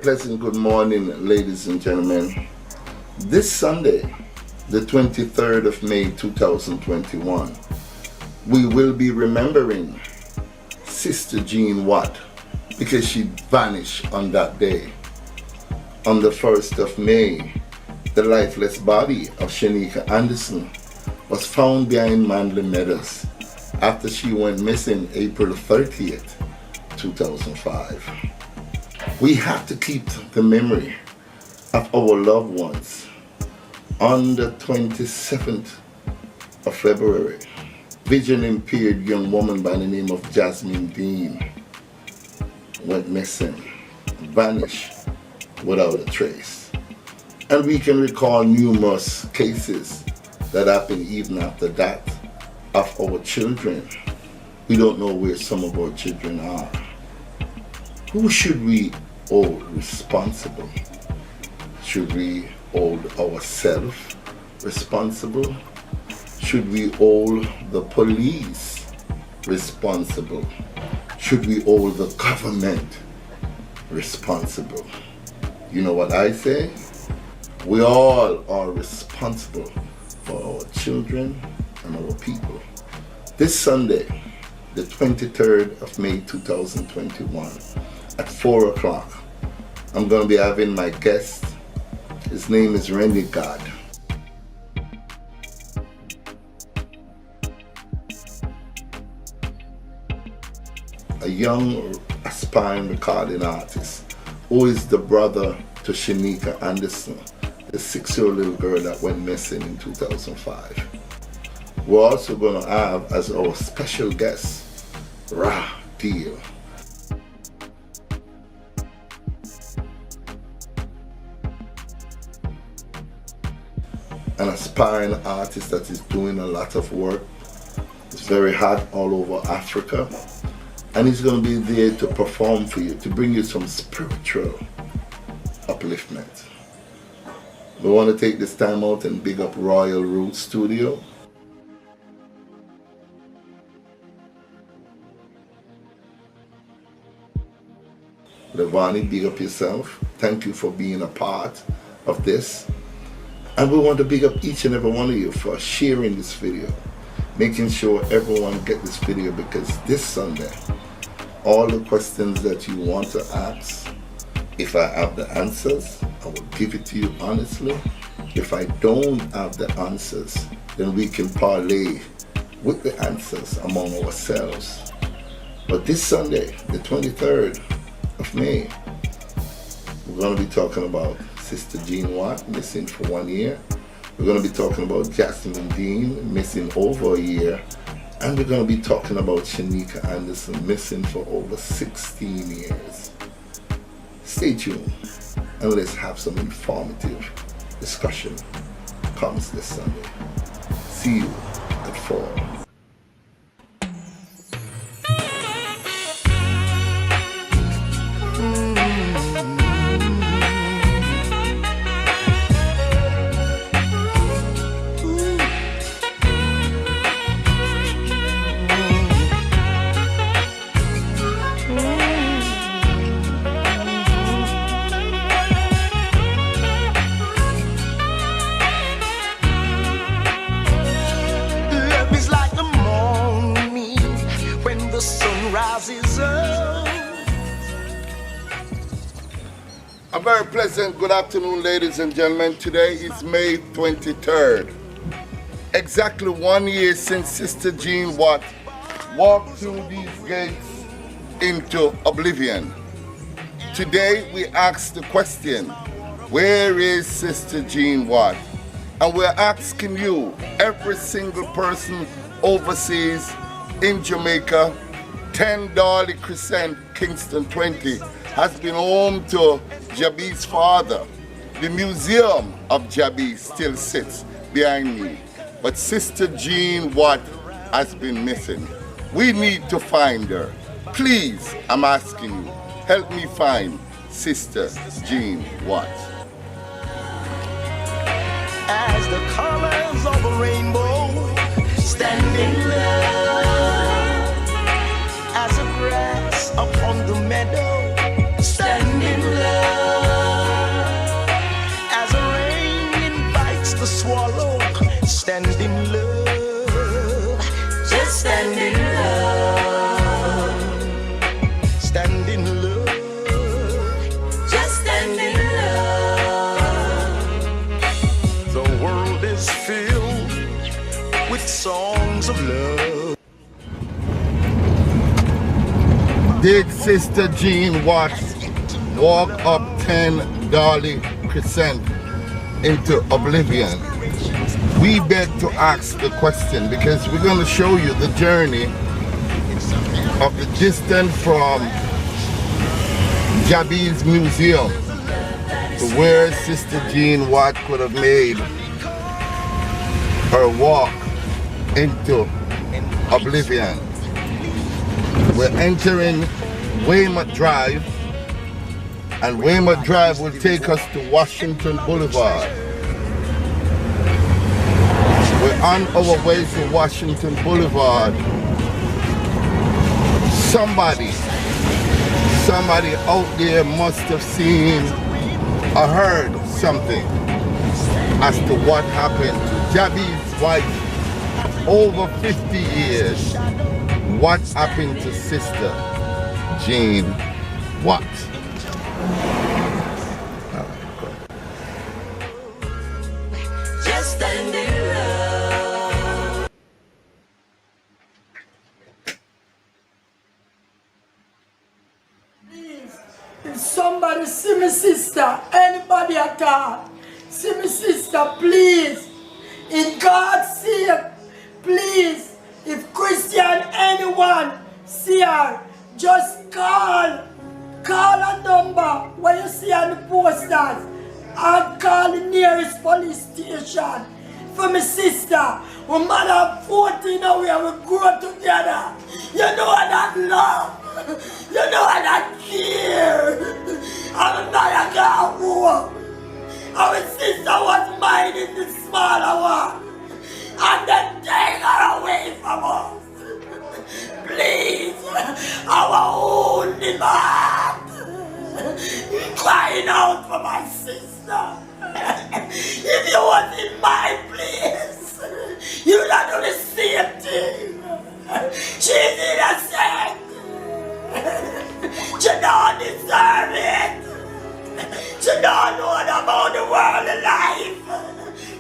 pleasant good morning, ladies and gentlemen. This Sunday, the 23rd of May 2021, we will be remembering Sister Jean Watt because she vanished on that day. On the 1st of May, the lifeless body of Shanika Anderson was found behind Manly Meadows after she went missing April 30th, 2005. We have to keep the memory of our loved ones. On the 27th of February, vision impaired young woman by the name of Jasmine Deen went missing, vanished without a trace. And we can recall numerous cases that happened even after that of our children. We don't know where some of our children are. Who should we hold responsible? Should we hold ourselves responsible? Should we hold the police responsible? Should we hold the government responsible? You know what I say? We all are responsible for our children and our people. This Sunday, the 23rd of May 2021, at 4 o'clock, I'm going to be having my guest. His name is Renegade. A young aspiring recording artist who is the brother to Shanika Anderson, the 6-year-old little girl that went missing in 2005. We're also going to have as our special guest, Deal. An aspiring artist that is doing a lot of work. It's very hot all over Africa. And he's going to be there to perform for you, to bring you some spiritual upliftment. We want to take this time out and big up Royal Root Studio. Levani, big up yourself. Thank you for being a part of this. And we want to big up each and every one of you for sharing this video, making sure everyone get this video, because this Sunday, all the questions that you want to ask, if I have the answers, I will give it to you honestly. If I don't have the answers, then we can parlay with the answers among ourselves. But this Sunday, the 23rd of May, we're going to be talking about Sister Jean Watt, missing for 1 year. We're going to be talking about Jasmine Deen, missing over a year. And we're going to be talking about Shanika Anderson, missing for over 16 years. Stay tuned and let's have some informative discussion comes this Sunday. See you at 4. A very pleasant good afternoon, ladies and gentlemen. Today is May 23rd. Exactly 1 year since Sister Jean Watt walked through these gates into oblivion. Today we ask the question, where is Sister Jean Watt? And we're asking you, every single person overseas in Jamaica, 10 Darley Crescent, Kingston 20, has been home to Jabi's father. The museum of Jabi still sits behind me. But Sister Jean Watt has been missing. We need to find her. Please, I'm asking you, help me find Sister Jean Watt. As the colors of a rainbow stand in love, as a grass upon the meadow stand in love. stand in love. Just stand in love. Stand in love. Just stand in love. The world is filled with songs of love. Did Sister Jean Watts walk up 10 Dolly Crescent into oblivion? We beg to ask the question because we're going to show you the journey of the distance from Jabi's Museum to where Sister Jean Watt could have made her walk into oblivion. We're entering Weymouth Drive, and Weymouth Drive will take us to Washington Boulevard. We're on our way to Washington Boulevard. Somebody out there must have seen or heard something as to what happened to Jabi's wife over 50 years. What happened to Sister Jean Watt? Just stand in love. Please, if somebody see me sister, anybody at all, see me sister, please. In God's sake, please. If Christian, anyone see her, just call a number where you see on the posters and call the nearest police station for my sister. My mother 14 away, we grow together. You know that love, you know that care. I'm not a girl. Our sister was mine in the smaller one. And then take her away from us. Please, our only man, crying out for my sister. If you was in my place, you'd have done the same thing. She's innocent. She don't deserve it. She don't know about the world of life.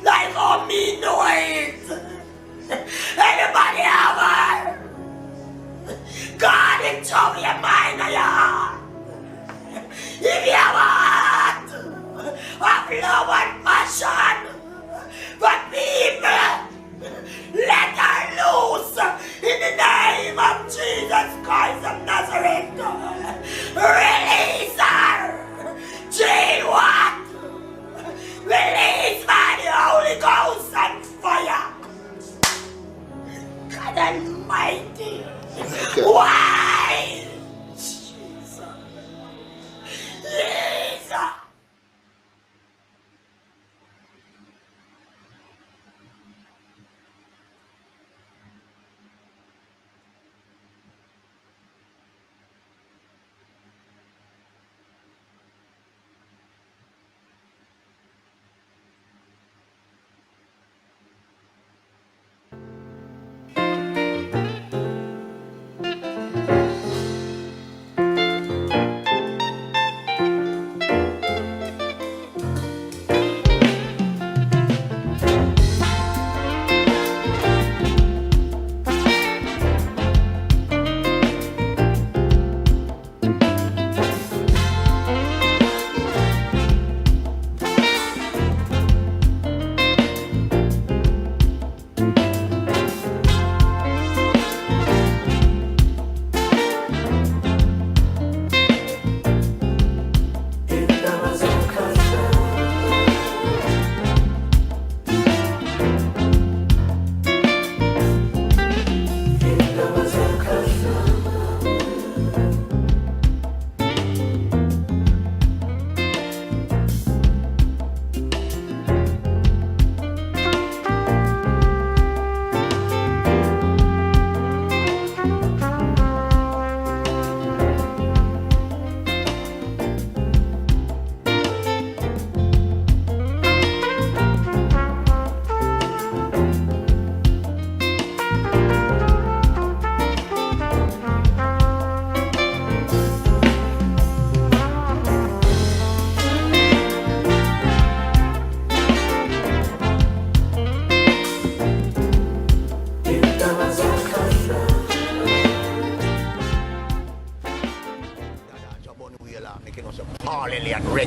Like how me know it. Anybody ever? God in trouble your mind and your heart. If you want of love and passion for people, let her loose in the name of Jesus Christ of Nazareth. Release her. Jean Watt. Release by the Holy Ghost and fire. God Almighty. Why? Jesus. Yeah.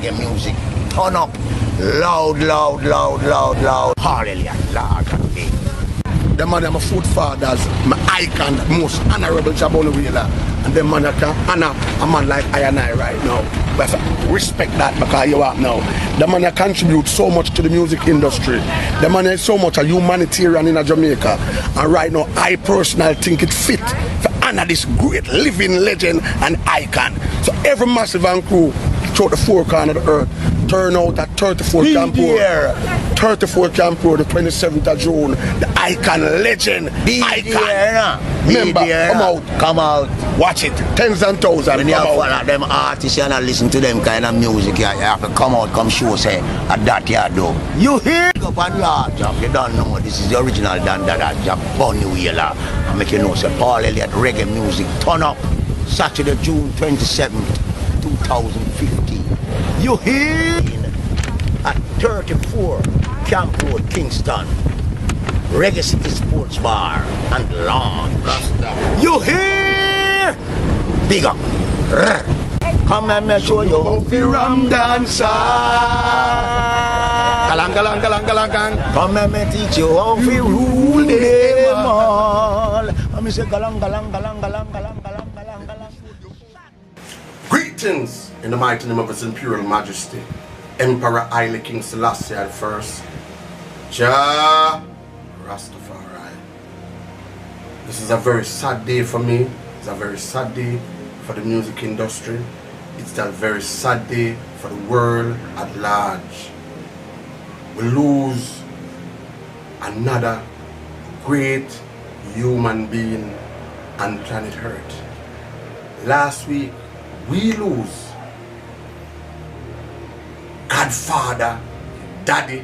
reggae music. Turn up. Loud, loud, loud, loud, loud. Hallelujah, Lord. The man are my forefathers, my icon, most honorable Jabon Wheeler. And the man that can honor a man like I and I right now. But respect that because you are now. The man that contributes so much to the music industry. The man is so much a humanitarian in Jamaica. And right now, I personally think it fit to honor this great living legend and icon. So every massive and crew throughout the four corners of the earth turn out at 34 Camp Road. 34 Camp Road, the 27th of June. The icon, legend, icon. Remember, come out. Watch it. Tens and thousands. When you follow them artists and listen to them kind of music, you have to come out, come show, say, at that you do. You hear? Up on your job, you don't know. This is the original Dan Dada job, Bunny Wheeler. I make you know, say, Paul Elliott reggae music. Turn up. Saturday, June 27th, 2015. You hear? At 34 Camp Road, Kingston. Reggae City Sports Bar and Lawn. You hear? Big up. Come and me show you how to ram dancer. Galang, galang, galang, galang, galang. Come and me teach you how to rule them all. And me say galang, galang, galang, galang, galang, galang, galang, galang. Greetings in the mighty name of His Imperial Majesty, Emperor Haile King Selassie I, Jah Rastafari. This is a very sad day for me. It's a very sad day for the music industry. It's a very sad day for the world at large. We lose another great human being on planet Earth. Last week, we lose Godfather, Daddy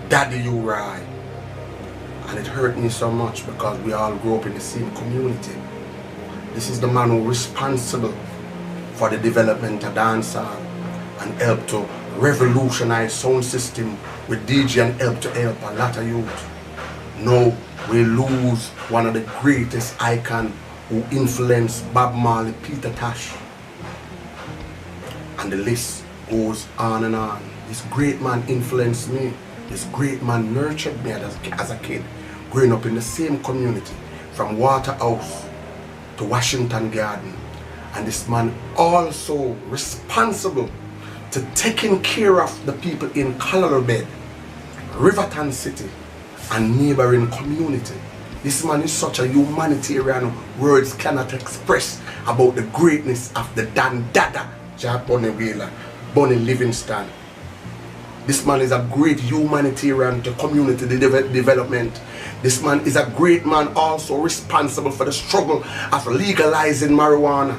Uri. And it hurt me so much because we all grew up in the same community. This is the man who is responsible for the development of dancehall and helped to revolutionize sound system with DJ and help a lot of youth. Now we lose one of the greatest icons who influenced Bob Marley, Peter Tosh. And the list goes on and on. This great man influenced me. This great man nurtured me as a kid, growing up in the same community, from Waterhouse to Washington Garden. And this man also responsible to taking care of the people in Colorado Bed, Riverton City, and neighboring community. This man is such a humanitarian, words cannot express about the greatness of the Dan Dada, Bunny Wheeler, Bunny Livingston. This man is a great humanitarian to community development. This man is a great man also responsible for the struggle of legalizing marijuana.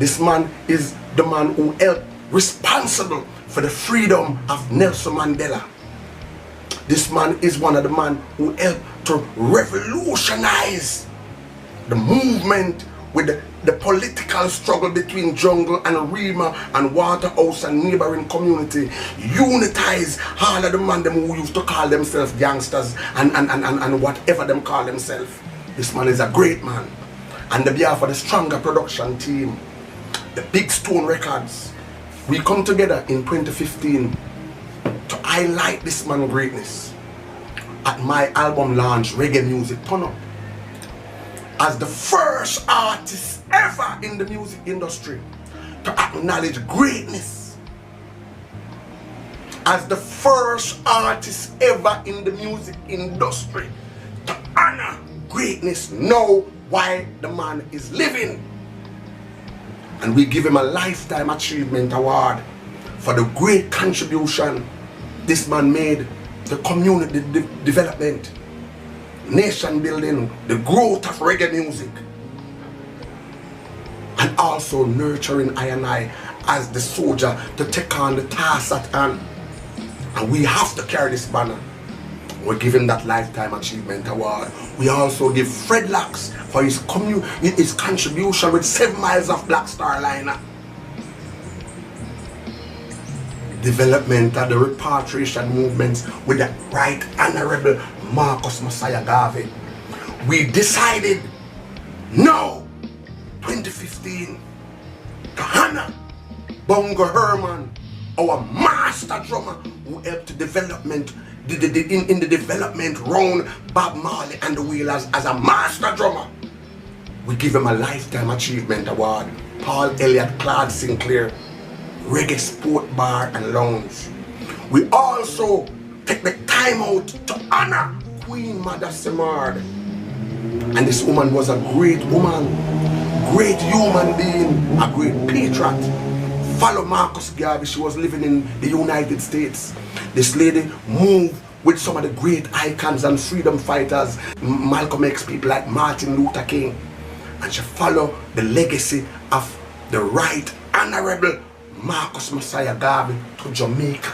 This man is the man who helped responsible for the freedom of Nelson Mandela. This man is one of the men who helped to revolutionize the movement with the political struggle between Jungle and Rima and Waterhouse and neighboring community. Unitize all of the men them who used to call themselves gangsters and whatever them call themselves. This man is a great man. And the behalf of the Stronger production team, the Big Stone Records, we come together in 2015 to highlight this man's greatness at my album launch, Reggae Music Turn Up. As the first artist ever in the music industry to acknowledge greatness. As the first artist ever in the music industry to honor greatness, know why the man is living. And we give him a Lifetime Achievement Award for the great contribution this man made to community development, nation building, the growth of reggae music, and also nurturing I and I as the soldier to take on the task at hand. And we have to carry this banner. We give him that Lifetime Achievement Award. We also give Fred Locks for his contribution with 7 miles of Black Star Liner. Development of the repatriation movements with the Right Honorable Marcus Messiah Garvey. We decided now, 2015, to honor Bongo Herman, our master drummer who helped the development, in the development round Bob Marley and the Wailers as a master drummer. We give him a Lifetime Achievement Award. Paul Elliott Claude Sinclair, Reggae Sport Bar and Lounge. We also take the time out to honor Queen Mother Simard. And this woman was a great woman, great human being, a great patriot. Follow Marcus Garvey, she was living in the United States. This lady moved with some of the great icons and freedom fighters, Malcolm X, people like Martin Luther King. And she followed the legacy of the Right Honorable Marcus Messiah Garvey to Jamaica.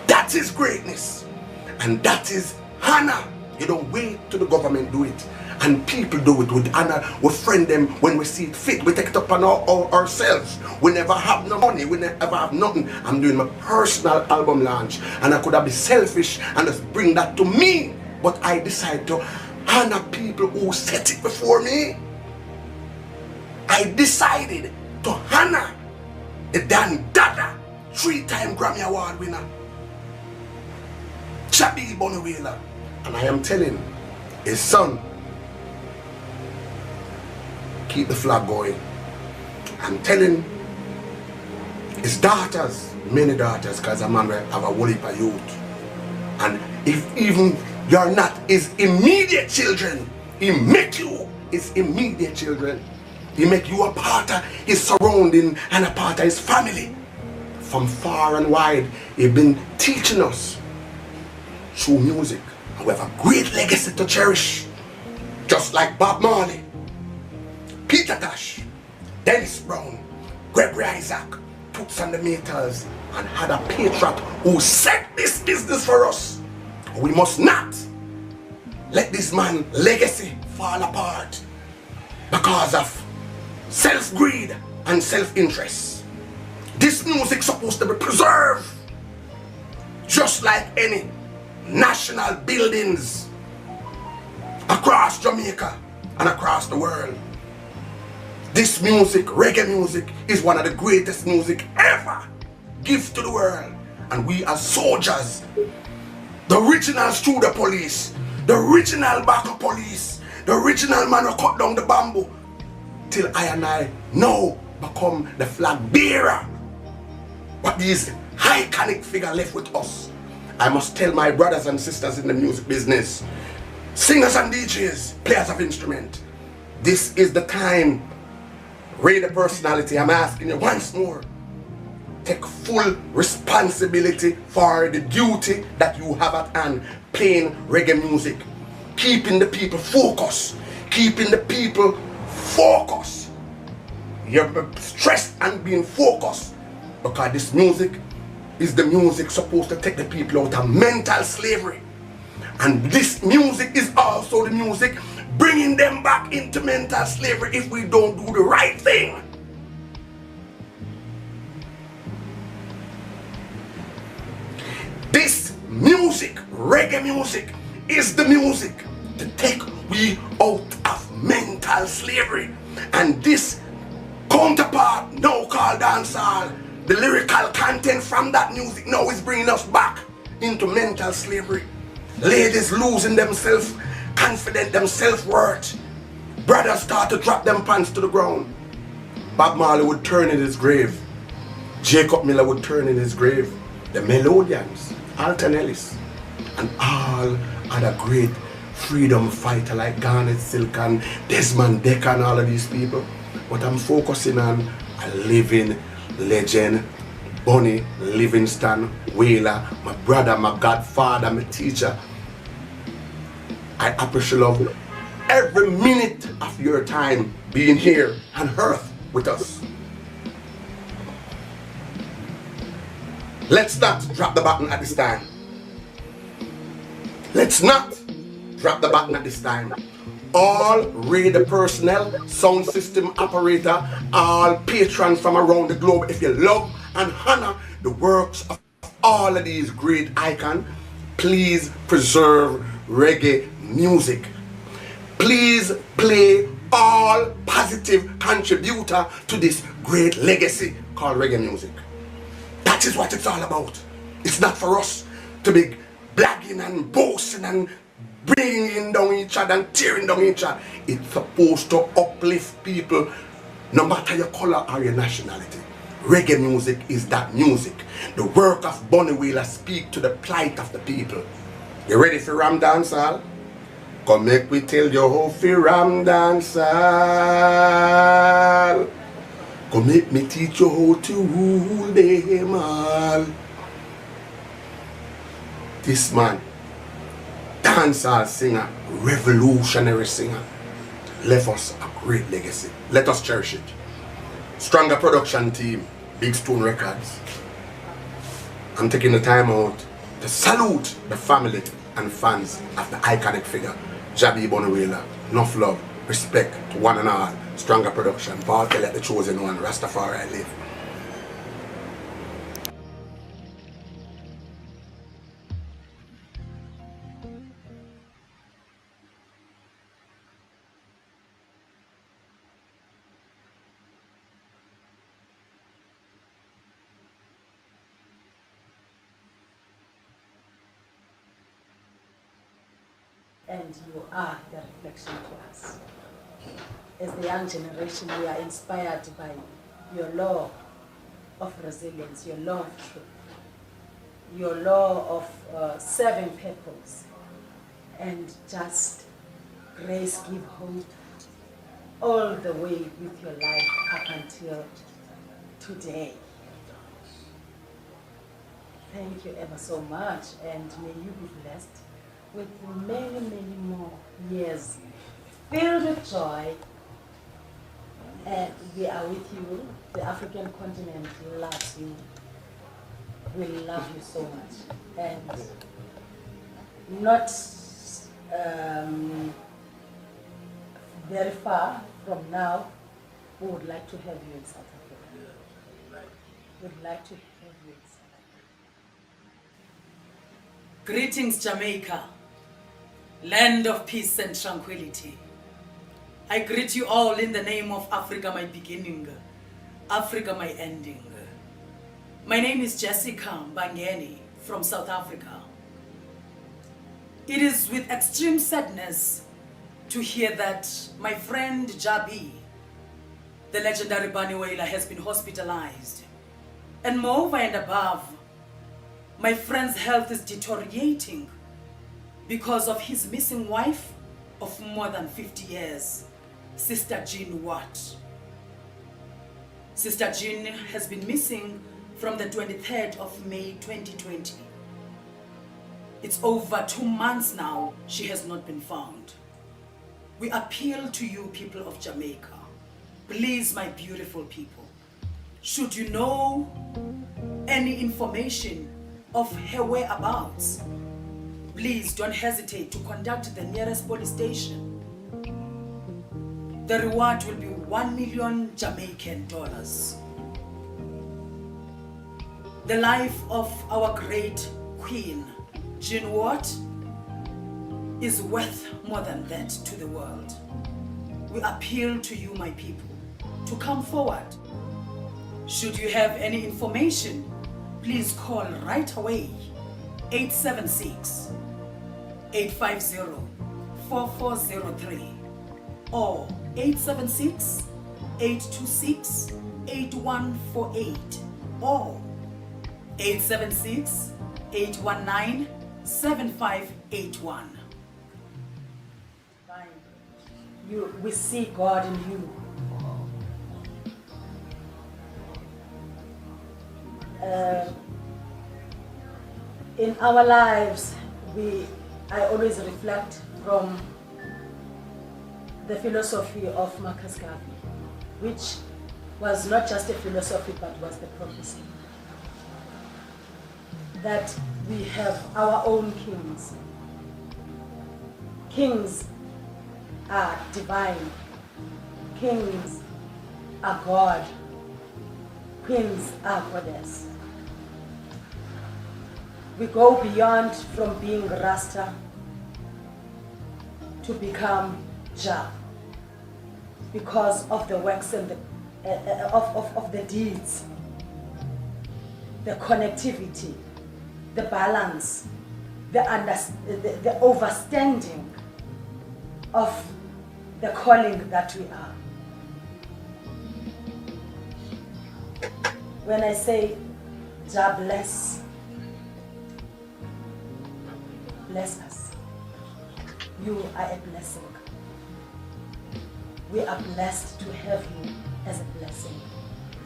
That is greatness. And that is honor. You don't wait till the government do it. And people do it with honor. We friend them when we see it fit. We take it upon ourselves. We never have no money. We never have nothing. I'm doing my personal album launch. And I could have been selfish and just bring that to me. But I decided to honor people who set it before me. I decided to honor the Dan Dada, 3-time Grammy Award winner, Chabi Bonawela. And I am telling his son, keep the flag going. I'm telling his daughters, many daughters, because a man will have a whole heap of youth. And if even you're not his immediate children, he make you his immediate children. He make you a part of his surrounding and a part of his family. From far and wide, he's been teaching us through music. And we have a great legacy to cherish. Just like Bob Marley, Peter Tosh, Dennis Brown, Gregory Isaac, Toots and the Maytals, and had a patriot who set this business for us. We must not let this man's legacy fall apart because of self-greed and self-interest. This music is supposed to be preserved just like any national buildings across Jamaica and across the world. This music, reggae music, is one of the greatest music ever given to the world. And we as soldiers, the original Studer police, the original backup police, the original man who cut down the bamboo, till I and I now become the flag bearer. But these iconic figure left with us. I must tell my brothers and sisters in the music business, singers and DJs, players of instrument, this is the time. Radio personality, I'm asking you once more, take full responsibility for the duty that you have at hand, playing reggae music, keeping the people focused, keeping the people focused. You're stressed and being focused because this music is the music supposed to take the people out of mental slavery. And this music is also the music bringing them back into mental slavery if we don't do the right thing. This music, reggae music, is the music to take we out of mental slavery. And this counterpart, now called dancehall, the lyrical content from that music now is bringing us back into mental slavery. Ladies losing themselves, confident, them self-worth. Brothers start to drop them pants to the ground. Bob Marley would turn in his grave. Jacob Miller would turn in his grave. The Melodians, Alton Ellis, and all other great freedom fighter like Garnet Silk and Desmond Dekker and all of these people. But I'm focusing on a living legend, Bonnie Livingston Wailer, my brother, my godfather, my teacher. I appreciate love every minute of your time being here on earth with us. Let's not drop the button at this time. Let's not drop the button at this time. All radio personnel, sound system operator, all patrons from around the globe, if you love and honor the works of all of these great icons, please preserve reggae music. Please play all positive contributor to this great legacy called reggae music. That That is what it's all about. It's not for us to be blagging and boasting and bringing down each other and tearing down each other. It's supposed to uplift people, no matter your color or your nationality. Reggae music is that music. The work of Bunny Wheeler speak to the plight of the people. You ready for Ram Dancehall? Come make we tell you how for Ram Dancehall. Come make me teach you how to rule them all. This man, dancehall singer, revolutionary singer, left us a great legacy. Let us cherish it. Stronger production team, Big Stone Records. I'm taking the time out to salute the family and fans of the iconic figure, Jabi Bunny Wheeler. Enough love, respect to one and all. Stronger production, Paul Kelly, the chosen one, Rastafari live. And you are the reflection to us. As the young generation, we are inspired by your law of resilience, your law of truth, your law of serving purpose, and just grace, give hope all the way with your life up until today. Thank you ever so much, and may you be blessed with many, many more years filled with joy. And we are with you. The African continent loves you. We love you so much. And not very far from now, we would like to have you in South Africa. We'd like to have you in South Africa. Greetings, Jamaica, land of peace and tranquility. I greet you all in the name of Africa, my beginning, Africa, my ending. My name is Jessica Bangeni from South Africa. It is with extreme sadness to hear that my friend Jabi, the legendary Bunny Wheeler, has been hospitalized. And moreover and above, my friend's health is deteriorating because of his missing wife of more than 50 years, Sister Jean Watt. Sister Jean has been missing from the 23rd of May 2020. It's over 2 months now she has not been found. We appeal to you people of Jamaica. Please, my beautiful people, should you know any information of her whereabouts, please don't hesitate to contact the nearest police station. The reward will be 1 million Jamaican dollars. The life of our great queen, Jean Watt, is worth more than that to the world. We appeal to you, my people, to come forward. Should you have any information, please call right away 876-850-4403 or 876-826-8148 or 876-819-7581. We see God in you. In our lives, I always reflect from the philosophy of Marcus Garvey, which was not just a philosophy but was the prophecy. That we have our own kings. Kings are divine. Kings are God. Queens are goddess. We go beyond from being Rasta to become Jah because of the works and of the deeds the connectivity, the balance, the overstanding of the calling that we are. When I say, Jah bless us. You are a blessing. We are blessed to have you as a blessing.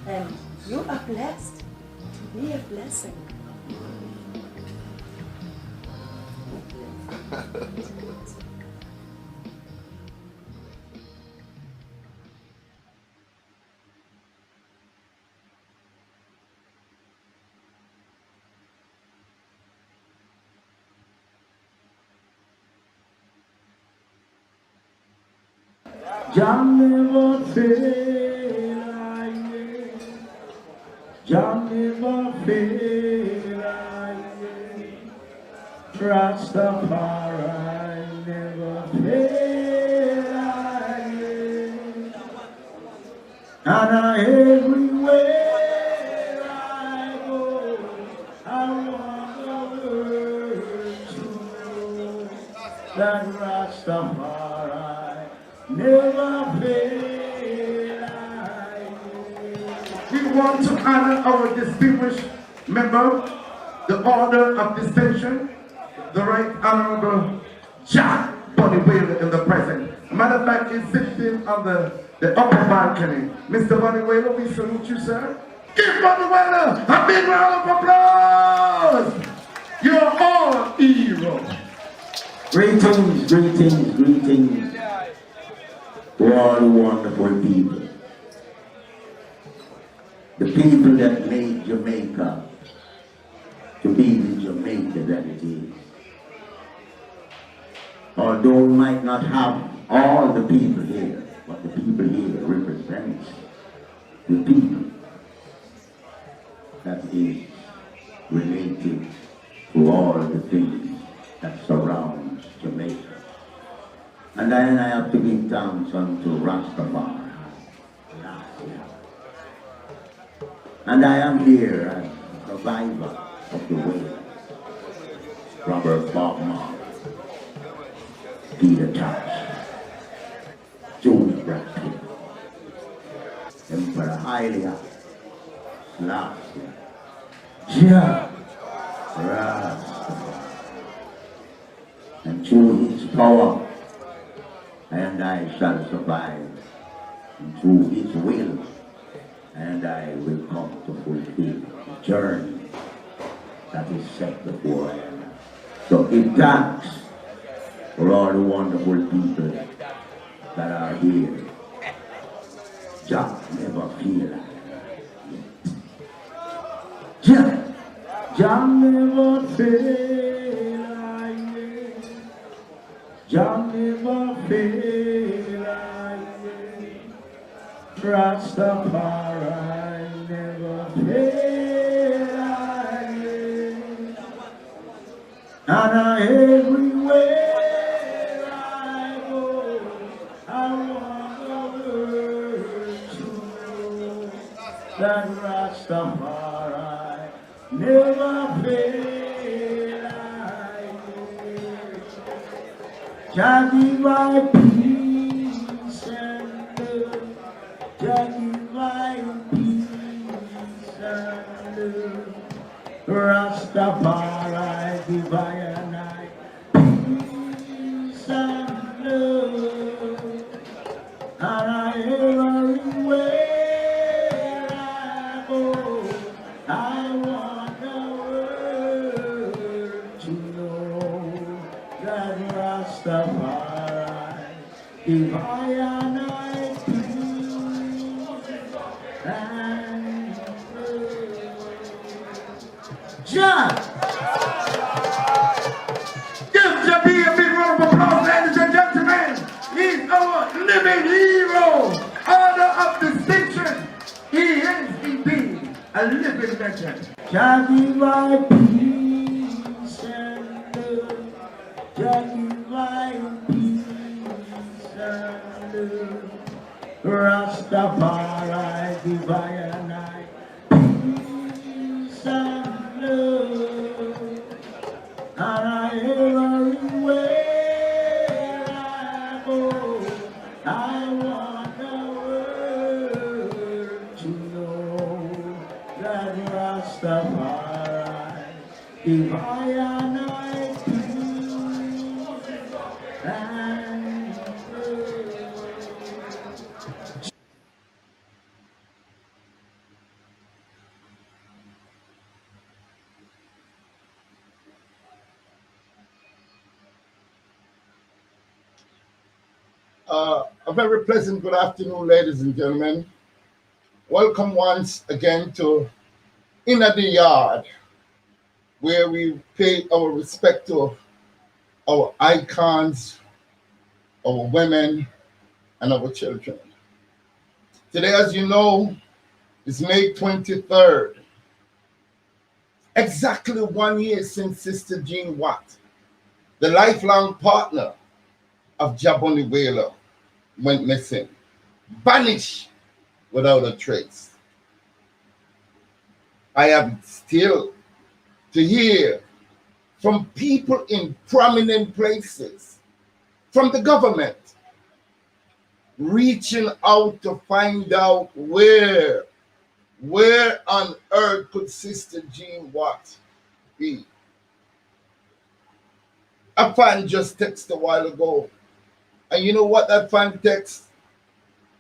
And you are blessed to be a blessing. Jah never fail, aye. Jah never fail, aye. Rastafari never fail, aye. And everywhere I go, I want the world to know that Rastafari never fail, aye. We want to honor our distinguished member, the Order of Distinction, the Right Honorable Jack Bunny Whaler in the present. Matter of fact, he's sitting on the upper balcony. Mr. Bunny Whaler, we salute you, sir. Give Bunny Whaler a big round of applause. You're all heroes. Greetings, greetings, greetings to all the wonderful people. The people that made Jamaica to be the Jamaica that it is. Although we might not have all the people here, but the people here represents the people that is related to all the things that surrounds Jamaica. And then I have to give thanks unto Rastafari. And I am here as a survivor of the way. Robert Bob Marley, Peter Tosh, Junior Bradley, Emperor Haile Selassie, Jah Rastafari. And through his power, and I shall survive. And through his will, and I will come to fulfill the journey that is set before I am. So give thanks for all the wonderful people that are here. Jah never feel Jah never fail, aye. Jah never fail, aye. Rastafari never fail, aye. And everywhere I go, I want the world to know that Rastafari never fail, aye. Jah give my peace and love. Jah give my peace and love. Rastafari give I and I peace and love. And everywhere I go, I want the world to know that Rastafari give I and I peace and love. Jah! Give Jah be a big round of applause, ladies and gentlemen. He's our living hero, Order of Distinction. He is indeed a living legend. Jah give my peace and love. Jah give my peace and love. Rastafari give I and I peace and If I and I and A very pleasant good afternoon, ladies and gentlemen. Welcome once again to Inna the Yard, where we pay our respect to our icons, our women, and our children. Today, as you know, is May 23rd. Exactly 1 year since Sister Jean Watt, the lifelong partner of Jaboni Whaler, went missing, vanished without a trace. I have still to hear from people in prominent places, from the government, reaching out to find out where on earth could Sister Jean Watt be. A fan just texted a while ago, and you know what that fan text?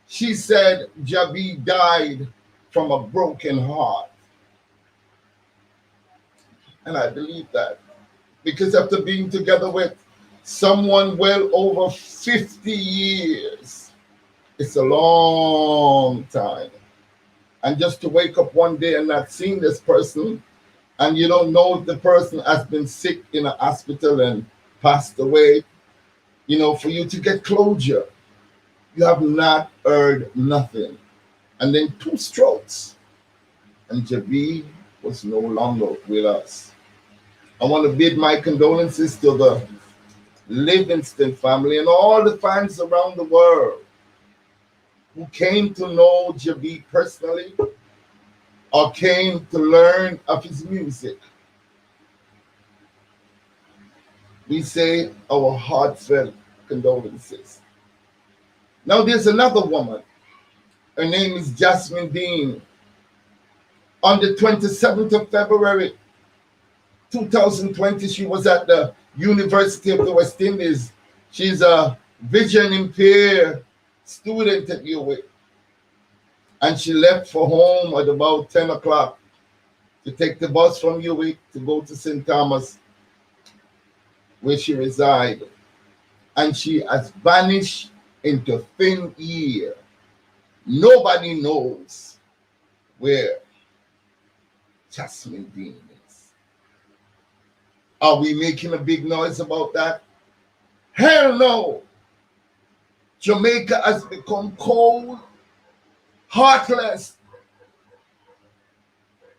She said Jabi died from a broken heart. And I believe that, because after being together with someone well over 50 years, it's a long time. And just to wake up one day and not seeing this person, and you don't know if the person has been sick in a hospital and passed away, you know, for you to get closure, you have not heard nothing. And then 2 strokes, and Jabi was no longer with us. I want to bid my condolences to the Livingston family and all the fans around the world who came to know Jabi personally or came to learn of his music. We say our heartfelt condolences. Now there's another woman. Her name is Jasmine Deen. On the 27th of February 2020, she was at the University of the West Indies. She's a vision impaired student at UWI. And she left for home at about 10 o'clock to take the bus from UWI to go to St. Thomas, where she resides. And she has vanished into thin air. Nobody knows where Jasmine Deen is. Are we making a big noise about that? Hell no. Jamaica has become cold, heartless,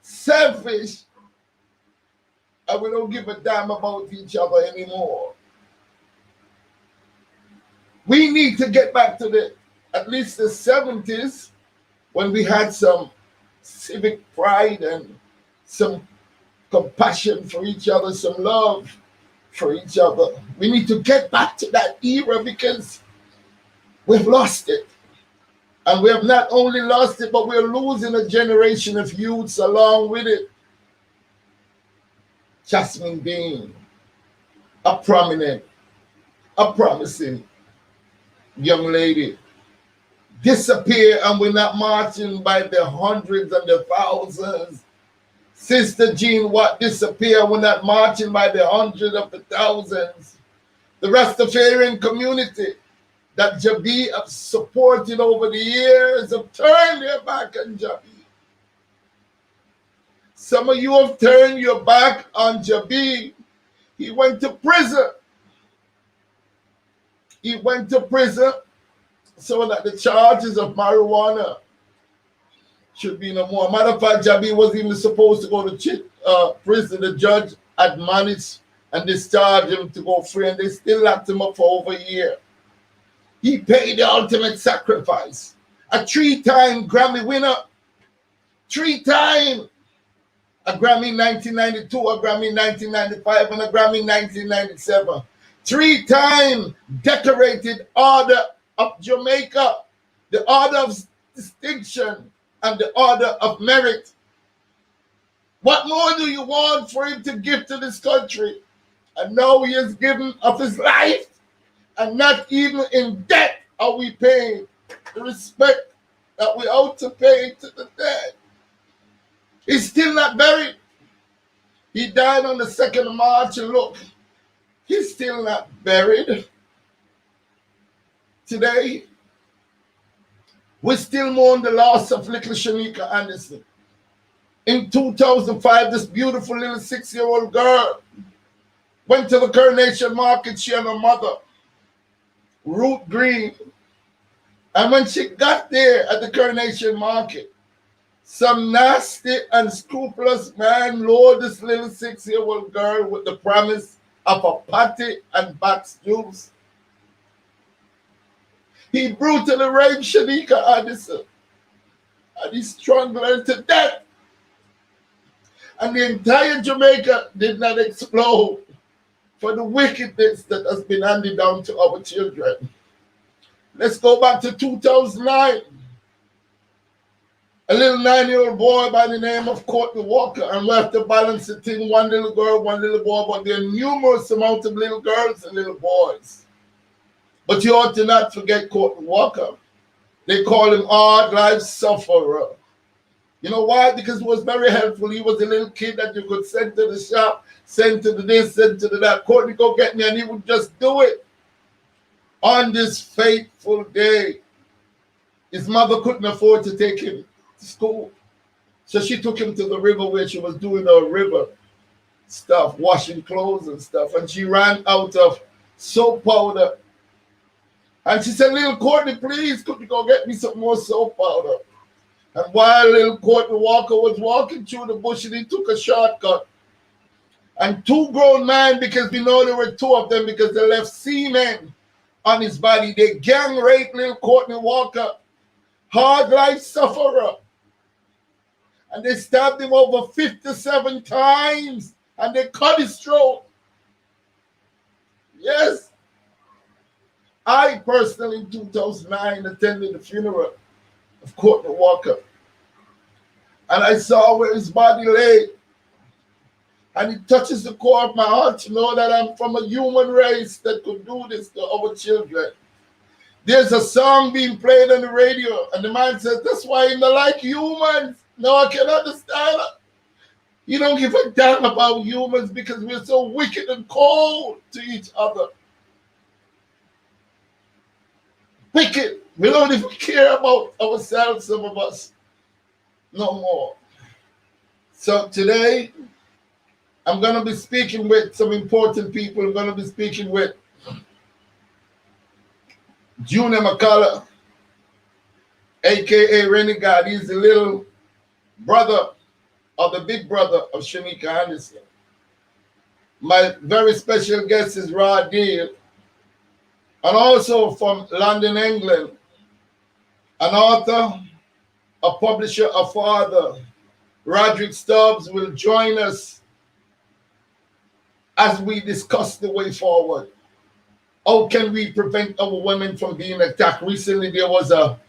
selfish, and we don't give a damn about each other anymore. We need to get back to at least the 70s, when we had some civic pride and some compassion for each other, some love for each other. We need to get back to that era, because we've lost it. And we have not only lost it, but we're losing a generation of youths along with it. Jasmine Deen, a prominent, a promising young lady, disappear, and we're not marching by the hundreds and the thousands. Sister Jean Watt disappear, we're not marching by the hundreds of the thousands. The Rastafarian community that Jabi have supported over the years have turned their back on Jabi. Some of you have turned your back on Jabi. He went to prison. He went to prison so that the charges of marijuana should be no more. Matter of fact, Jabi wasn't even supposed to go to prison. The judge admonished and discharged him to go free, and they still locked him up for over a year. He paid the ultimate sacrifice. A 3-time Grammy winner. 3-time. A Grammy in 1992, a Grammy in 1995, and a Grammy in 1997. 3-time decorated Order of Jamaica, the Order of Distinction, and the Order of Merit. What more do you want for him to give to this country? And now he has given of his life, and not even in debt are we paying the respect that we ought to pay to the dead. He's still not buried. He died on the 2nd of March, and look, he's still not buried. Today, we still mourn the loss of little Shanika Anderson. In 2005, this beautiful little 6-year-old girl went to the Coronation Market, she and her mother, Ruth Green. And when she got there at the Coronation Market, some nasty, unscrupulous man lured this little 6-year-old girl with the promise of a patty and box juice. He brutally raped Shanika Anderson, and he strangled her to death. And the entire Jamaica did not explode for the wickedness that has been handed down to our children. Let's go back to 2009. A little 9-year-old boy by the name of Courtney Walker, and we have to balance the thing, one little girl, one little boy, but there are numerous amounts of little girls and little boys. But you ought to not forget Courtney Walker. They call him hard life sufferer. You know why? Because he was very helpful. He was a little kid that you could send to the shop, send to the this, send to the that. Courtney, go get me, and he would just do it. On this fateful day, his mother couldn't afford to take him to school. So she took him to the river where she was doing her river stuff, washing clothes and stuff. And she ran out of soap powder. And she said, little Courtney, please, could you go get me some more soap powder? And while little Courtney Walker was walking through the bush, he took a shortcut. And 2 grown men, because we know there were 2 of them, because they left semen on his body, they gang raped little Courtney Walker, hard life sufferer. And they stabbed him over 57 times, and they cut his throat. Yes. I personally, in 2009, attended the funeral of Courtney Walker. And I saw where his body lay. And it touches the core of my heart to know that I'm from a human race that could do this to our children. There's a song being played on the radio, and the man says, that's why I'm not like humans. No, I can understand it. You don't give a damn about humans because we're so wicked and cold to each other. Wicked. We don't even care about ourselves, some of us, no more. So today, I'm going to be speaking with some important people. I'm going to be speaking with Junior McCullough, a.k.a. Renegade. He's the little brother or the big brother of Shanika Anderson. My very special guest is Rod Deen, and also from London, England, an author, a publisher, a father. Roderick Stubbs will join us as we discuss the way forward. How can we prevent our women from being attacked? Recently, there was a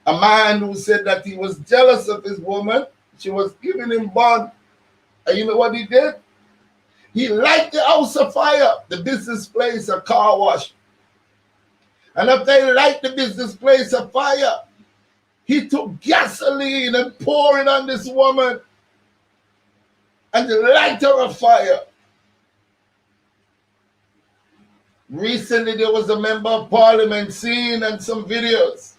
man who said that he was jealous of his woman. She was giving him bond. And you know what he did? He lighted the house of fire, the business place, a car wash. And after he lighted the business place of fire, he took gasoline and poured it on this woman and lighted her on fire. Recently, there was a member of parliament seen and some videos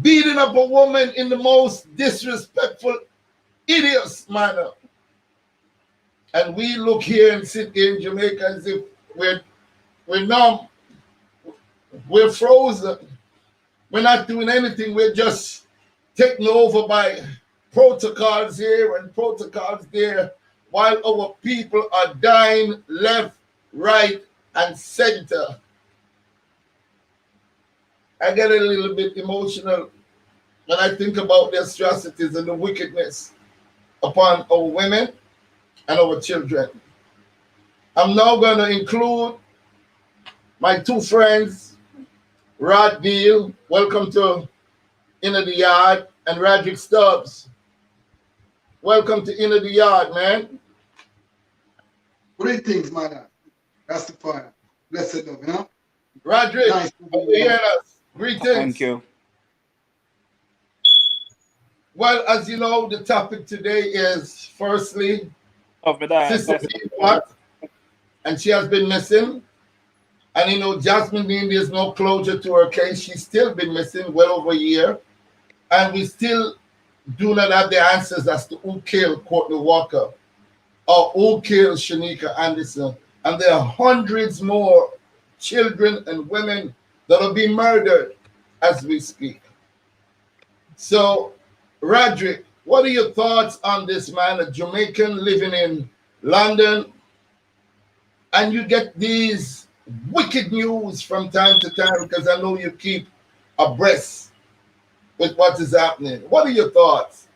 beating up a woman in the most disrespectful, hideous manner. And we look here and sit here in Jamaica as if we're numb, we're frozen, we're not doing anything, we're just taken over by protocols here and protocols there, while our people are dying left, right, and center. I get a little bit emotional when I think about the atrocities and the wickedness upon our women and our children. I'm now going to include my 2 friends, Rod Deen, welcome to Inner the Yard, and Roderick Stubbs. Welcome to Inner the Yard, man. Greetings, man. That's the fire. Blessed love, you know? Roderick, Nice to are be you here. hearing us? Greetings. Thank you. Well, as you know, the topic today is firstly, Of me that Sister bless Deen what? And she has been missing. And you know, Jasmine Deen, there's no closure to her case. She's still been missing well over a year. And we still do not have the answers as to who killed Courtney Walker or who killed Shanika Anderson. And there are hundreds more children and women that are being murdered as we speak. So, Roderick, what are your thoughts on this man, a Jamaican living in London, and you get these wicked news from time to time because I know you keep abreast with what is happening. What are your thoughts?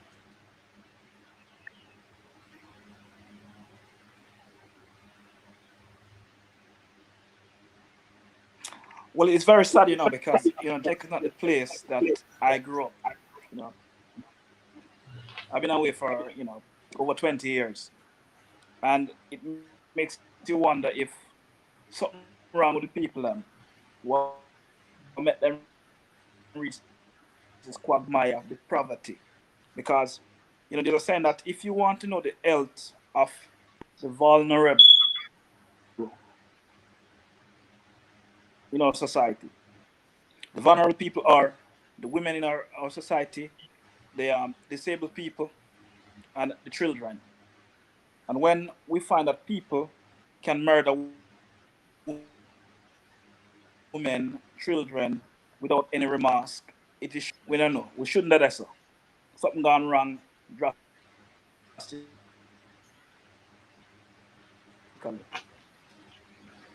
Well, it's very sad, because Jamaica is not the place that I grew up. You know, I've been away for over 20 years, and it makes you wonder if something wrong with the people what made them reach this quagmire of depravity. Because they're saying that if you want to know the health of the vulnerable, society, the vulnerable people are the women in our society, the disabled people, and the children. And when we find that people can murder women, children without any remorse, it is we don't know. We shouldn't let that so. Something gone wrong drastically.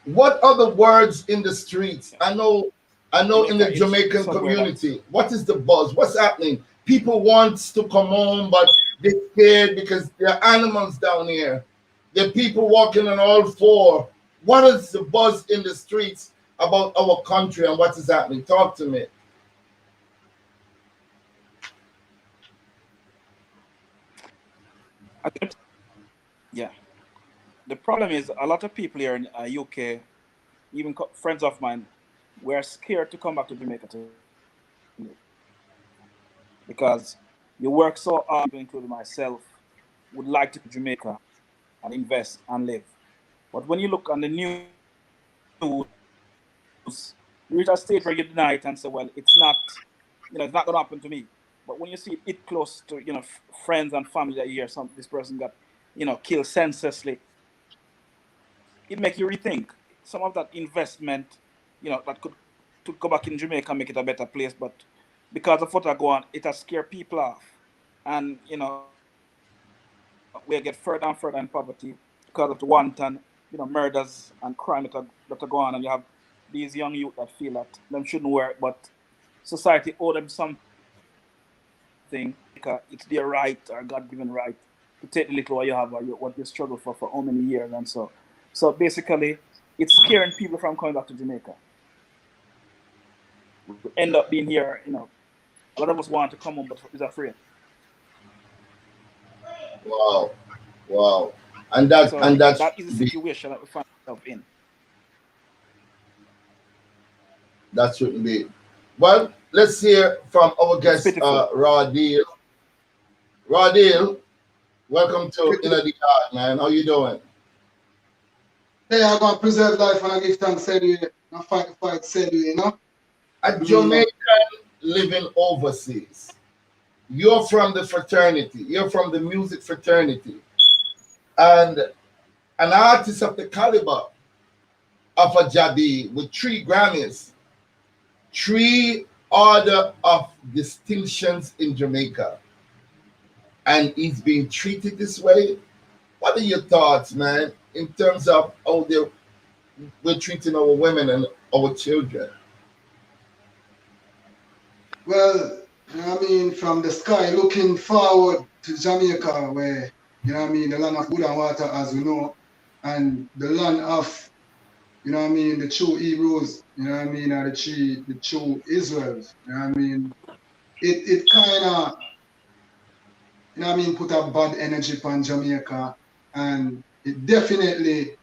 What are the words in the streets? I know in the Jamaica, Jamaican it's somewhere that community, what is the buzz? What's happening? People want to come home, but they're scared because there are animals down here. There are people walking on all four. What is the buzz in the streets about our country and what is happening? Talk to me. yeah. The problem is a lot of people here in UK, even friends of mine, were scared to come back to Jamaica to live because you work so hard, including myself, would like to Jamaica and invest and live. But when you look on the news, you reach a stage where you deny it and say, well, it's not going to happen to me. But when you see it close to, friends and family that you hear this person got, killed senselessly, it makes you rethink some of that investment, that could to go back in Jamaica and make it a better place. But because of what I go on, it has scared people off. And, we get further and further in poverty because of the wanton, murders and crime that are going on. And you have these young youth that feel that them shouldn't work, but society owe them something. Because it's their right or God-given right to take the little what you have or what you struggle for how many years and so. So basically, it's scaring people from coming back to Jamaica. We end up being here, a lot of us want to come home but is afraid. Wow. Wow. And So that's that is the situation that we find ourselves in. that shouldn't be. Well, let's hear from our It's guest, pitiful. Radil. Radil, welcome to Inner the Yard, man. How you doing? Hey, I'm going to preserve life and I give thanks anyway. I fight the fight anyway, A Jamaican living overseas. You're from the fraternity. You're from the music fraternity. And an artist of the caliber of a Jadi with 3 Grammys, 3 Order of Distinctions in Jamaica. And he's being treated this way. What are your thoughts, man, in terms of how we're treating our women and our children? Well, from the sky looking forward to Jamaica where, the land of good and water as we know, and the land of, the true Hebrews, are the true Israels, It kind of, you know what I mean, put a bad energy upon Jamaica, and it definitely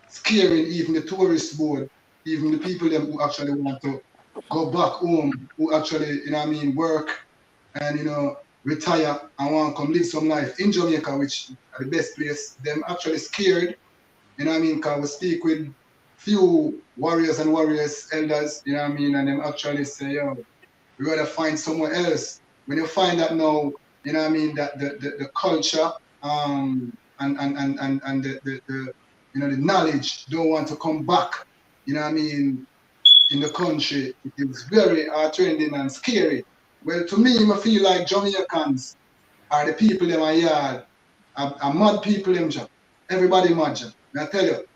scaring even the tourist board, even the people them who actually want to go back home, who actually, you know what I mean, work and, you know, retire and want to come live some life in Jamaica, which are the best place. Them actually scared, you know what I mean, because we speak with few warriors and warriors, elders, you know what I mean, and them actually say, yo, we rather find somewhere else. When you find that now, you know what I mean, that the culture and the you know the knowledge don't want to come back, you know what I mean, in the country, it is very trending and scary. Well, to me, I feel like Jamaicans are the people in my yard, are mad people in Jamaica. Everybody mad. I tell you,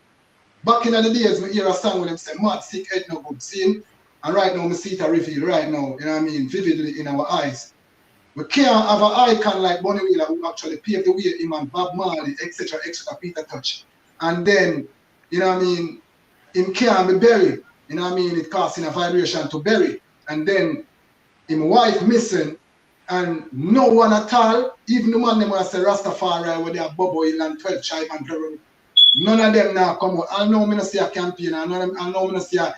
back in the days, we hear a song when them say, mad, sick, head no good. See? And right now, we see it a reveal right now, you know what I mean, vividly in our eyes. We can't have an icon like Bonnie Wheeler who actually paved the way, him and Bob Marley, etc., etc., Peter Touch. And then, you know what I mean, him can't be buried. You know what I mean? It causing a vibration to bury. And then him wife missing and no one at all, even the man them want to say Rastafari where they have Bobo Hill and 12 Tribe and Drum. None of them now come out. I know me not see a campaign, I know me not see a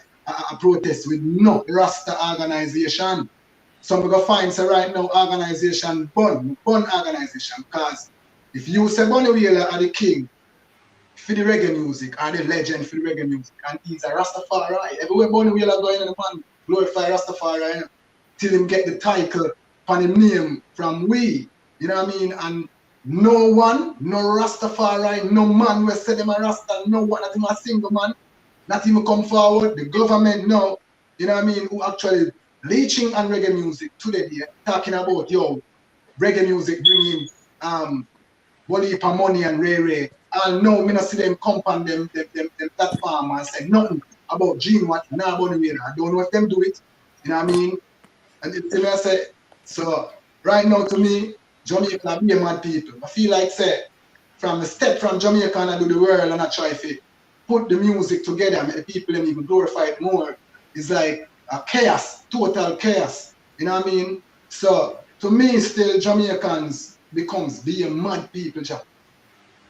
protest with no Rasta organization. So we go find say right now organization burn organization, because if you say Bonnie Wheeler are the king for the reggae music, or the legend for the reggae music, and he's a Rastafari, everywhere Bonnie Wheeler going in the man glorify Rastafari, you know, till him get the title on him name from we, you know what I mean? And no one, no Rastafari, no man will say them a Rasta, no one, not even a single man, not even come forward, the government no, you know what I mean, who actually leeching on reggae music today, talking about, yo, reggae music bringing one heap of money and Ray. And no, me not see them come on them platform and say nothing about Gene what now Bonnie Wheeler. I don't know if them do it, you know what I mean? And it's I say, so right now to me, Jamaica be a mad people. I feel like say, from the step from Jamaica and I do the world and I try to put the music together and the people them even glorify it more. It's like a chaos, total chaos. You know what I mean? So to me still Jamaicans becomes being mad people.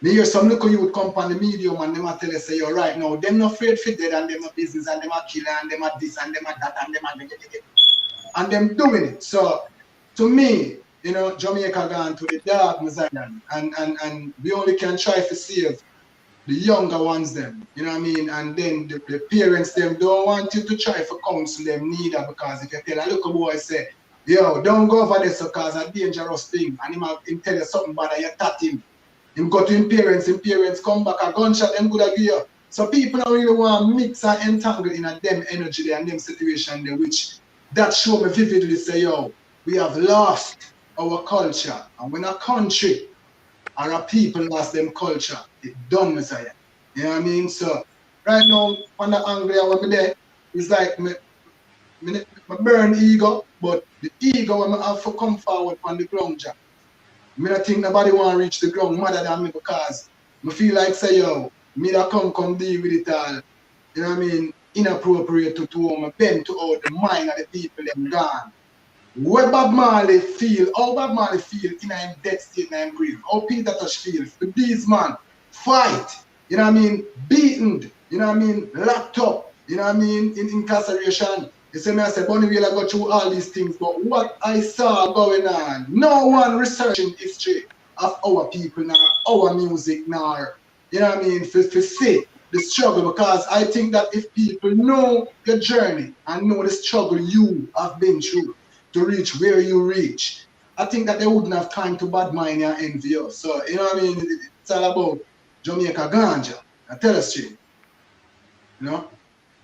Me hear some little youth come on the medium and them a tell us say, you're right now, them not afraid for dead and them a business and them a killer and them a this and them a that and them a and them doing it. So to me, you know, Jamaica gone to the dark Zion and we only can try to save the younger ones them, you know what I mean? And then the parents them don't want you to try to counsel them neither, because if you tell a little boy say, yo, don't go over this because it's a dangerous thing, and him tell you something bad and you tat him go to him parents come back a gunshot them good agree. So people don't really want to mix and entangle in a them energy there and them situation there, which that show me vividly say, yo, we have lost our culture, and when a country or a people lost them culture, it done Messiah. You know what I mean? So right now, on the angry when me there, it's like me burn ego, but the ego when I have to come forward on the ground job. I don't think nobody want to reach the ground mother than me, because I feel like say, yo, me that come deal with it all, you know what I mean, inappropriate to me, bend to all the mind of the people them gone. Where Bob Marley feel, how Bob Marley feel in a dead state and grief, how Peter Touch feel, the these man fight, you know what I mean, beaten, you know what I mean, locked up, you know what I mean, in incarceration. You see me, I say, Bonnie Wheeler go through all these things, but what I saw going on, no one researching history of our people now, our music now, you know what I mean, for see the struggle, because I think that if people know your journey and know the struggle you have been through to reach where you reach, I think that they wouldn't have time to bad mind and envy us. So, you know what I mean, it's all about Jamaica ganja. I tell us straight, you know?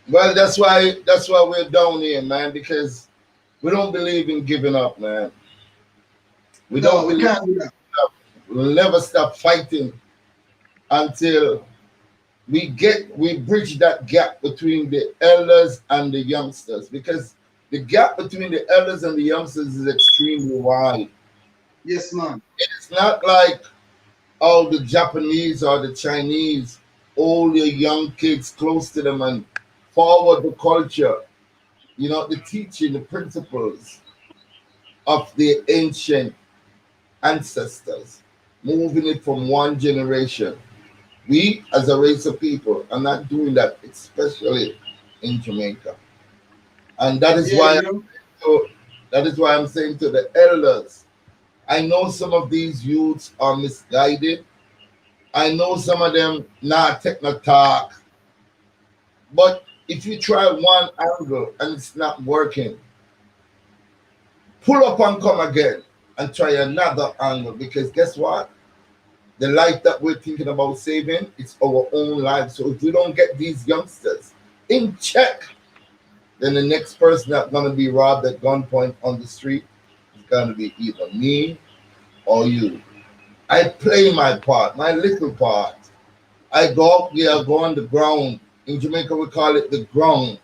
Well, that's why we're down here, man, because we don't believe in giving up, man. We don't believe can't do that. We'll never stop fighting until we bridge that gap between the elders and the youngsters, because the gap between the elders and the youngsters is extremely wide. Yes, man. It's not like all the Japanese or the Chinese, all the young kids close to them and forward the culture, you know, the teaching, the principles of the ancient ancestors, moving it from one generation. We, as a race of people, are not doing that, especially in Jamaica. And that is Yeah, why you know. so that is why I'm saying to the elders, I know some of these youths are misguided. I know some of them not take no talk. But if you try one angle and it's not working, pull up and come again and try another angle, because guess what? The life that we're thinking about saving, it's our own life. So if we don't get these youngsters in check, then the next person that's gonna be robbed at gunpoint on the street is gonna be either me or you. I play my part, my little part. I go out there, go on the ground. In Jamaica, we call it the ground.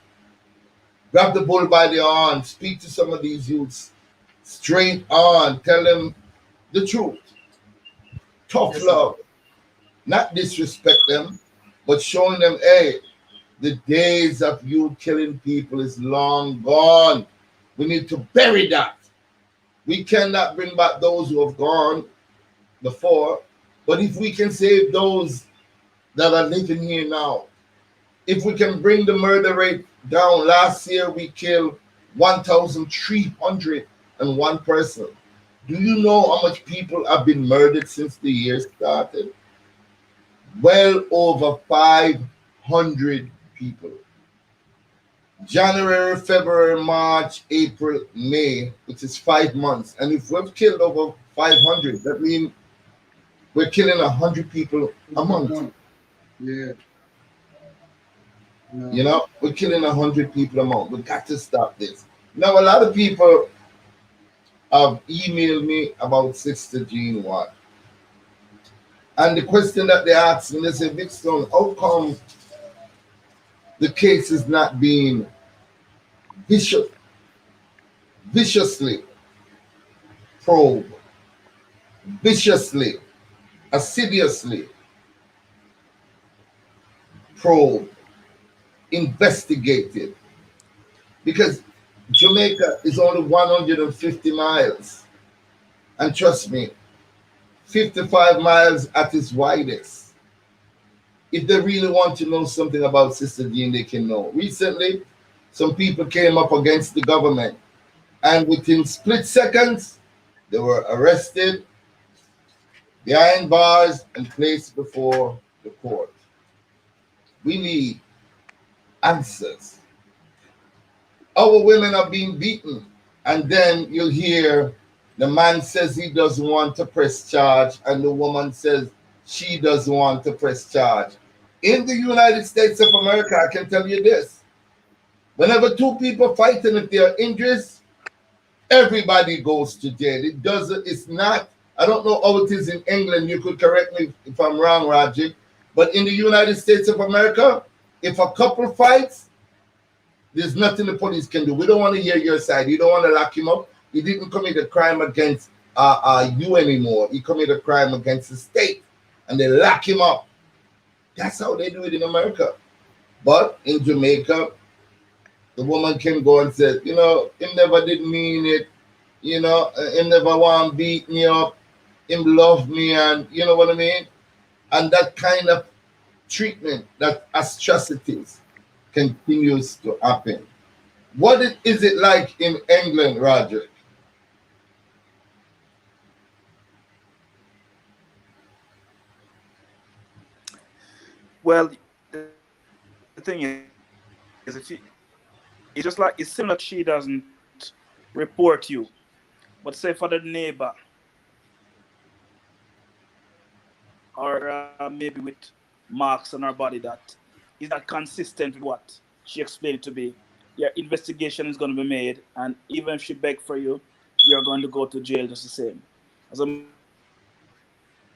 Grab the bull by the horn, speak to some of these youths straight on, tell them the truth. Tough Yes, sir. love, not disrespect them, but showing them, hey, the days of you killing people is long gone. We need to bury that. We cannot bring back those who have gone before, but if we can save those that are living here now, if we can bring the murder rate down, last year we killed 1,301 person. Do you know how much people have been murdered since the year started? Well over 500 people. January, February, March, April, May, which is 5 months. And if we've killed over 500, that means we're killing 100 people a month. Yeah. No. You know, we're killing 100 people a month. We got to stop this. Now, a lot of people have emailed me about Sister Jean Watt. And the question that they ask me, they say, Big Stone, how come the case is not being vicious, viciously probed, viciously, assiduously probed, investigated? Because Jamaica is only 150 miles. And trust me, 55 miles at its widest. If they really want to know something about Sister Jean, they can know. Recently, some people came up against the government, and within split seconds, they were arrested, behind bars, and placed before the court. We need answers. Our women are being beaten, and then you'll hear the man says he doesn't want to press charge, and the woman says she doesn't want to press charge. In the United States of America, I can tell you this: whenever two people fight and if they are injuries, everybody goes to jail. It doesn't. It's not. I don't know how it is in England. You could correct me if I'm wrong, Rajiv. But in the United States of America, if a couple fights, there's nothing the police can do. We don't want to hear your side. You don't want to lock him up. He didn't commit a crime against you anymore. He committed a crime against the state, and they lock him up. That's how they do it in America. But in Jamaica, the woman can go and say, you know, him never did mean it. You know, him never want to beat me up. Him love me, and you know what I mean? And that kind of treatment, that atrocities continues to happen. What is it like in England, Roger? Well, the thing is, it's just like it's similar to she doesn't report you, but say for the neighbor or maybe with marks on her body that is not consistent with what she explained it to be, your investigation is going to be made, and even if she beg for you, you're going to go to jail just the same. As a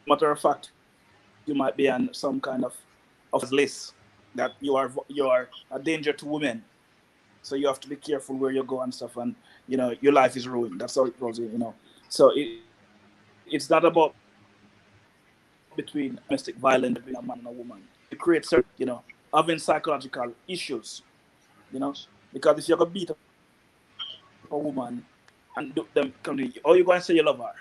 matter of fact, you might be on some kind of officer's list that you are a danger to women, so you have to be careful where you go and stuff, and your life is ruined. That's how it goes, So it's not about between domestic violence between a man and a woman. It creates certain, having psychological issues, because if you're gonna beat up a woman and do them come to you, oh, you're going to say you love her, you love her,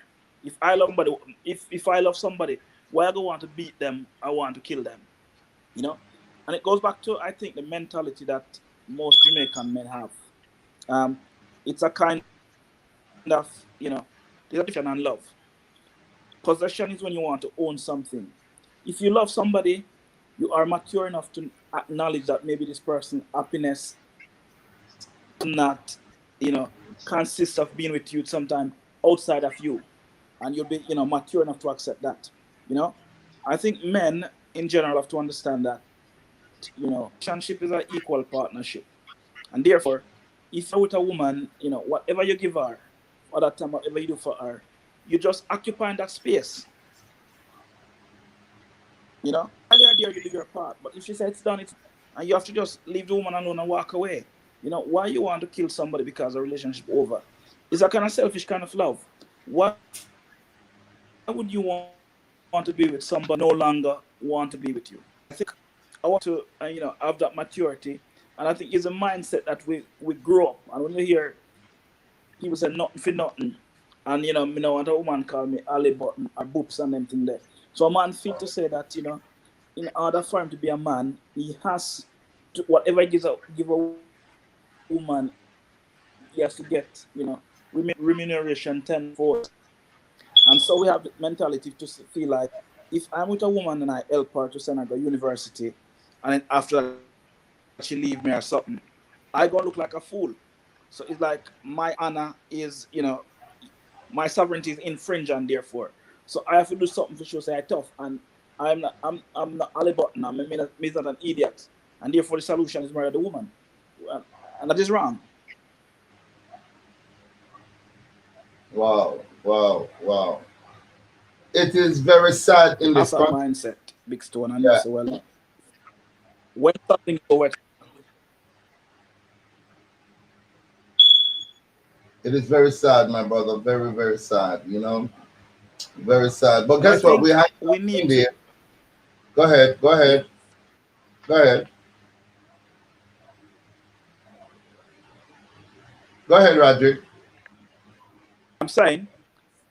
If I love somebody, if I love somebody, why I don't want to beat them, I want to kill them. You know? And it goes back to, I think, the mentality that most Jamaican men have. It's a kind of, there's a difference and love. Possession is when you want to own something. If you love somebody, you are mature enough to acknowledge that maybe this person's happiness not, consists of being with you sometime outside of you. And you'll be, mature enough to accept that. You know? I think men in general have to understand that, relationship is an equal partnership. And therefore, if you're with a woman, whatever you give her, or that time, whatever you do for her, you just occupy that space. While you're there, you do your part. But if she says it's done, and you have to just leave the woman alone and walk away. Why you want to kill somebody because the relationship over? It's a kind of selfish kind of love. Why would you want to be with somebody no longer want to be with you? I think I want to, have that maturity. And I think it's a mindset that we grow up. And when you hear people say nothing for nothing, and, me know want a woman call me Ali Button or Boops and them thing there. So a man feel to say that, in order for him to be a man, he has to, whatever he give a woman, he has to get, remuneration tenfold. And so we have the mentality to feel like, if I'm with a woman and I help her to send her to university, and then after that she leave me or something, I gonna look like a fool. So it's like my honor is, my sovereignty is infringed, and therefore, so I have to do something to show say I'm tough, and I'm not Ali Button. I'm not an idiot, and therefore the solution is murder the woman, and that is wrong. Wow. It is very sad in this That's a country. mindset, big stone, and Yeah. so well. When something go wet, It is very sad, my brother. Very, very sad, Very sad. But and I guess what? We think have we in need to, there. Go ahead. Go yeah. ahead. Go ahead. Go ahead, Roderick. I'm saying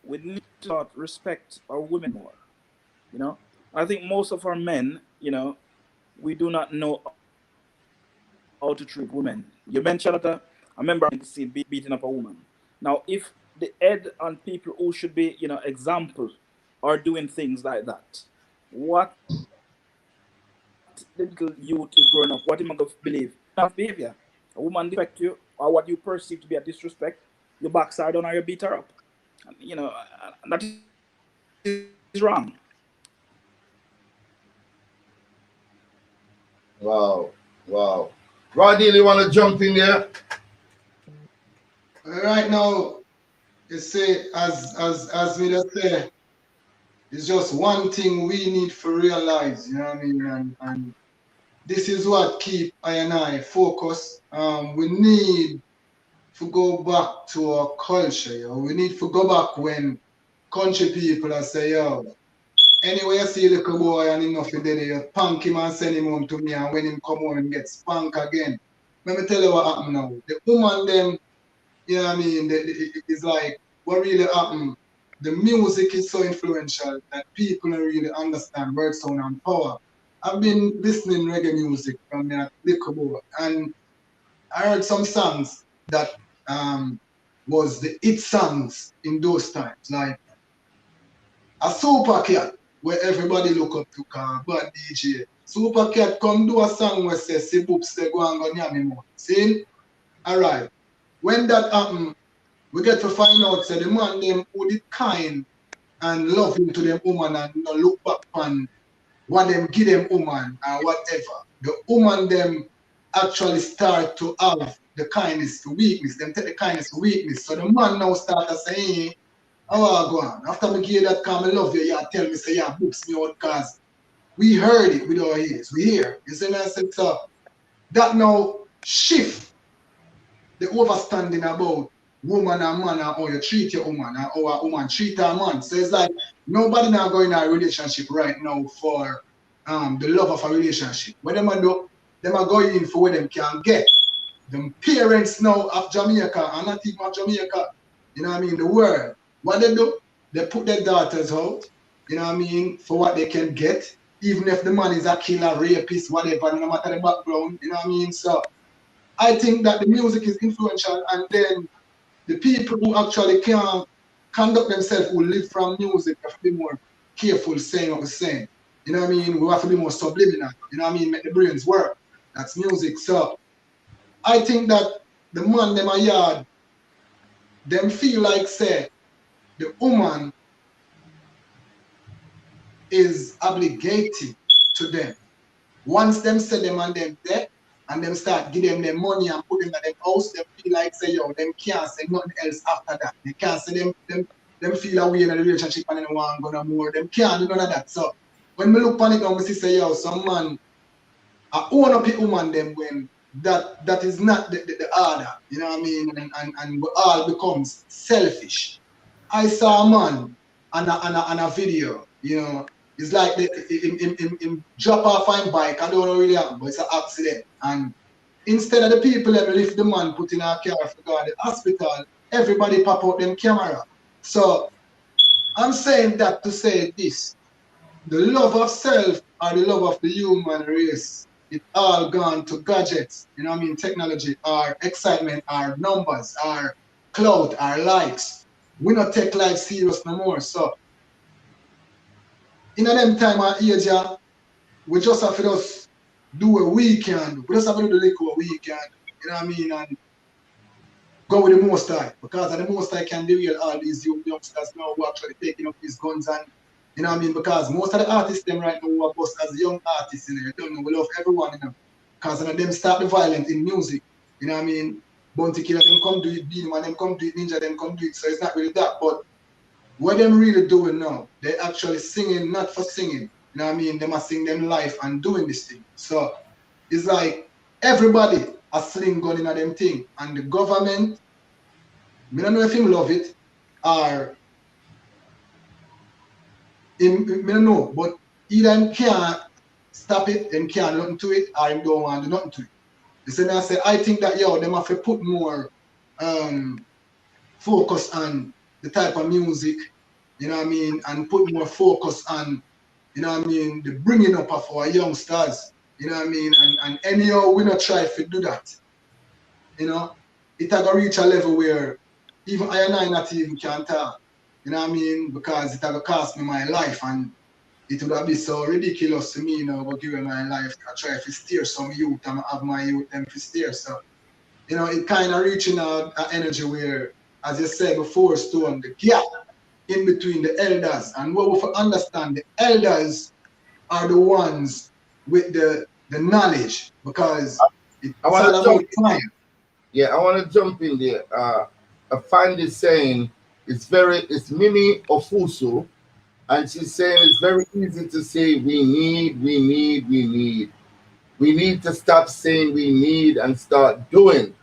we need to start respect our women more. I think most of our men, we do not know how to treat women. You mentioned that I remember see beating up a woman. Now, if the head on people who should be, example, are doing things like that, what the little youth is growing up, what am I going to believe? That behavior. A woman disrespect you, or what you perceive to be a disrespect, you backside on her, you beat her up. And, that is wrong. Wow. Roddy, you want to jump in there? Right now, you say, as we just say, it's just one thing we need to realize, you know what I mean? And this is what keep I and I focused. We need to go back to our culture, yo. We need to go back when country people are say, yo, anyway, you see a little boy and enough in there, you punk him and send him home to me, and when him come home and get spanked again. Let me tell you what happened now. The woman them, you know what I mean, it's like, what really happened, the music is so influential that people don't really understand word, sound, and power. I've been listening reggae music from a little boy, and I heard some songs that was the hit songs in those times, like a Super Cat, where everybody look up to bad DJ. Super Cat come do a song where say, "Si boops they go and go near me more." See? Alright. When that happen, we get to find out say the man them who did kind and loving to them woman and not look back on what them give them woman or whatever. The woman them actually start to have the kindness to weakness. Them take the kindness to weakness. So the man now start to say, hey, how I go on? After me give that come, I love you, you tell me, say, yeah, books me out, because we heard it with our ears. We hear. You see me? I said, so that now shift the overstanding about woman and man and how you treat your woman and how a woman treat her man. So it's like nobody now going in a relationship right now for the love of a relationship. What them do, them are going in for what them can get. The parents now of Jamaica and not even of Jamaica, you know what I mean, the world. What they do? they put their daughters out, you know what I mean, for what they can get, even if the man is a killer, rapist, whatever, no matter the background, you know what I mean? So I think that the music is influential, and then the people who actually can conduct themselves, who live from music, have to be more careful saying what we're saying. You know what I mean? We have to be more subliminal, you know what I mean? Make the brains work. That's music. So I think that the man, them a yard, them feel like, say, the woman is obligated to them. Once them say them and them there, and them start give them their money and put them in them house, they feel like say, yo, them can't say nothing else after that. They can't say them feel away in a relationship and then want gonna more. Them can't do none of that. So when we look on it now, we see say, yo, some man I own up a woman them when that is not the order, you know what I mean? And we all becomes selfish. I saw a man on a video, you know, it's like him drop off on bike, I don't know really happen, but it's an accident. And instead of the people that lift the man, put in a car to go to the hospital, everybody pop out them camera. So I'm saying that to say this. The love of self or the love of the human race, it all gone to gadgets, you know what I mean, technology, or excitement, or numbers, or clout, or likes. We not take life serious no more. So in them time and age, we just have to just do what we can do. We just have to do the little what we can do, you know what I mean, and go with the most high, because the most high can derail all these youngsters now who actually taking up these guns, and you know what I mean, because most of the artists them right now who are bust as young artists, you know, you don't know, we love everyone, you know, because them start the violence in music, you know what I mean, Bounty Killer them come do it, Deen Man them come do it, Ninja them come do it, so it's not really that, but what them really doing now, they actually singing not for singing, you know what I mean, they must sing them life and doing this thing. So it's like everybody a sling gun in them thing, and the government, I don't know if him love it or him, I don't know, but either him can't stop it, him can't nothing to it, or him don't want to do nothing to it. You see me, I say, I think that, yo, them have to put more focus on the type of music, you know what I mean, and put more focus on, you know what I mean, the bringing up of our youngsters, you know what I mean, and anyhow, we not try to do that, you know. It has to reach a level where even I and I not even can talk, you know what I mean, because it has cost me my life, and it would have been so ridiculous to me, you know, about giving my life to try to steer some youth and have my youth them to steer. So, you know, it kind of reaching an energy where, as you said before, Stone, the gap in between the elders, and what we understand, the elders are the ones with the knowledge, because it's all about time. Yeah, I want to jump in there. I find this saying, it's Mimi Ofusu, and she's saying it's very easy to say we need. We need to stop saying we need and start doing.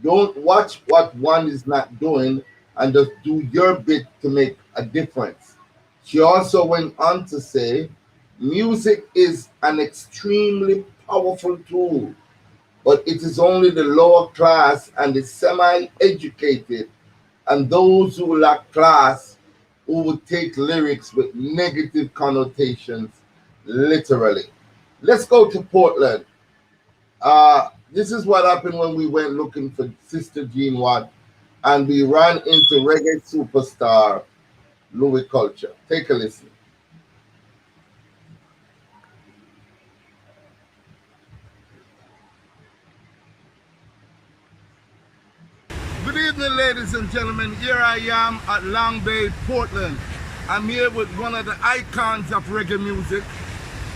Don't watch what one is not doing and just do your bit to make a difference. She also went on to say, music is an extremely powerful tool, but it is only the lower class and the semi-educated and those who lack class who would take lyrics with negative connotations literally. Let's go to Portland. This is what happened when we went looking for Sister Jean Watt, and we ran into reggae superstar Louis Culture. Take a listen. Good evening, ladies and gentlemen. Here I am at Long Bay, Portland. I'm here with one of the icons of reggae music,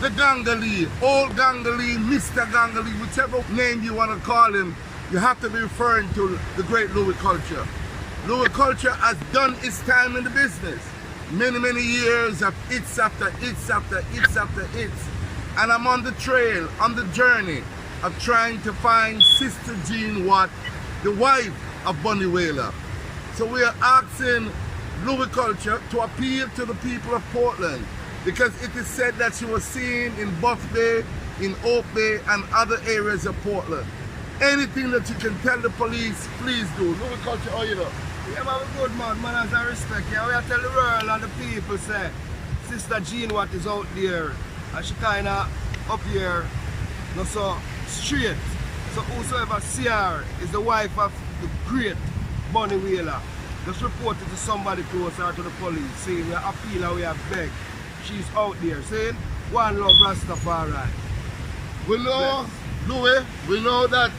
the Gangalee, old Gangalee, Mr. Gangalee, whichever name you want to call him, you have to be referring to the great Louis Culture. Louis Culture has done his time in the business. Many years of hits after hits after hits after hits. And I'm on the trail, on the journey of trying to find Sister Jean Watt, the wife of Bunny Wailer. So we are asking Louis Culture to appeal to the people of Portland, because it is said that she was seen in Buff Bay, in Oak Bay, and other areas of Portland. Anything that you can tell the police, please do. Louis Culture, how you know? Yeah, man, we good man, manners and respect. Yeah, we tell the world and the people say, Sister Jean what is out there, and she kinda up here, not so straight. So whosoever see her is the wife of the great Bunny Wailer. Just report it to somebody close or to the police, saying we appeal and we have begged. She's out there saying, one love Rastafari. We know, Louis, we know that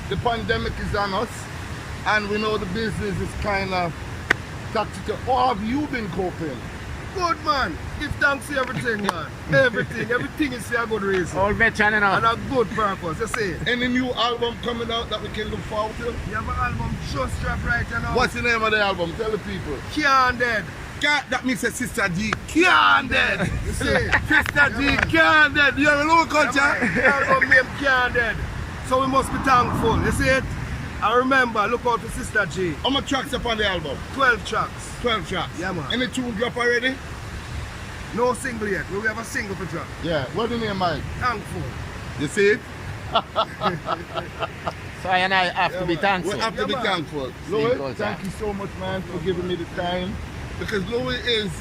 the pandemic is on us, and we know the business is kind of tactical. How have you been coping? Good man, give thanks to everything man. Everything is for a good reason. All veteran and all. And a good purpose, you see. Any new album coming out that we can look forward to? Yeah, my album just dropped right now. What's the name of the album? Tell the people. Can't Dead. That means Sister G. Can't Dead. You see? Sister G. Can't Dead. You have a little culture? The album name Can't Dead. So we must be thankful, you see it? And remember, look out for Sister G. How many tracks up on the album? 12 tracks. 12 tracks? Yeah, man. Any tune drop already? No single yet. We have a single for drop. Yeah. What's the name, Mike? Thankful. You see it? So I and I have to be thankful. We have to be thankful. Louis, thank you so much, man, for giving me the time. Because Louis is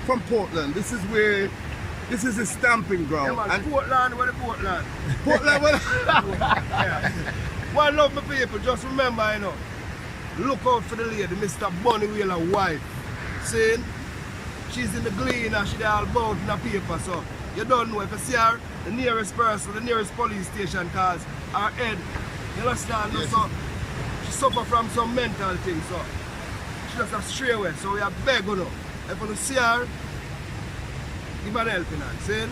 from Portland. This is a stamping ground. Yeah, man. And Portland, where the Portland? Portland, where Yeah. One love my people, just remember, you know, look out for the lady, Mr. Bunny Wailer wife. Saying, she's in the glean and she's all about in the paper, so you don't know. If you see her, the nearest person, the nearest police station calls her head. You understand? Yes. So she suffer from some mental things, so she just have stray away. So we are beg you know. If you see her, give her a helping hand. Saying,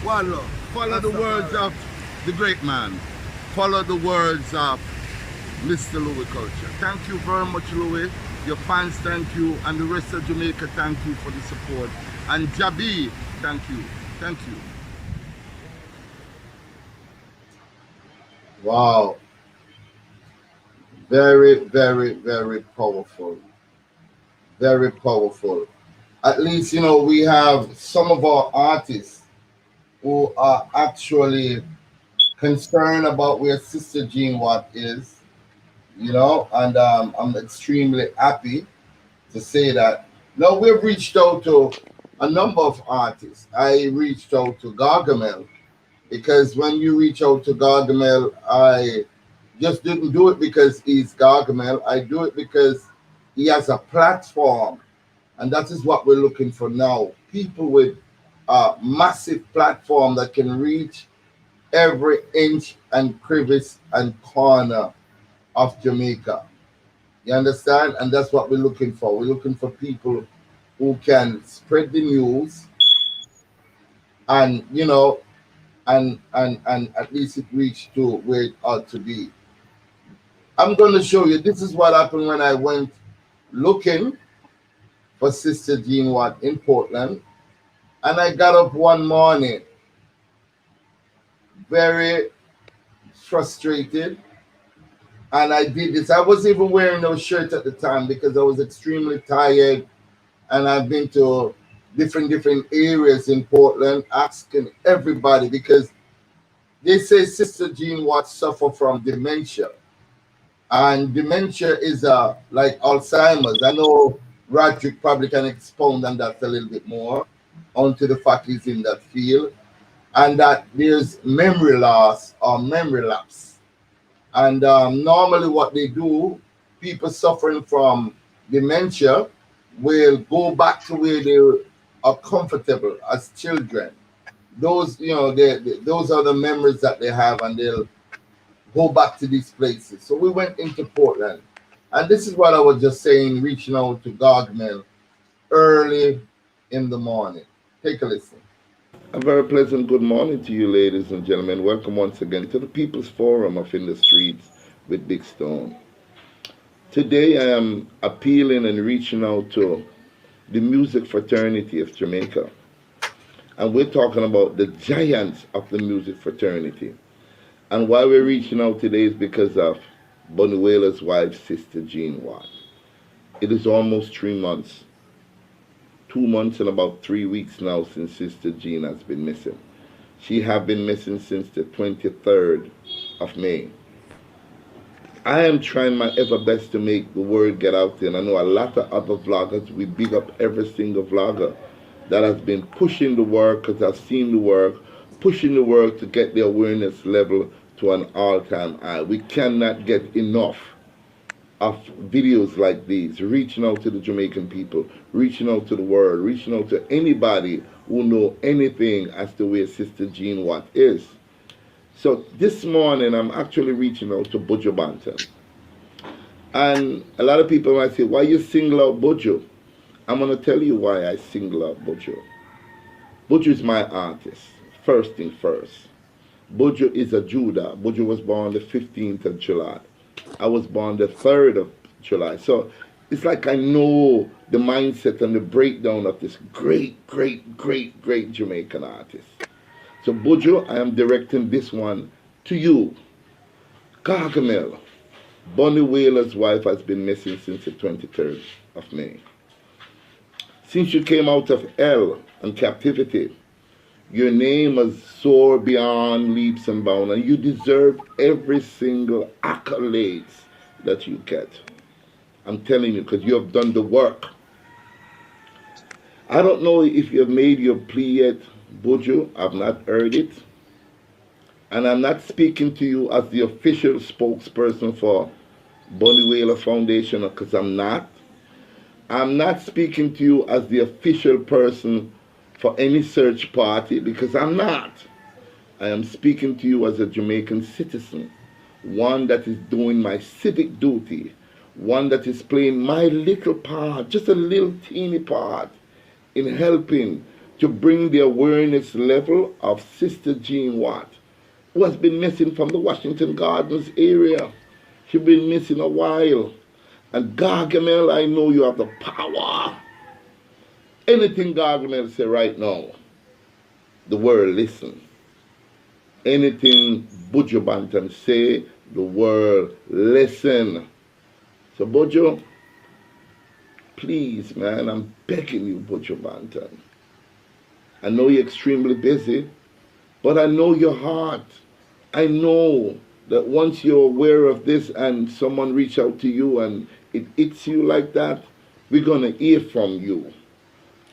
one love. Follow the words of the great man. Follow the words of Mr. Louis Culture. Thank you very much, Louis. Your fans, thank you. And the rest of Jamaica, thank you for the support. And Jabi, thank you. Thank you. Wow. Very, very, very powerful. Very powerful. At least, you know, we have some of our artists who are actually concerned about where Sister Jean Watt is, you know, and I'm extremely happy to say that. Now, we've reached out to a number of artists. I reached out to Gargamel, because when you reach out to Gargamel, I just didn't do it because he's Gargamel. I do it because he has a platform, and that is what we're looking for now. People with a massive platform that can reach every inch and crevice and corner of Jamaica. You understand? And that's what we're looking for. We're looking for people who can spread the news and, you know, and at least it reach to where it ought to be. I'm going to show you. This is what happened when I went looking for Sister Jean Watt in Portland. And I got up one morning very frustrated, and I did this. I wasn't even wearing no shirt at the time because I was extremely tired, and I've been to different areas in Portland asking everybody, because they say Sister Jean Watt suffer from dementia, and dementia is like Alzheimer's. I know Roderick probably can expound on that a little bit more, onto the fact he's in that field. And that there's memory loss or memory lapse. And normally what they do, people suffering from dementia will go back to where they are comfortable as children. Those, you know, those are the memories that they have, and they'll go back to these places. So we went into Portland. And this is what I was just saying, reaching out to Gargamel early in the morning. Take a listen. A very pleasant good morning to you, ladies and gentlemen. Welcome once again to the People's Forum of In the Streets with Big Stone. Today I am appealing and reaching out to the music fraternity of Jamaica. And we're talking about the giants of the music fraternity. And why we're reaching out today is because of Bunny Wailer's wife, Sister Jean Watt. It is almost 3 months. 2 months and about 3 weeks now since Sister Jean has been missing. She have been missing since the 23rd of May. I am trying my ever best to make the word get out there. And I know a lot of other vloggers. We big up every single vlogger that has been pushing the work, because I've seen the work, pushing the work to get the awareness level to an all-time high. We cannot get enough of videos like these, reaching out to the Jamaican people, reaching out to the world, reaching out to anybody who know anything as to where Sister Jean Watt is. So this morning, I'm actually reaching out to Buju Banton. And a lot of people might say, why you single out Buju? I'm going to tell you why I single out Buju. Buju is my artist, first thing first. Buju is a Judah. Buju was born the 15th of July. I was born the 3rd of July. So it's like I know the mindset and the breakdown of this great, great, great, great Jamaican artist. So Buju, I am directing this one to you. Gargamel, Bonnie Whaler's wife, has been missing since the 23rd of May. Since you came out of hell and captivity, your name has soared beyond leaps and bounds, and you deserve every single accolades that you get. I'm telling you, because you have done the work. I don't know if you have made your plea yet, Buju. I've not heard it. And I'm not speaking to you as the official spokesperson for Bonnie Whaler Foundation, because I'm not. I'm not speaking to you as the official person for any search party, because I'm not. I am speaking to you as a Jamaican citizen, one that is doing my civic duty, one that is playing my little part, just a little teeny part, in helping to bring the awareness level of Sister Jean Watt, who has been missing from the Washington Gardens area. She's been missing a while. And Gargamel, I know you have the power. Anything Gargamel say right now, the world listen. Anything Buju Banton say, the world listen. So Buju, please, man, I'm begging you, Buju Banton. I know you're extremely busy, but I know your heart. I know that once you're aware of this and someone reach out to you and it hits you like that, we're going to hear from you.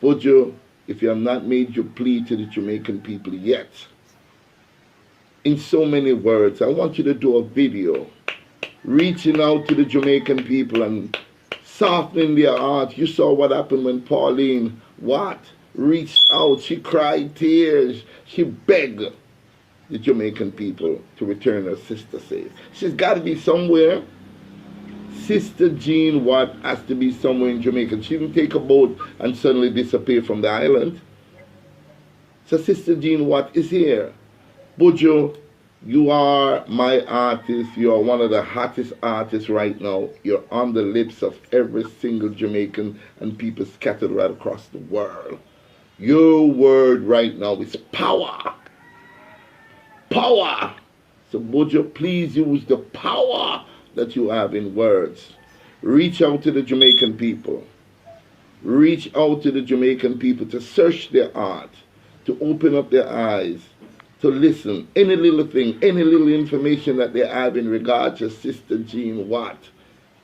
Buju, if you have not made your plea to the Jamaican people yet, in so many words, I want you to do a video reaching out to the Jamaican people and softening their heart. You saw what happened when Pauline Watt reached out. She cried tears. She begged the Jamaican people to return her sister safe. She's got to be somewhere. Sister Jean Watt has to be somewhere in Jamaica. She didn't take a boat and suddenly disappear from the island. So Sister Jean Watt is here. Buju, you are my artist. You are one of the hottest artists right now. You're on the lips of every single Jamaican and people scattered right across the world. Your word right now is power. Power. So Buju, please use the power that you have in words. Reach out to the Jamaican people. Reach out to the Jamaican people to search their heart, to open up their eyes, to listen. Any little thing, any little information that they have in regard to Sister Jean Watt,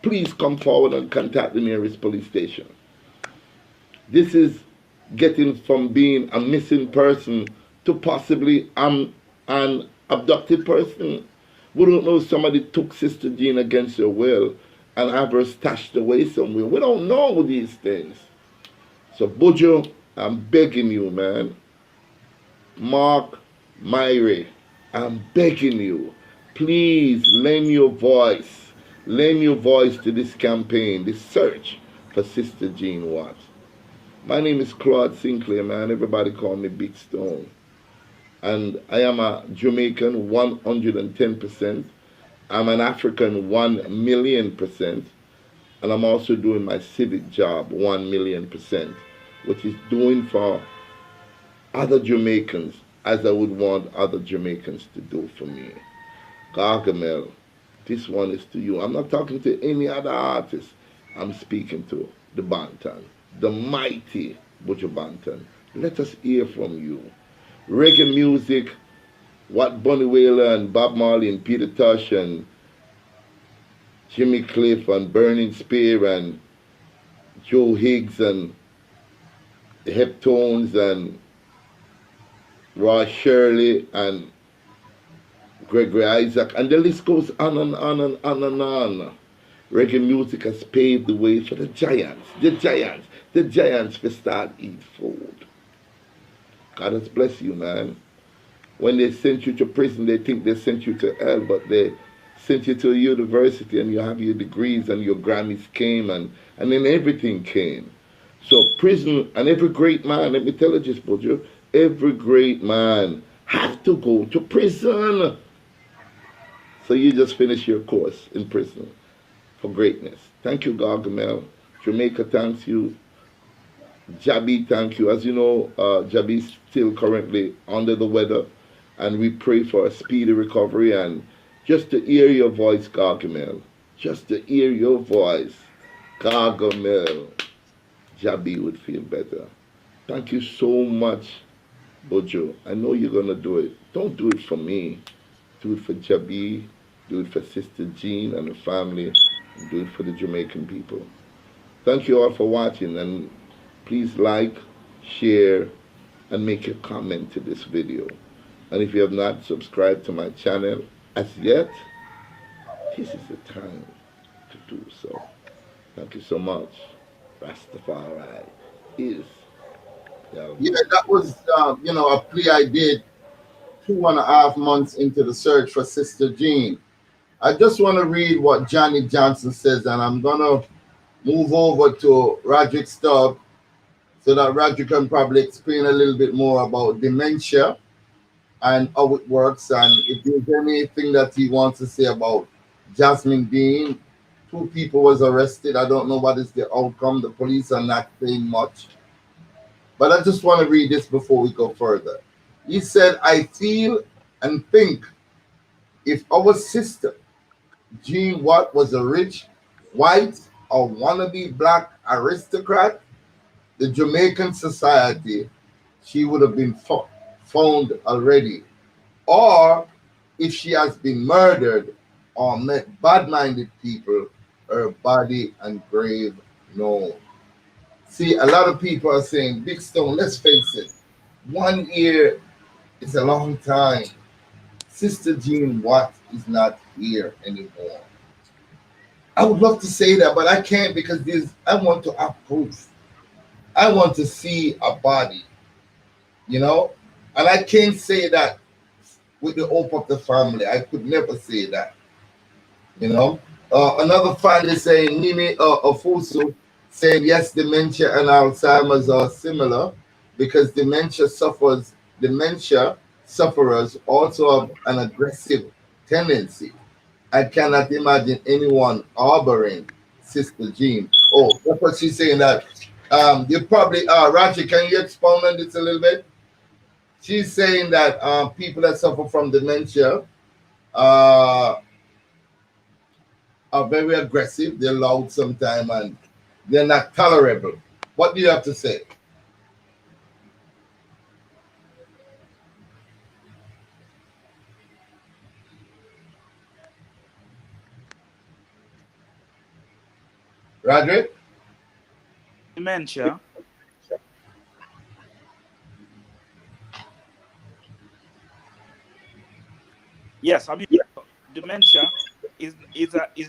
please come forward and contact the nearest police station. This is getting from being a missing person to possibly an abducted person. We don't know if somebody took Sister Jean against her will and have her stashed away somewhere. We don't know these things. So Buju, I'm begging you, man. Mark, Myrie, I'm begging you. Please lend your voice. Lend your voice to this campaign, this search for Sister Jean Watt. My name is Claude Sinclair, man. Everybody call me Big Stone. And I am a Jamaican 110%. I'm an African 1,000,000%. And I'm also doing my civic job 1,000,000%, which is doing for other Jamaicans as I would want other Jamaicans to do for me. Gargamel, this one is to you. I'm not talking to any other artist. I'm speaking to the Banton, the mighty Buju Banton. Let us hear from you. Reggae music, what Bonnie Whaler and Bob Marley and Peter Tosh and Jimmy Cliff and Burning Spear and Joe Higgs and Heptones and Ross Shirley and Gregory Isaac, and the list goes on and on and on and on. Reggae music has paved the way for the giants to start eat food. God has blessed you, man. When they sent you to prison, they think they sent you to hell, but they sent you to a university and you have your degrees and your Grammys came and then everything came. So prison, and every great man, let me tell you this, Buju, every great man have to go to prison. So you just finish your course in prison for greatness. Thank you, Gargamel. Jamaica thanks you. Jabi, thank you. As you know, Jabi's still currently under the weather, and we pray for a speedy recovery. And just to hear your voice, Gargamel, just to hear your voice, Gargamel, Jabi would feel better. Thank you so much, Buju. I know you're going to do it. Don't do it for me. Do it for Jabi, do it for Sister Jean and the family, and do it for the Jamaican people. Thank you all for watching, and please like, share, and make a comment to this video. And if you have not subscribed to my channel as yet, this is the time to do so. Thank you so much. Rastafari is Yeah, that was, a plea I did 2.5 months into the search for Sister Jean. I just want to read what Johnny Johnson says, and I'm going to move over to Roderick Stubb so that Roderick can probably explain a little bit more about dementia and how it works, and if there's anything that he wants to say about Jasmine Deen. 2 people was arrested. I don't know what is the outcome. The police are not saying much. But I just want to read this before we go further. He said, I feel and think if our sister Jean Watt was a rich, white, or wannabe black aristocrat, the Jamaican society, she would have been found already. Or if she has been murdered or met bad-minded people, her body and grave known. See, a lot of people are saying, Big Stone, let's face it, 1 year is a long time. Sister Jean Watt is not here anymore. I would love to say that, but I can't because I want to have proof. I want to see a body, and I can't say that with the hope of the family. I could never say that, Another fan is saying, Nini Ofusu, saying yes, dementia and Alzheimer's are similar because dementia sufferers also have an aggressive tendency. I cannot imagine anyone harboring Sister Jean. Oh, that's what she's saying. That you probably Roger, can you expound on this a little bit? She's saying that people that suffer from dementia are very aggressive, they're loud sometimes, and they're not tolerable. What do you have to say? Roderick? Dementia. Yes, I mean dementia is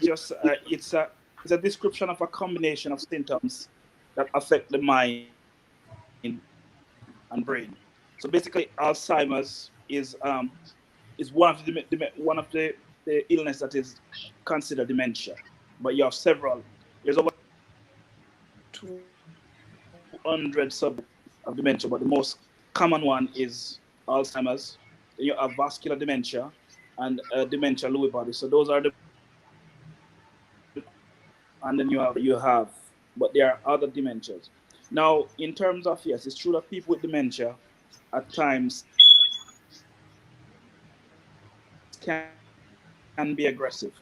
just it's a description of a combination of symptoms that affect the mind and brain. So basically, Alzheimer's is one of the illness that is considered dementia, but you have several. There's over 200 sub of dementia, but the most common one is Alzheimer's. Then you have vascular dementia and dementia Lewy body. So those are the, and then you have, but there are other dementias. Now, in terms of, yes, it's true that people with dementia at times can be aggressive.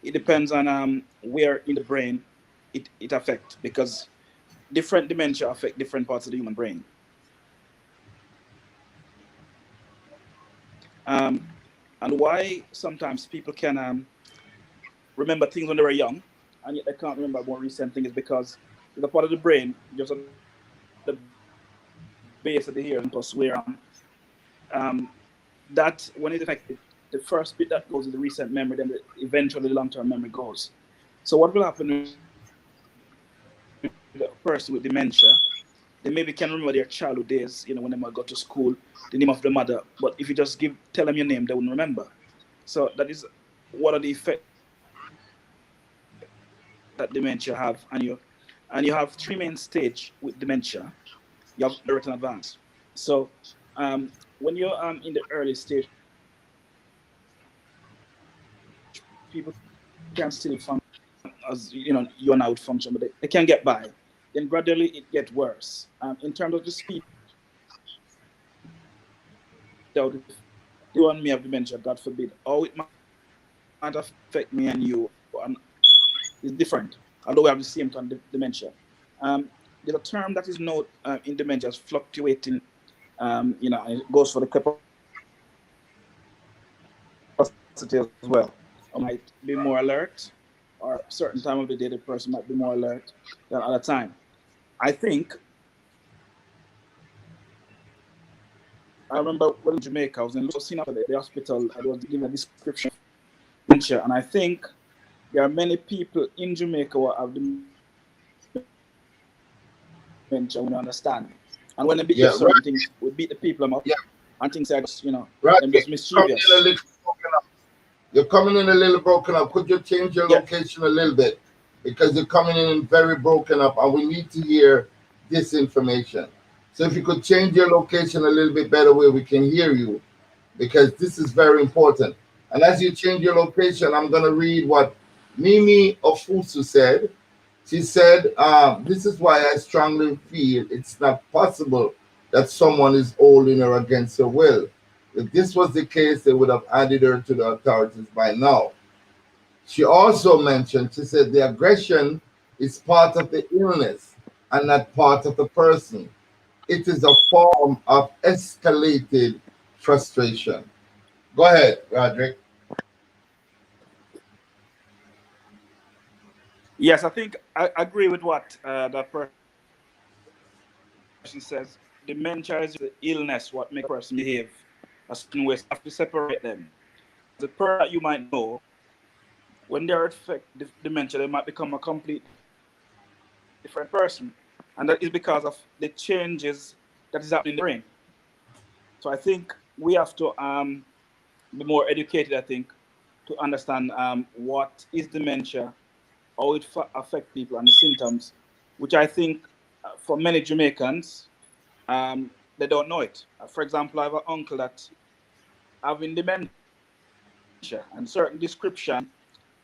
It depends on where in the brain it affects, because different dementia affect different parts of the human brain. And why sometimes people can remember things when they were young, and yet they can't remember more recent things because the part of the brain, just at the base of the ear, that when it's affected, the first bit that goes is the recent memory, then eventually the long-term memory goes. So what will happen with a person with dementia? They maybe can remember their childhood days, when they might go to school, the name of the mother, but if you just tell them your name, they wouldn't remember. So that is one of the effects that dementia have, and you have three main stage with dementia. You have mild, moderate, and advanced. So when you're in the early stage, people can still function as you and I would function, but they can get by. Then gradually it gets worse. In terms of the speed out, if you and me have dementia, God forbid, how it might affect me and you is different. Although we have the same kind of dementia. There's a term that is known in dementia as fluctuating, and it goes for the capacity as well. Some people might be more alert, or certain time of the day the person might be more alert than other time. I think I remember when in Jamaica, I was in Lucina, the hospital, I was giving a description of dementia, and I think there are many people in Jamaica who have dementia we don't understand. And when they beat you certain things, we beat the people them up, Yeah, and things say yeah, them just Roderick, mischievous. coming in a little broken up. You're coming in a little broken up. Could you change your Yeah, location a little bit? Because you're coming in very broken up, and we need to hear this information. So if you could change your location a little bit better where we can hear you, because this is very important. And as you change your location, I'm going to read what Mimi Ofusu said. She said, this is why I strongly feel it's not possible that someone is holding her against her will. If this was the case, they would have added her to the authorities by now. She also mentioned, she said, the aggression is part of the illness and not part of the person. It is a form of escalated frustration. Go ahead, Roderick. yes, I think I agree with what that person says. Dementia is just the illness what make a person behave a certain way. So you have to separate them. Because the person that you might know, when they are affected dementia, they might become a complete different person. And that is because of the changes that is happening in the brain. So I think we have to be more educated, I think, to understand what is dementia, how it affect people, and the symptoms, which I think for many Jamaicans, they don't know it. For example, I have an uncle that having dementia, and certain description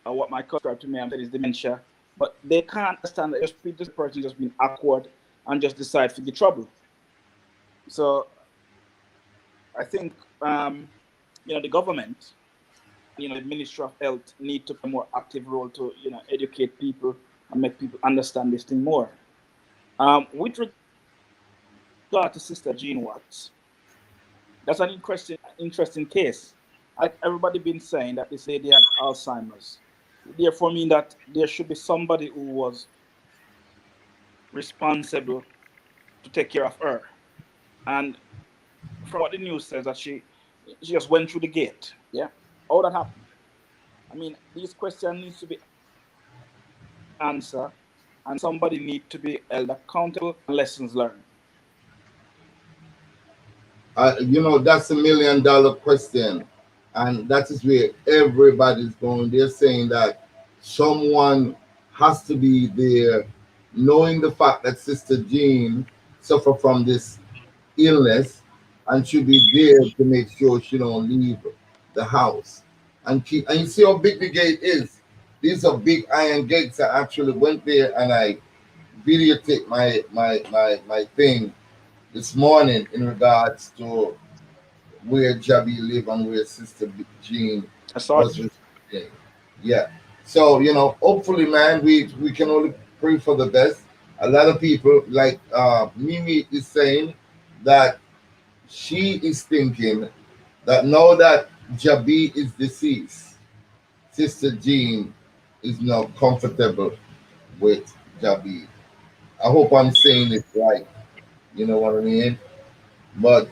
what my cousin described to me and said is dementia, but they can't understand that just the person just being awkward and just decide to get trouble. So I think the government and the Ministry of Health need to play a more active role to educate people and make people understand this thing more. With regard to Sister Jean Watts, that's an interesting case. Like everybody been saying that this lady had Alzheimer's. Therefore, mean that there should be somebody who was responsible to take care of her. And from what the news says, that she just went through the gate. Yeah, how that happened? I mean, these questions needs to be answered, and somebody need to be held accountable and lessons learned. That's $1 million question. And that is where everybody's going. They're saying that someone has to be there, knowing the fact that Sister Jean suffer from this illness and should be there to make sure she don't leave the house. And you see how big the gate is. These are big iron gates. I actually went there and I videotaped my thing this morning in regards to where Jabby live and where Sister Jean I saw was it. residing. Yeah. So, hopefully, man, we can only pray for the best. A lot of people, like Mimi is saying, that she is thinking that now that Jabi is deceased, Sister Jean is now comfortable with Jabi. I hope I'm saying it right. You know what I mean? But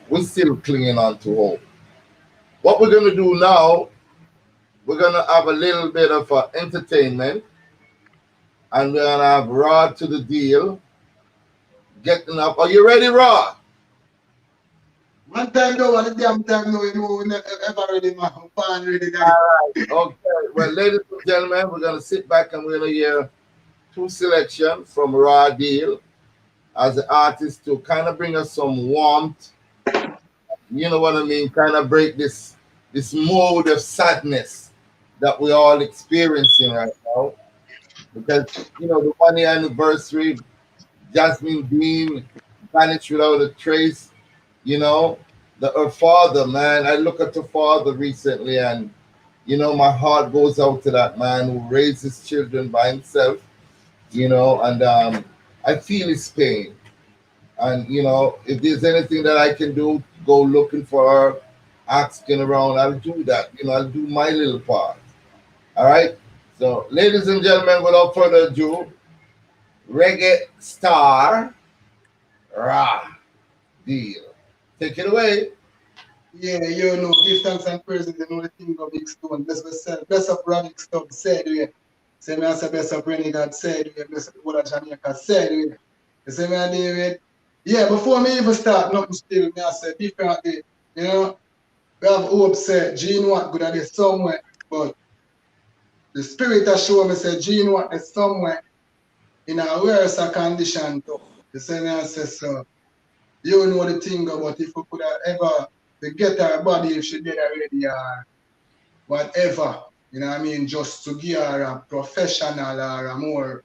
we're still clinging on to hope. What we're gonna do now, we're gonna have a little bit of entertainment, and we're gonna have Rod to the deal. Getting up. Are you ready, Rod? One time though, one damn time no, you know, we never ever ready, man. I'm born ready, daddy. All right. Okay. Well, ladies and gentlemen, we're gonna sit back and we're gonna hear two selections from Rod Deal as the artist to kind of bring us some warmth. You know what I mean? Kind of break this mode of sadness that we all experiencing right now. Because you know the 1 year anniversary, Jasmine Deen vanished without a trace. You know, her father, man. I look at her father recently, and you know my heart goes out to that man who raised his children by himself. You know, and I feel his pain. And you know, if there's anything that I can do, go looking for her, asking around, I'll do that. You know, I'll do my little part. All right. So, ladies and gentlemen, without further ado, reggae star Ra Deal. Take it away. Yeah, you know, give thanks and praises, you know the thing of big stone. Bless myself, bless up Radic stuff, said we. Say me answer bless up Renegade, said we, bless up the whole of Jamaica, said we. You see me, David? Yeah, before me even start, nothing still, me I say differently. You know, we have hope, say, Gene what good at this somewhere, but the spirit has shown me, say, Gene what is somewhere in a worse condition too. You see me, I say, so, you know the thing about if we could have ever get her body if she did already or whatever, you know what I mean, just to give her a professional or a more,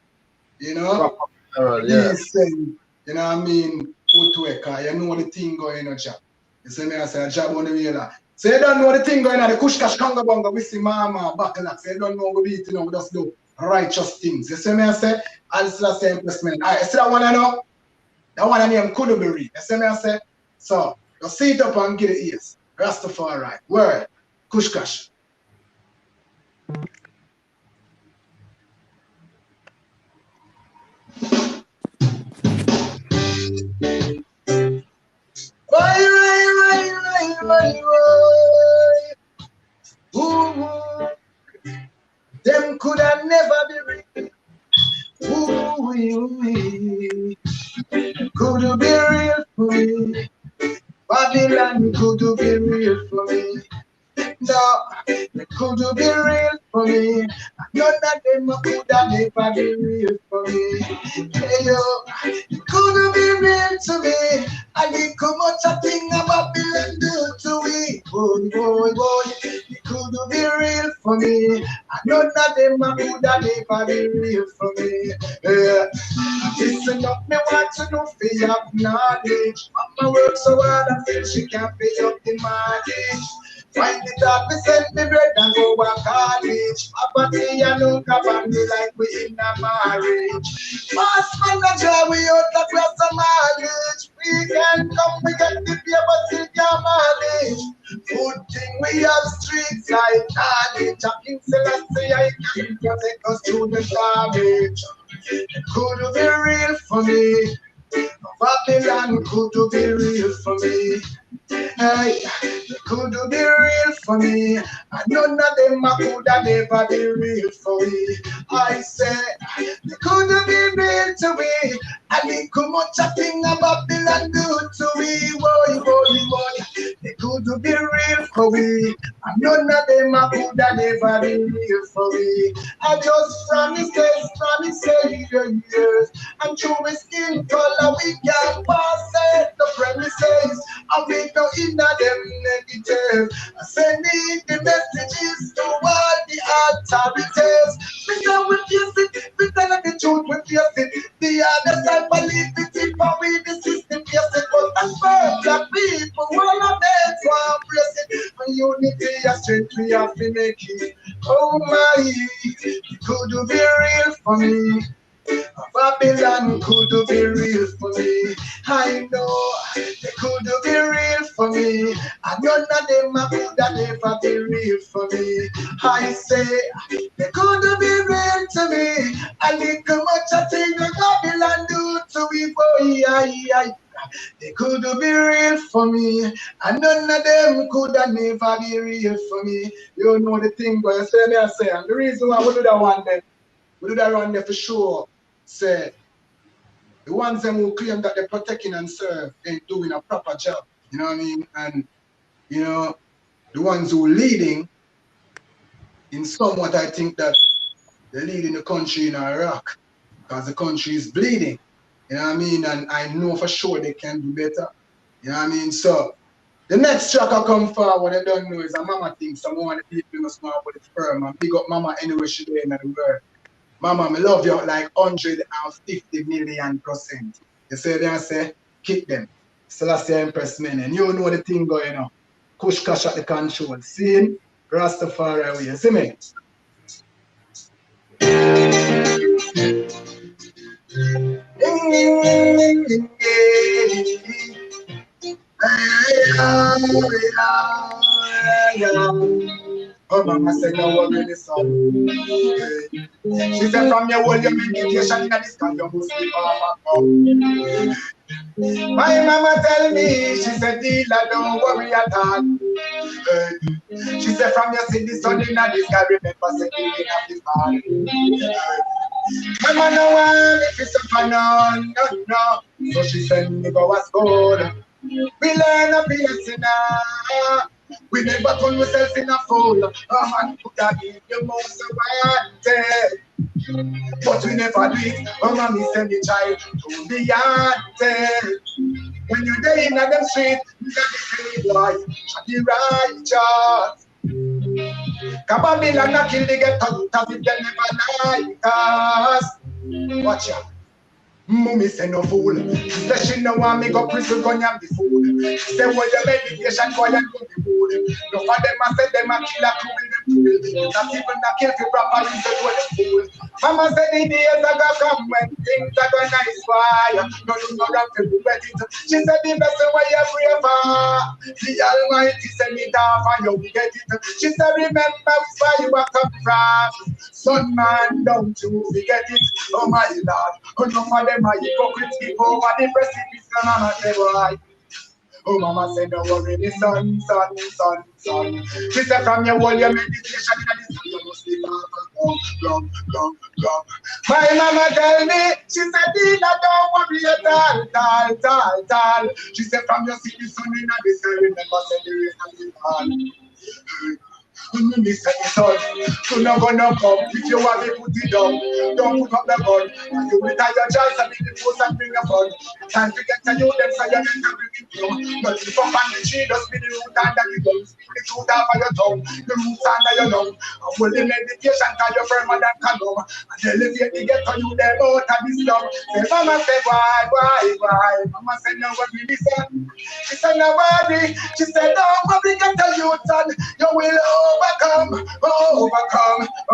you know, Yeah. decent, you know what I mean, footwork, you know the thing going on, job. You see me, I say, a job on the wheeler. So you don't know the thing going on, the kushkash kanga bonga, we see mama, backlack, so you don't know what we do, we just do righteous things. You see me, I say, I'll still say investment. All right, see that one I know? That one I name could be read. You see me, I say, so, you see it up and get it ears. Rastafari, word, kushkash. Why? Ooh, them could have never be real. Ooh, could be real for me. Babylon could be real for me. No, it could be real for me. None of them could have never be real for me. Hey yo, it could be real to me. I think how much a thing about Babylon do to me. Boy, boy, boy, it could be real for me. None of them could have never be real for me. Yeah. Listen up, me want to know for you have knowledge. Mama works so hard and feel she can't pay up the mortgage. Find it up, me send me bread and go to college. Apathy and no family like we in a marriage. Fast manager, we out across the mileage. We can come, we get the paper, but still can't manage. Food thing, we have streets like knowledge. A King Selassie, I can protect us through the damage. It could be real for me. Babylon could be real for me. Hey, it could be real for me. And none of them could have never be real for me. I say, it could be real to me. I think how much a thing about Babylon do to me. Boy, boy, boy. It could be real for me. And none of them could have never be real for me. I just promise, years. And through my skin color, we can pass it. The premises, and we go in them negative. Sending the messages to all the authorities. Because we face it, we tell the truth, we face it. The other side believe the tip, and we the system face it. But as for black people, all of them want praise it. And unity and strength, we have to make it. Oh my, it could be real for me. Babylon could be real for me. I know they could be real for me. And none of them could never be real for me. I say they could be real to me. A little much a thing that Babylon do to me, boy. They could be real for me, and none of them could never be real for me. You know the thing, but I say, and the reason why we do that one there, we do that one there for sure. Say, the ones them who claim that they're protecting and serve ain't doing a proper job. You know what I mean? And, you know, the ones who leading, in somewhat I think that they're leading the country in Iraq, because the country is bleeding. You know what I mean? And I know for sure they can do better. You know what I mean? So, the next track I come forward, I don't know, is a mama thing. Someone of the people must know about the firm. And big up mama anywhere she there in the world. Mama, me love you like 150 million%. You say they say, kick them. Still I say impress men. And you know the thing going on. Kush cash at the control. See? Rastafari way. See me? Oh, mama said, no worry, the son. She said, from your whole your meditation in this kind of must be my mama tell me, she said, dealer, don't worry at all. She said, from your see the sun in this sky, remember, say, the rain of the fall. Mama no one if it's a no. So she said, me go a school. We learn a lesson. We never turn ourselves in a fool. A man could have been the most wanted, but we never do it. Oh, mommy send the child to be haunted. When you're there in the street, you got to tell boy, the righteous. Babylon not kill the ghetto, cause it can never like us. Watch out. Mummy say no fool. Say she no want me go prison gun and be fool. Say what your meditation go and go be fool. No for them I say them a kill a cruel them fool. Not even a kill for properly say what them fool. Mama say the days are gonna come when things are gonna nice why. No you know that to wet it. She said the best way you pray for. The Almighty send it off and you get it. She said remember where you are come from. Son man don't you forget it. Oh my Lord. Oh no for them my hypocrites keep over the precipice, mama say boy. Oh mama say don't worry me son. She said from your whole your meditation in this time you must be long. My mama tell me, she said Dina don't worry at all. She said from your see the sun in this sky remember say the rain of the fall. Me say son, you not gonna come if you want to put it down. Don't put up the gun. You will tie your choice and make the force and bring a fun. Time to get to you, them say you're not bring it down. Not if up on the tree, just be the root under the tongue. Speak the truth out of your tongue, the roots under your lung. And hold the meditation till you're firmer than column. And elevate the get to you, them out of this slum. Say mama say why? Mama say no worry, listen. She said no worry. She said don't worry, get to you, son. You will overcome. Oh,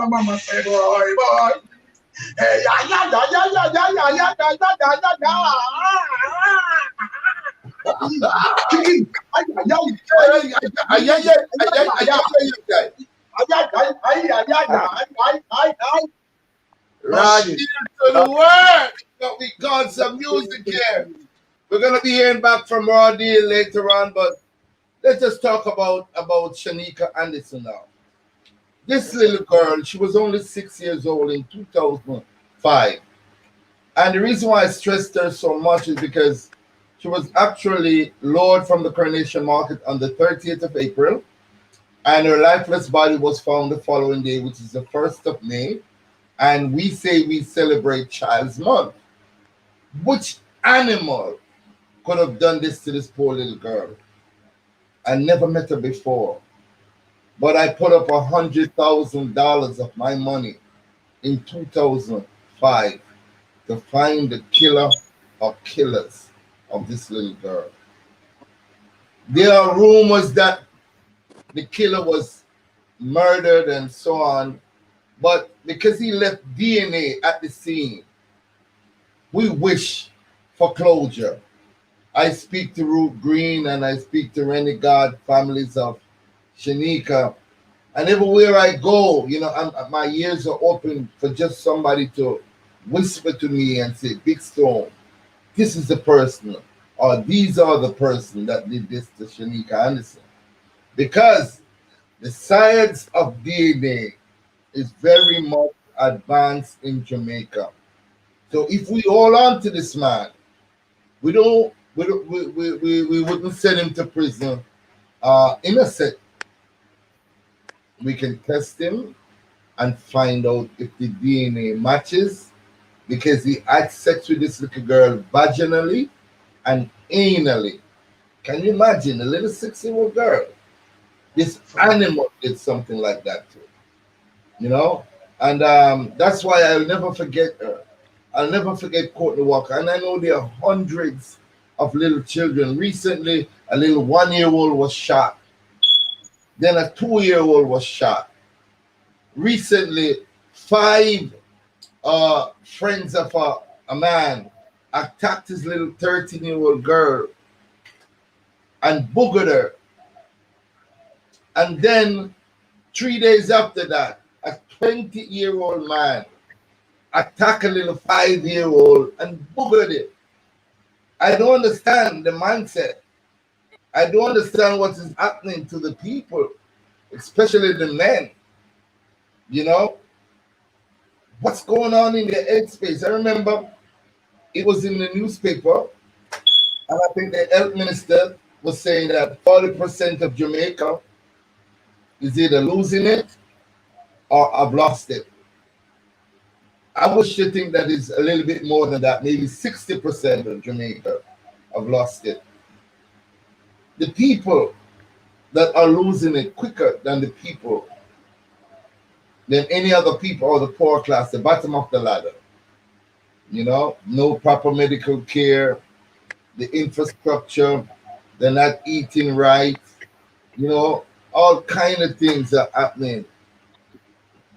mama say, boy. Hey, yeah. Right into the word. But we got some music here. We're gonna be hearing back from Roddy later on, but let's just talk about Shanika Anderson now. This little girl, she was only 6 years old in 2005. And the reason why I stressed her so much is because she was actually lured from the Coronation Market on the 30th of April. And her lifeless body was found the following day, which is the 1st of May. And we say we celebrate Child's Month. Which animal could have done this to this poor little girl? I never met her before. But I put up $100,000 of my money in 2005 to find the killer of killers of this little girl. There are rumors that the killer was murdered and so on, but because he left DNA at the scene, we wish for closure. I speak to Root Green and I speak to Renegade families of Shanika. And everywhere I go, my ears are open for just somebody to whisper to me and say, Big Stone, this is the person, or these are the person that did this to Shanika Anderson. Because the science of DNA is very much advanced in Jamaica. So if we hold on to this man, we wouldn't send him to prison innocent. We can test him and find out if the DNA matches because he had sex with this little girl vaginally and anally. Can you imagine a little 6-year-old girl? This animal did something like that to her, you know? And that's why I'll never forget her. I'll never forget Courtney Walker. And I know there are hundreds of little children. Recently, a little 1-year-old was shot. Then a 2-year-old was shot. Recently, 5 friends of a man attacked his little 13-year-old girl and boogered her. And then 3 days after that, a 20-year-old man attacked a little 5-year-old and boogered it. I don't understand the mindset. I don't understand what is happening to the people, especially the men. You know, what's going on in their headspace? I remember it was in the newspaper, and I think the health minister was saying that 40% of Jamaica is either losing it or have lost it. I wish to think that is a little bit more than that. Maybe 60% of Jamaica have lost it. The people that are losing it quicker than the people, than any other people or the poor class, the bottom of the ladder. No proper medical care, the infrastructure, they're not eating right, all kind of things are happening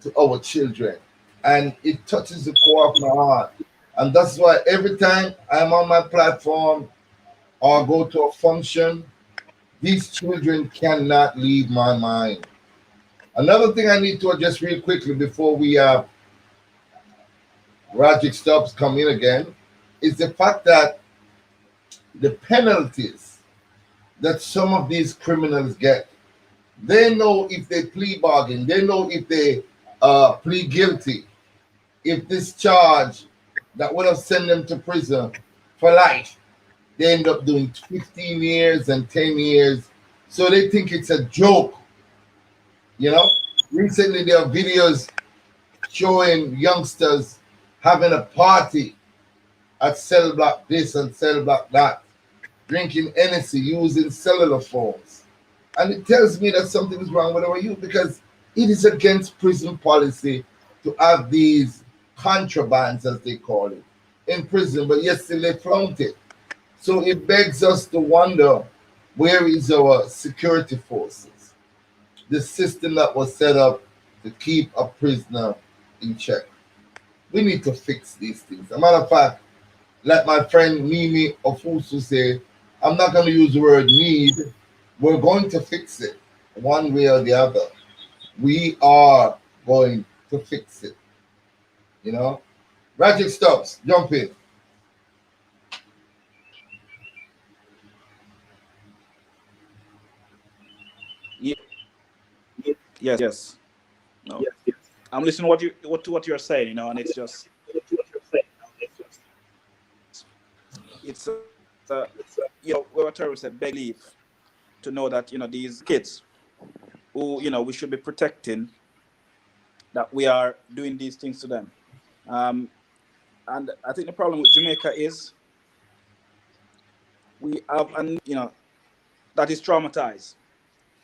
to our children. And it touches the core of my heart. And that's why every time I'm on my platform or go to a function, these children cannot leave my mind. Another thing I need to address real quickly before we Rajic Stubbs come in again is the fact that the penalties that some of these criminals get, they know if they plea bargain, they know if they plead guilty, if this charge that would have sent them to prison for life, they end up doing 15 years and 10 years. So they think it's a joke. Recently there are videos showing youngsters having a party at cell block this and cell block that, drinking Hennessy, using cellular phones. And it tells me that something is wrong with our youth because it is against prison policy to have these contrabands, as they call it, in prison, but yet still they flaunt it. So it begs us to wonder, where is our security forces? The system that was set up to keep a prisoner in check. We need to fix these things. As a matter of fact, like my friend Mimi Ofusu say, I'm not going to use the word need. We're going to fix it one way or the other. We are going to fix it. Rajic Stubbs, jump in. Yes. No. I'm listening to what you're saying, and it's just it's what Terry said, belief to know that these kids who we should be protecting, that we are doing these things to them. And I think the problem with Jamaica is we have that is traumatized.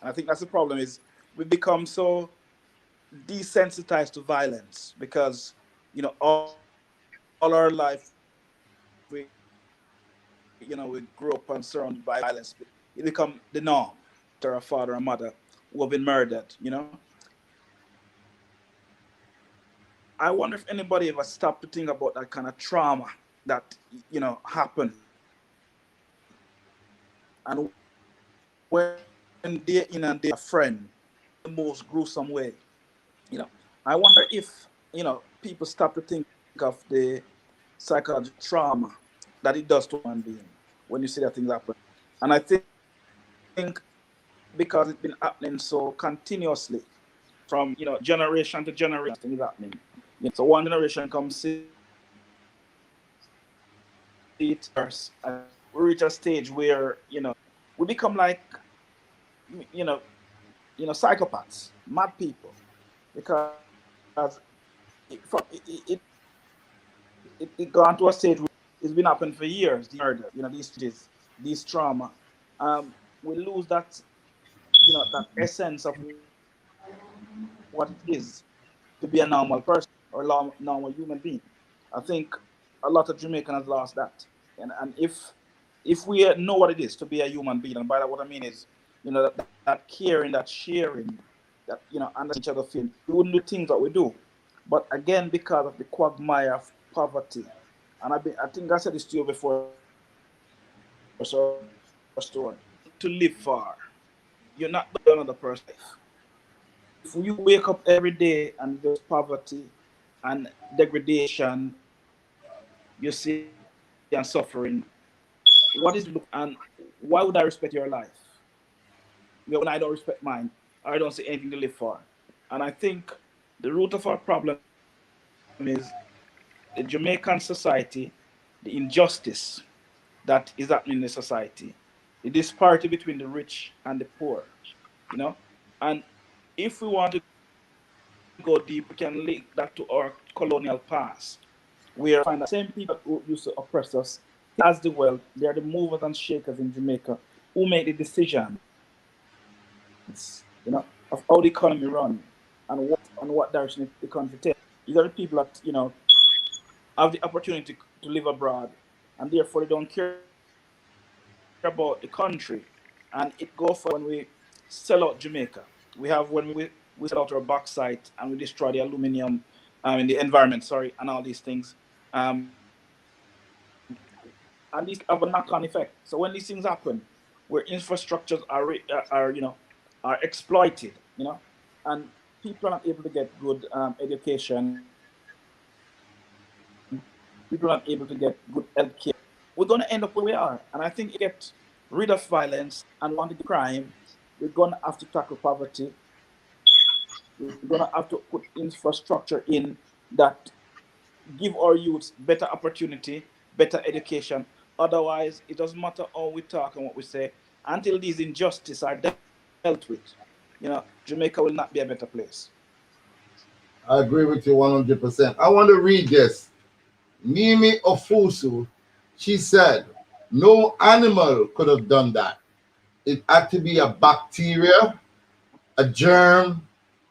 And I think that's the problem is we become so desensitized to violence because all our life we grew up and surrounded by violence. It become the norm to our father and mother who have been murdered. I wonder if anybody ever stopped to think about that kind of trauma that happen, and when day in and day a friend, the most gruesome way. You know, I wonder if people stop to think of the psychological trauma that it does to a human being when you see that things happen. And I think because it's been happening so continuously from generation to generation, things happening. So one generation comes see it worse, and we reach a stage where we become like you know psychopaths, mad people, because it gone to a stage where it's been happening for years. These murder, these tragedies, these trauma, we lose that essence of what it is to be a normal person or normal human being. I think a lot of Jamaican has lost that, and if we know what it is to be a human being, and by that what I mean is that caring, that sharing, that understanding each other feeling, we wouldn't do things that we do. But again, because of the quagmire of poverty, and I think I said this to you before, so to live far, you're not going to live another person's life. If you wake up every day and there's poverty and degradation, you see, and suffering, what is look and why would I respect your life? When I don't respect mine, I don't see anything to live for. And I think the root of our problem is the Jamaican society, the injustice that is happening in the society, the disparity between the rich and the poor, you know. And if we want to go deep, we can link that to our colonial past, where we find that same people that who used to oppress us, they as the wealth, they are the movers and shakers in Jamaica who make the decisions, of how the economy run and what direction the country take. These are the people that have the opportunity to live abroad, and therefore they don't care about the country. And it go further when we sell out Jamaica. We have when we sell out our bauxite and we destroy the aluminium, in the environment, sorry, and all these things. And these have a knock-on effect. So when these things happen, where infrastructures are exploited, and people are not able to get good education, people are not able to get good healthcare, we're going to end up where we are. And I think if we want to get rid of violence and we want to get rid of crime, we're going to have to tackle poverty. We're going to have to put infrastructure in that give our youths better opportunity, better education. Otherwise, it doesn't matter how we talk and what we say. Until these injustices are dealt with, Jamaica will not be a better place. I agree with you 100%. I want to read this. Mimi Ofusu, she said, no animal could have done that. It had to be a bacteria, a germ,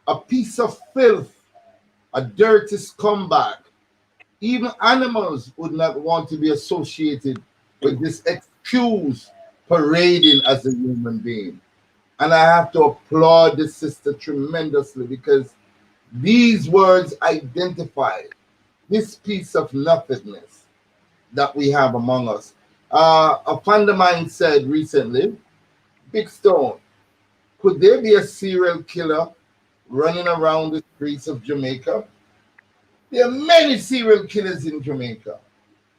a piece of filth, a dirty scumbag. Even animals would not want to be associated with this excuse parading as a human being. And I have to applaud this sister tremendously because these words identify this piece of nothingness that we have among us. A friend of mine said recently, Big Stone, could there be a serial killer running around the streets of Jamaica? There are many serial killers in Jamaica.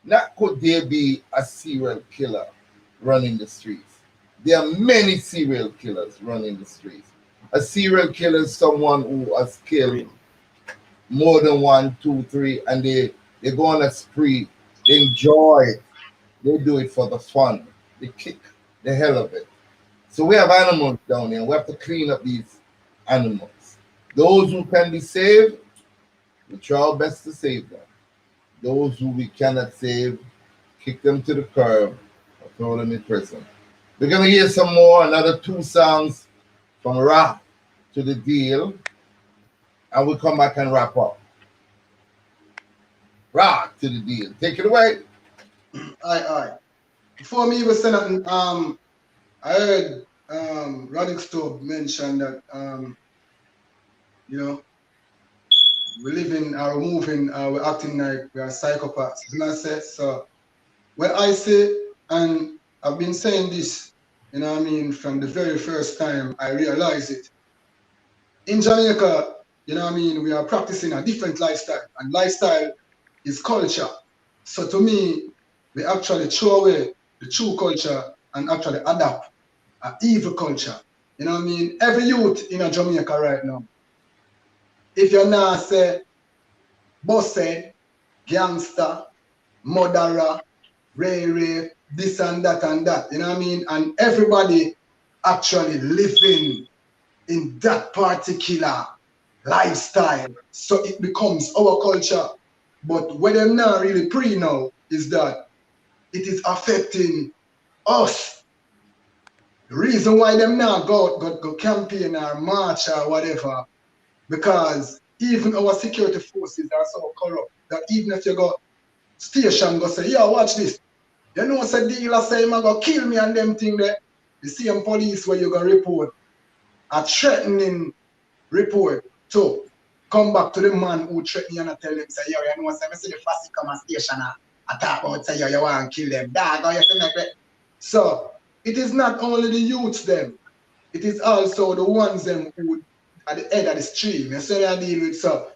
Not could there be a serial killer running the streets. There are many serial killers running the streets. A serial killer is someone who has killed more than one, two, three, and they go on a spree. They enjoy it. They do it for the fun. They kick the hell of it. So we have animals down here. We have to clean up these animals. Those who can be saved, we try our best to save them. Those who we cannot save, kick them to the curb or throw them in prison. We're gonna hear some more, another two songs from Rap to the Deal, and we'll come back and wrap up. Rock to the Deal. Take it away. Aye. Before me even say nothing, I heard Radic Stove mention that you know, we living, we're moving, we're acting like we are psychopaths. You know what I say? So when I say, and I've been saying this, you know what I mean, from the very first time I realized it. In Jamaica, you know what I mean, we are practicing a different lifestyle, and lifestyle is culture. So to me, we actually throw away the true culture and actually adapt an evil culture. You know what I mean? Every youth in Jamaica right now, if you're not say bossy, gangster, murderer, ray, this and that, you know what I mean? And everybody actually living in that particular lifestyle. So it becomes our culture. But what they're not really pre now is that it is affecting us. The reason why them now go campaign or march or whatever, because even our security forces are so corrupt that even if you go station, go say, yo, watch this. You know, say dealer say, man, go kill me and them thing there. The same police where you go report a threatening report to come back to the man who threatened you and tell him, say, yo, you know, say, I see the fussy come and station and talk about, say, yo, you want to kill them. Dog, how you feel like that? So, it is not only the youths them, it is also the ones them who at the end of the stream. You see what I deal with? So,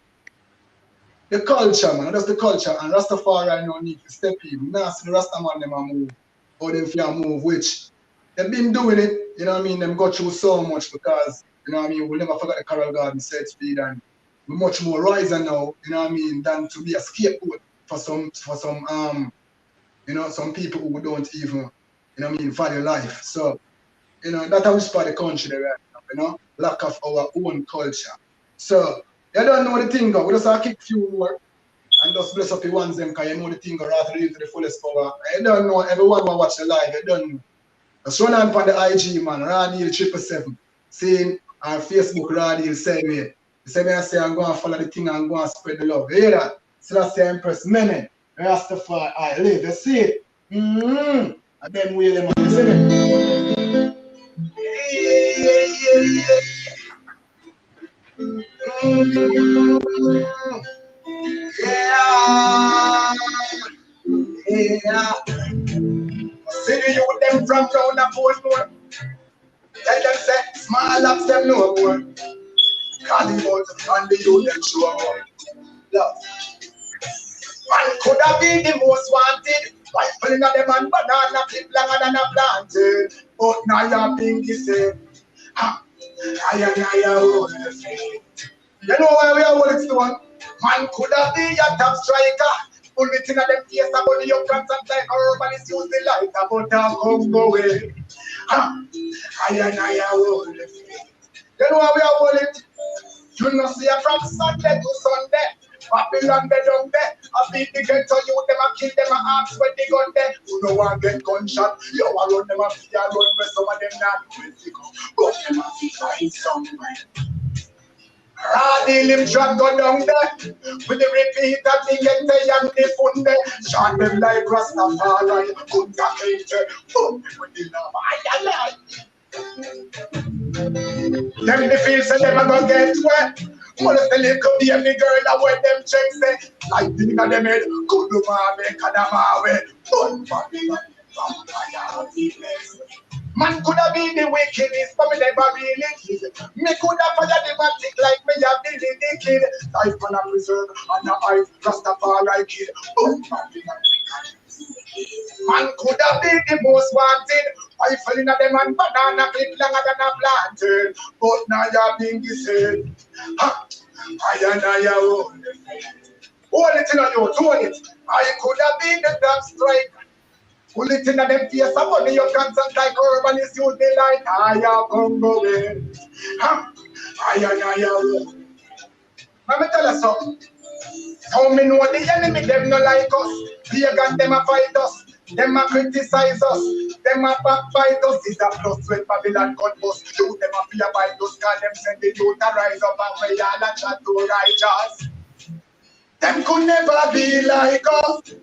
the culture, man, that's the culture, and Rastafari no need to step in. Now see the Rastaman them a move, or them fear move, which they've been doing it, you know what I mean, them go through so much because, you know what I mean, we'll never forget the Carol Garden set speed, and we're much more riser now, you know what I mean, than to be a scapegoat for some you know, some people who don't even, you know what I mean, value life. So, you know, that's how we spot the country there right now, you know, lack of our own culture. So, you don't know the thing, we just have to kick few more and just bless up the ones them, because you know the thing go right to the fullest power. You don't know, everyone will watch the live, you don't know. Just run on the IG, man, Radil 777. Seeing our Facebook Radil say me. He say me I say I'm going to follow the thing and go and spread the love. You hear that? So that's the Empress Menen. Rastafari, I live. You see it? And then we them, you see it? Yeah. See the youth them from town and Portmore. Tell them say, small ups them no more. Call him out and the youth them show more. Love. Man could have been the most wanted. By pulling at them and banana clip longer than a planted. But now you're being the same. I hold the faith. You know why we are holding stone? Man could have been your top striker. Pull it in at them face about the young cats and like urban is use the light about that come go away. I hold the faith. You know why we are holding? You know see from Sunday to Sunday. Babylon they down there. I beat the ghetto you them a kill them a ask when they gun there. You know one get gunshot. You a run them a fear run where some of them not will go. But them a fight somewhere. Radil him drag go down there. With the repeat of the get and the fun there. Shot them like Rastafari. Kunta Kente. Boom with the love. Them the feel say them a go get wet. Molest the little baby girl that wear them checks say. Like the nigga them head. Good to mame kadamawe. Fun Babylon. Man could have been the wickedest, but me never really kid. Me could have fired the matic like me have been the kid. Life man a preserve and a eye Rastafari kid. Man could have been the most wanted. Rifle in a them and banana clip longer than a planted. But now you're being the same. I hold it in a you, hold it. I could have been the damn strike. Pull it in a them face, somebody you can't like urban is use the light. I come going. I hold. Let me tell you something. How me know the enemy, them no like us. Pagan, them a fight us. Them a criticize us. Them a backbite us. Is a plus when Babylon cut bust. You them a fear by those cause them send the youth to rise up and we all a chat to righteous. Them could never be like us.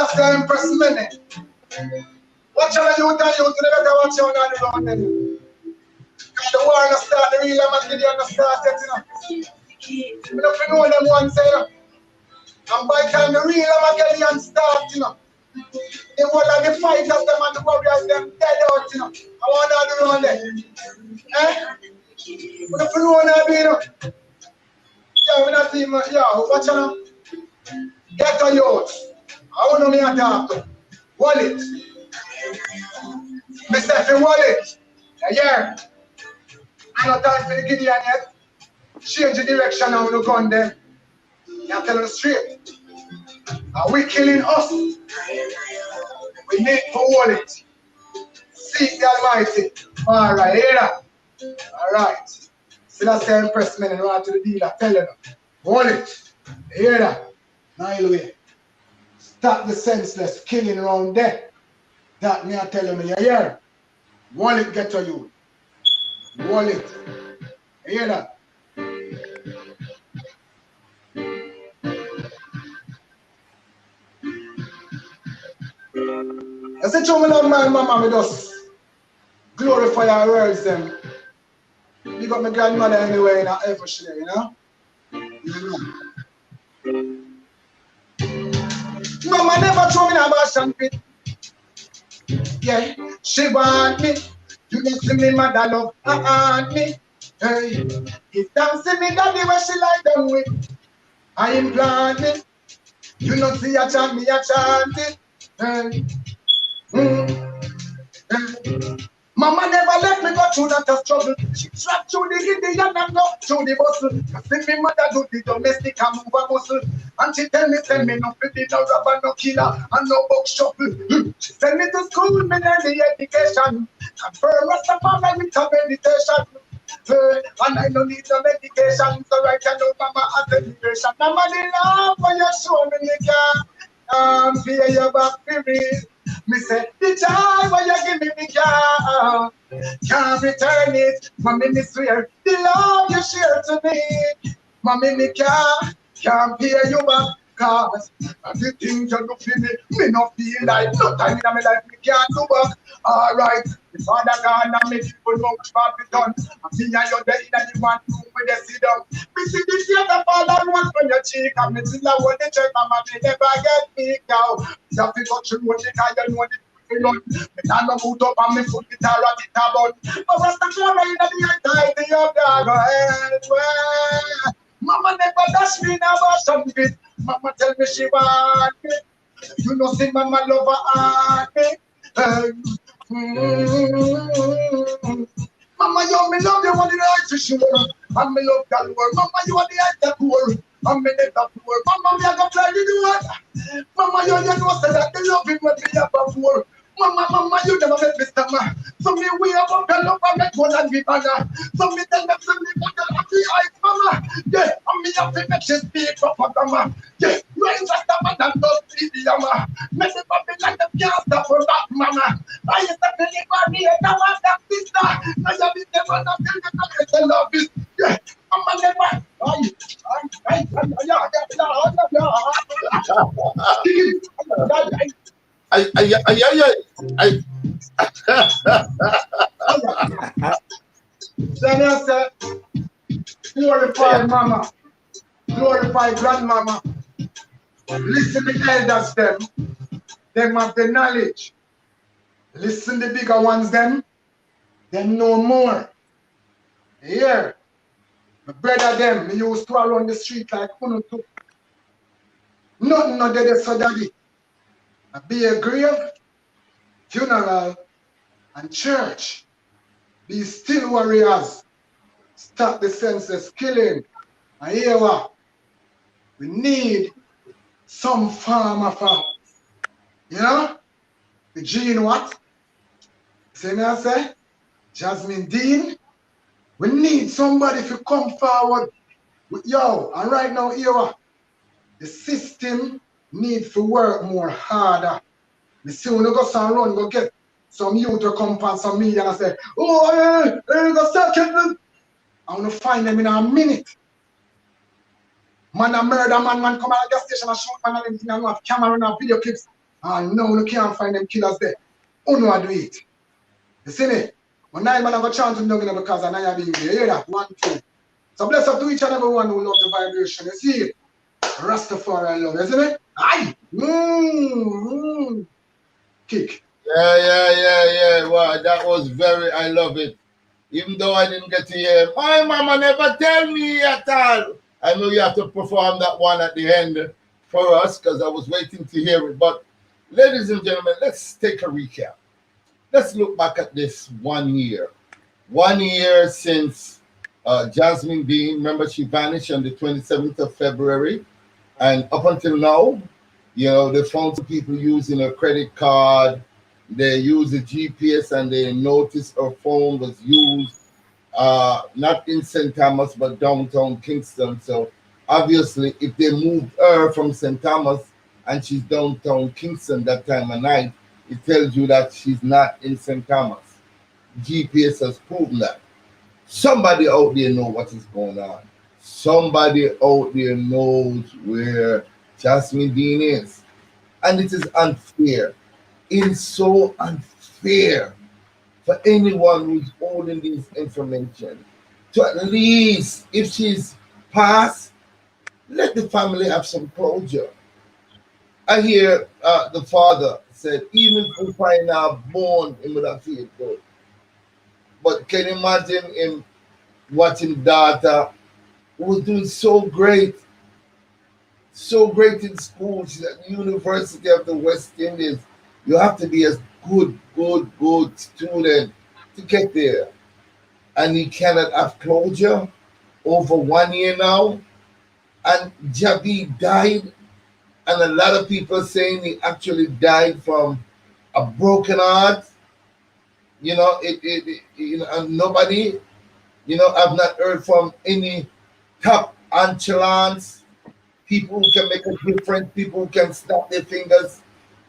last time press minute. Watch out, you tell you to the better watch out on the road then. The war not start, the real Armageddon not start yet, you know. We don't know them one say, you know. And by the time the real Armageddon start, you know, the whole of the fighters them and the warriors them dead out, you know. I want all the road there. Eh? We don't know them, you know. Yeah, we not even, yeah, watch out. Get a youth. I want to me a talk to. Wallet. Mr. Wallet. Yeah. I don't time for the Gideon yet. Change the direction now, no gun them. You tell them straight. Are we killing us? We need to hold it. Seek the Almighty. Alright, hear that? Alright. Still I say impress men and run to the dealer. Tell them. Hold it. Hear that? Now way. Stop the senseless killing around there. That me I tell them, you hear? Hold it get to you. Hold it. Hear that? I said, "Chum, love my mama, we just glorify our words them. You got my grandmother anyway in her Evershire, you know? Mama never throw me in a bashan pit. Yeah, she want me. You don't see me, mother love, want me. Hey, if dancing me daddy where she like them with, I implant me. You don't see a chant me, a chant it. Hey. Mama never let me go through that struggle. She trapped through the Gideon and go through the bustle. You see me mother do the domestic and move a muscle. And she tell me no pretty, no rubber, no killer, and no box shuffle. She send me to school, me learn the education. Confirm Rastafari with a meditation. And I don't need no medication, so right I know mama has education. Mama the love for you show me you can pay your back for me. Me say, the joy when you give me can't return it. Mommy, me swear, the love you share to me. Mommy, me can't pay you back. Cause everything you do for me not feel like no time in my life me can't do back. Alright, the Father God and me people know which part we done. And me and you there in the one room with the sit down. Me see the tears that fall and run from your cheek. And me still I want the check, mama, me never get me now. You have to touch the road because you know the run. Me not no boot up and me foot it a rat it a bun. But what's the floor in the tidy up there? Go ahead, Mama never dash me in a bashan pit. Mama tell me she want me. You know see mama love her heart me. Mama you me love you want the right to show. And me love that word. Mama you want the right to pour. And me let that pour. Mama me a go fly the door. Mama you know say that the loving will be up before. Mama, you never met me stammer. So me way up your love and make one and be banner. So me tell them to me put the happy eyes, mama. Yeah, and me have to make she speak proper grammar. Yeah, raise a stammer and don't see the hammer. Make the puppy like the can't stop for that, mama. I used to believe my me and I want that sister. Now you be the one that tell me to love it. Yeah, mama never. Then I said, glorify mama, glorify grandmama. Listen to the elders them have the knowledge. Listen to the bigger ones them know more. Here, my brother them, me used to run the street like Unutu. Nothing no dead so daddy. I be a grave, funeral, and church. Be still warriors. Stop the senseless killing. And here what? We need some form of you know? The Gene what? See me I say? Jasmine Deen. We need somebody to come forward with yo. And right now here what? The system needs to work more harder. We see when you go some run, go get some youth to come from some media and say, oh, go start killing. I want to find them in a minute. Man a murder man come out of the gas station and shoot man and everything and have camera and have video clips. And now you can't find them killers there. Who know how to do it? You see me? But now man have a chance to know because I know being there. You hear that? One thing. So bless up to each and every one who love the vibration. You see it? Rastafari love. You see me? Aye. Kick. Yeah. Well, that was very, I love it. Even though I didn't get to hear, my mama never tell me at all. I know you have to perform that one at the end for us because I was waiting to hear it. But ladies and gentlemen, let's take a recap. Let's look back at this 1 year. 1 year since Jasmine Deen, remember she vanished on the 27th of February. And up until now, you know, they found some people using a credit card. They used the GPS and they noticed her phone was used not in St. Thomas, but downtown Kingston. So obviously, if they moved her from St. Thomas and she's downtown Kingston that time of night, it tells you that she's not in St. Thomas. GPS has proven that. Somebody out there know what is going on. Somebody out there knows where Jasmine Deen is. And it is unfair. It is so unfair for anyone who's holding this information to at least, if she's passed, let the family have some closure. I hear the father said, even if we find our born, he would have feel good. But can you imagine him watching daughter who was doing so great in school? She's at the University of the West Indies. You have to be a good student to get there. And he cannot have closure over 1 year now. And Jabi died. And a lot of people saying he actually died from a broken heart. You know, and nobody, I've not heard from any top enchilants, people who can make a difference, people who can snap their fingers.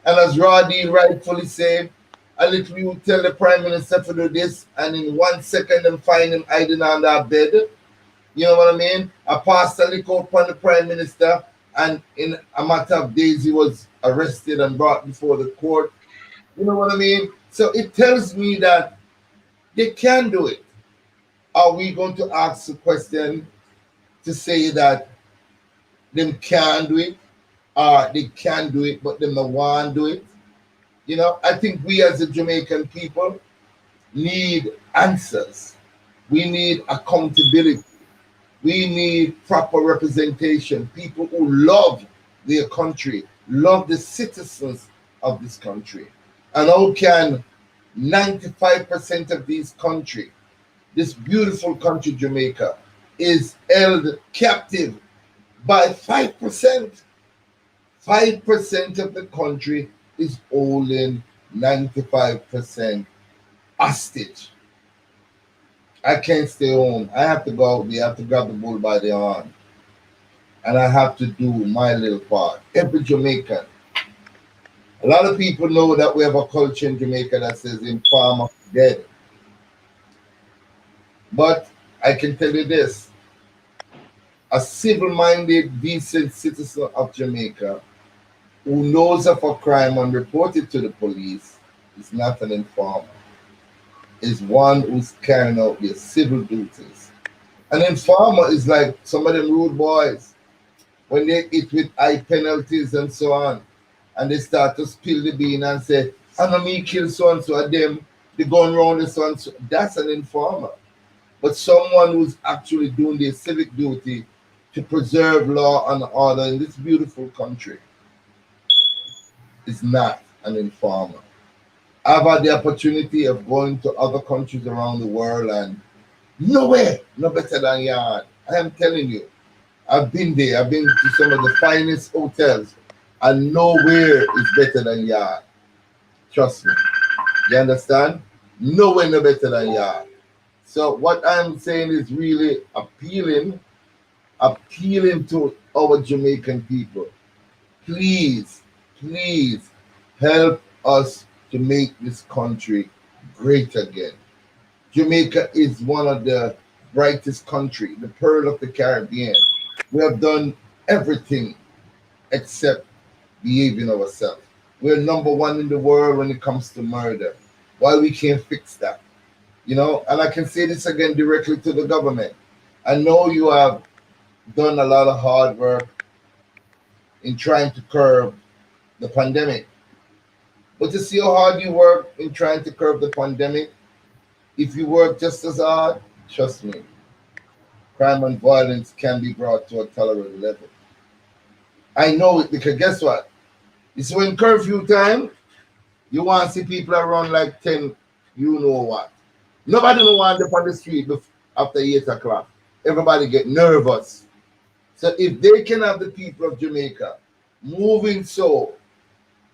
And as Roddy rightfully said, a little you tell the Prime Minister to do this, and in 1 second them find him hiding under a bed. You know what I mean? A pastor lick upon the Prime Minister, and in a matter of days he was arrested and brought before the court. You know what I mean? So it tells me that they can do it. Are we going to ask the question to say that them can do it, or they can do it, but them no want do it? You know, I think we as the Jamaican people need answers. We need accountability. We need proper representation. People who love their country, love the citizens of this country. And how can 95% of this country, this beautiful country, Jamaica, is held captive by 5%? 5% of the country is holding 95% hostage. I can't stay home. I have to go out there. I have to grab the bull by the horn. And I have to do my little part. Every Jamaican. A lot of people know that we have a culture in Jamaica that says informer dead. But I can tell you this. A civil-minded, decent citizen of Jamaica who knows of a crime and report it to the police is not an informer. Is one who's carrying out their civil duties. An informer is like some of them rude boys when they eat with high penalties and so on, and they start to spill the bean and say, I know me kill so and so, and them they going around and so and so. That's an informer. But someone who's actually doing their civic duty to preserve law and order in this beautiful country is not an informer. I've had the opportunity of going to other countries around the world, and nowhere, no better than Yard. I am telling you, I've been there. I've been to some of the finest hotels, and nowhere is better than Yard. Trust me. You understand? Nowhere no better than Yard. So what I'm saying is really appealing to our Jamaican people. Please help us to make this country great again. Jamaica is one of the brightest country, the pearl of the Caribbean. We have done everything except behaving ourselves. We're number one in the world when it comes to murder. Why we can't fix that? You know, and I can say this again directly to the government. I know you have done a lot of hard work in trying to curb the pandemic. But to see how hard you work in trying to curb the pandemic, if you work just as hard, trust me, crime and violence can be brought to a tolerable level. I know it because guess what? It's when curfew time, you want to see people around like 10, you know what. Nobody don't want them on the street after 8 o'clock. Everybody get nervous. So if they can have the people of Jamaica moving so,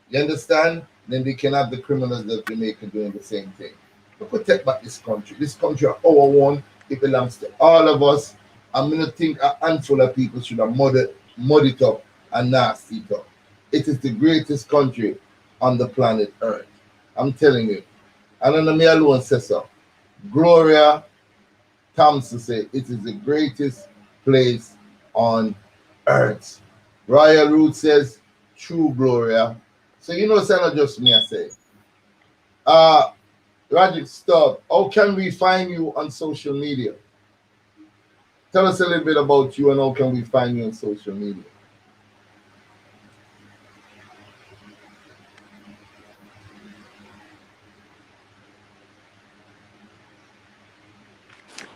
you understand? Then they can have the criminals of Jamaica doing the same thing. To protect back this country. This country are our one. It belongs to all of us. I'm gonna think a handful of people should have mud it up and nasty it up. It is the greatest country on the planet Earth. I'm telling you. I don't know me alone say so. Gloria Thompson said it is the greatest place on earth. Royal Root says true Gloria. So you know it's not just me I say. Roger Stubb, how can we find you on social media? Tell us a little bit about you and how can we find you on social media?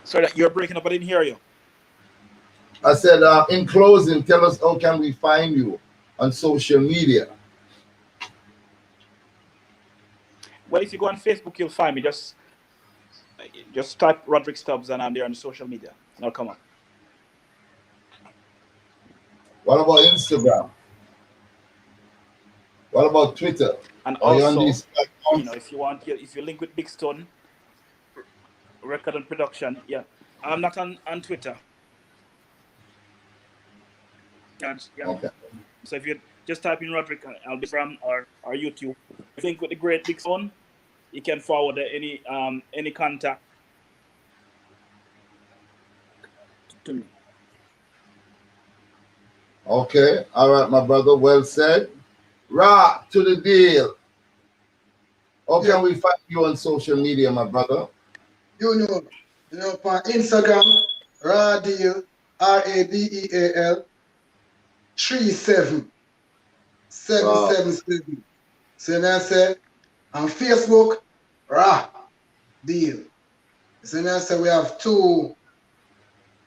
Sorry, you're breaking up. I didn't hear you. I said, in closing, tell us how can we find you on social media? Well, if you go on Facebook, you'll find me. Just type Roderick Stubbs and I'm there on social media. And I'll come up. What about Instagram? What about Twitter? And Are you on also, these platforms? you know, if you link with Big Stone Record and Production, yeah. I'm not on Twitter. And, yeah. Okay. So if you just type in Roderick, I'll be from or YouTube. I think with the great Big Stone, you can forward any contact to me. Okay, all right, my brother. Well said. Ra to the deal. How can we find you on social media, my brother? You know, on Instagram, Radeal, Radeal 37777. So then I say on Facebook, Deal. So then I say we have two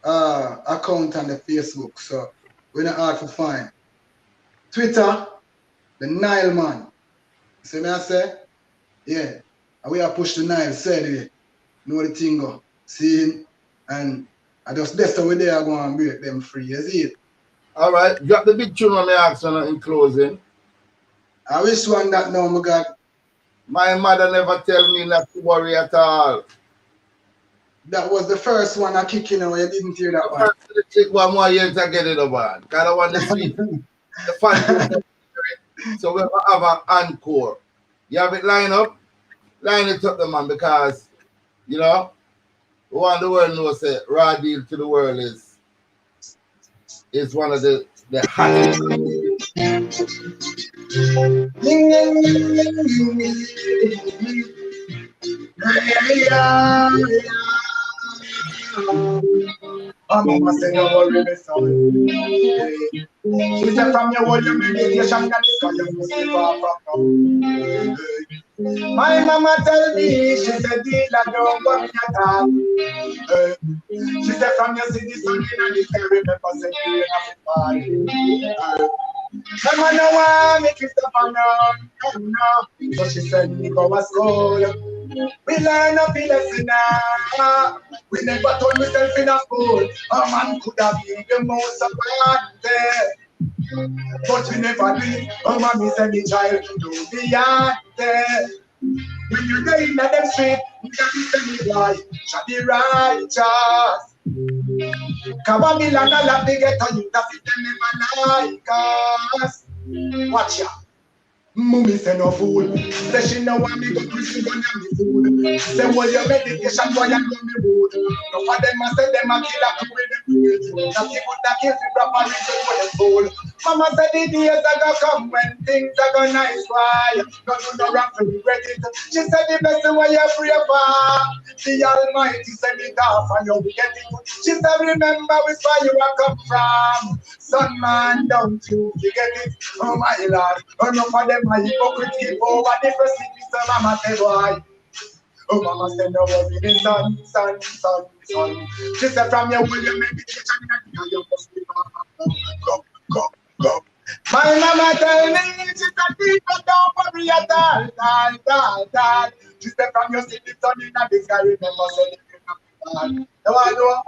accounts on the Facebook, so we're not hard to find. Twitter, the Nile Man. So then I say, yeah, and we are push the Nile, say know the thing go. See, and I just that's the way they are going to break them free, you see it? All right, drop the big tune on my action in closing. I wish one that now, my God. My mother never tell me not to worry at all. That was the first one I kick in, and you didn't hear that one. Take one more year to get it over. Kind of want the sweet. The fun. So we have an encore. You have it line up, line it up, the man, because you know, we want the world to know say Raw Deal to the world is one of the hottest. I'm gonna say no worry, me son. She said from your whole your meditation, that is cause you must be far from now. My mama tell me, she said, dealer, don't worry at all. She said from your city, sun in and the sky, remember, say you have to fall. Mama no want me to stop on no. So she said, me go to school. We learn a bit lesson now. We never told myself in a school. A man could have been the most appointed. But we never did. Oh, mommy said the child to do the yard. When you're there in them street, you can be telling why. Shall be righteous. Kabamila na la big ghetto, you that fit them never like us. Watch ya. Mummy say no fool. Say she know want me go prison gun and me food. Say well your medication boy and go me wood. No for them a say them a kill a crew with them food. Now people that case me properly so for them fool. Mama said the days are gonna come when things are gonna nice why. No do no wrong to regret it. She said the best way you pray for. The Almighty send it off and you get it. She said remember which where you have come from. Son man don't you forget it. Oh my Lord. Enough of them are hypocrite keep over the first thing so mama said why. Oh mama said no worry son. She said from your will you meditation and you must be go. My mama tell me she said people don't worry at all. She said from your city son in the sky remember saying no I know.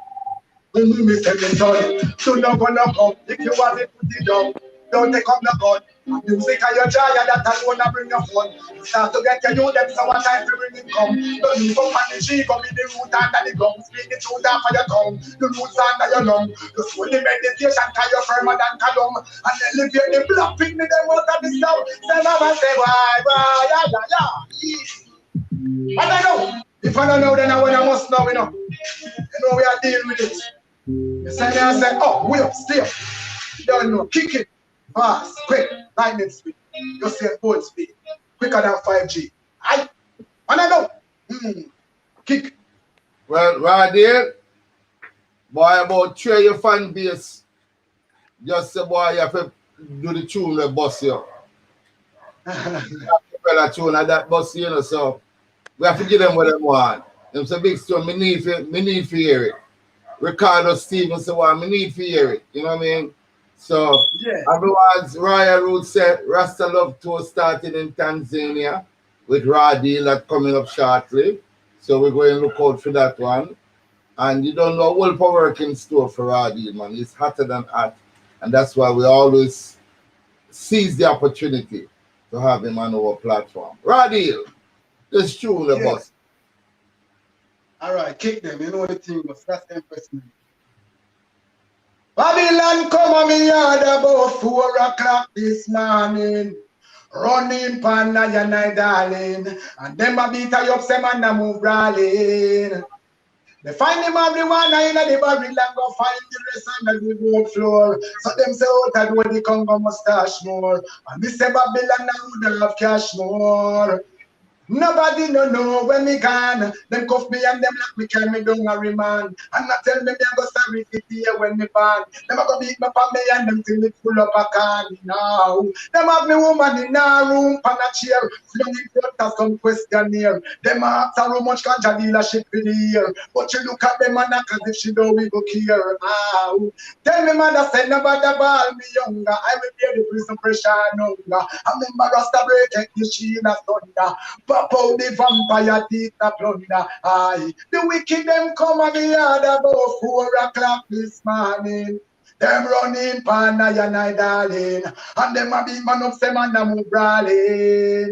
When me say me son, so no gonna come. If you want it, put it down. Don't take up the gun. Music and your joy, that alone bring your fun. Start to get your youth, them so what time to bring it come. Don't leave up on the cheek, come with the root under the gum. Speak the truth off of your tongue, the roots under your lung. Just hold the meditation, tie your firmer than column. And then live the block, pick me them out of the sound. Say mama, say why, yeah. I don't know. If I don't know, then I must know, you know. You know we are dealing with it. You say there and say, oh, wait, still. You don't know, kick it, fast, quick, lightning speed. You say full speed, quicker than 5G. I know. Kick. Well, right there, boy, about three your fan base. Just say, boy, you have to do the tune that boss you. The tune of that boss, you know, so we have to give them what they want. It's a big stone, me need to hear it. Ricardo Stevens said, well, I need to hear it. You know what I mean? So, otherwise, Royal Road said, Rasta Love Tour started in Tanzania with Radil that coming up shortly. So, we're going to look out for that one. And you don't know what for work in store for Radil, man. It's hotter than hot. And that's why we always seize the opportunity to have him on our platform. Radil, let's tune the boss. All right, kick them. You know the thing, but that's impressive. Babylon come on me yard about 4 o'clock this morning. Running pan and I darling. And them a beat I up some and I move rolling. They find him everyone in the barrel and go find the rest under the road floor. So them say out that way the Congo mustache more. And this say Babylon now would have cash more. Nobody no know when me gone. Them cuff me and them lock me, carry me down a remand. And not tell me I go sorry for here when me born. Them a go beat me for me and them till it full up a can now. Them have me woman in a room pan a chair. Flung in front of some questionnaire. Them ask her how much ganja dealership for the year. But you look at them and act as if she don't we go care. Tell me mother say nobody ball me younger. I will bear the prison pressure no longer. I remember Rasta break the shield of thunder. Pop out the vampire teeth a plunder. Aye, the wicked them come on the yard about 4 o'clock this morning. Them running pan and I darling. And them a big man up some and a move brawling.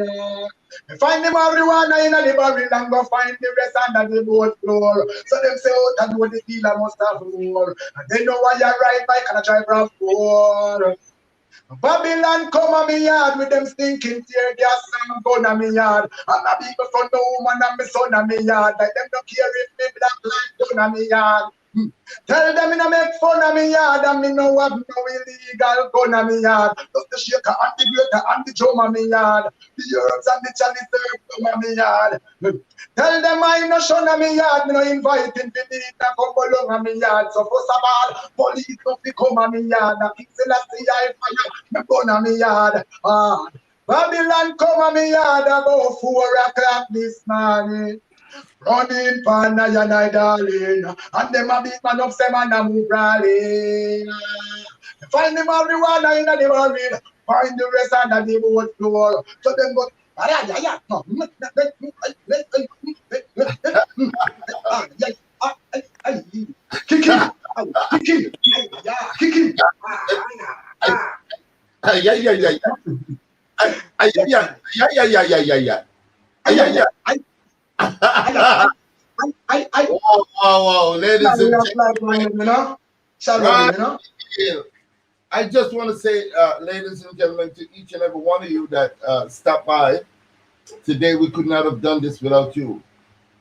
Find them marijuana in the barrel and go find the rest under the boat floor. So them say out and know the dealer must have more. And they know why you ride bike and I drive round for. Babylon come on me yard with them stinking tear gas and gun on me yard. And I people from no woman and me son on me yard. Like them don't care if me black light done on me yard. Tell them I make fun of me yard and me no have no illegal gun on me yard. Just the shaker and the grater and the drum on me yard. The herbs and the chalice come on me yard. Tell them I no shun on me yard. Me no inviting for me to come along on me yard. So first of all, police don't come on me yard. I think Selassie I fire me gun on me yard. Babylon come on me yard about 4 o'clock this morning. Running pan and I darling. And them a beat man up some and a move rallying. Find the marijuana in the barrel. Find the rest under the boat floor. So them go kick Wow, ladies and gentlemen. I just want to say, ladies and gentlemen, to each and every one of you that stopped by today, we could not have done this without you.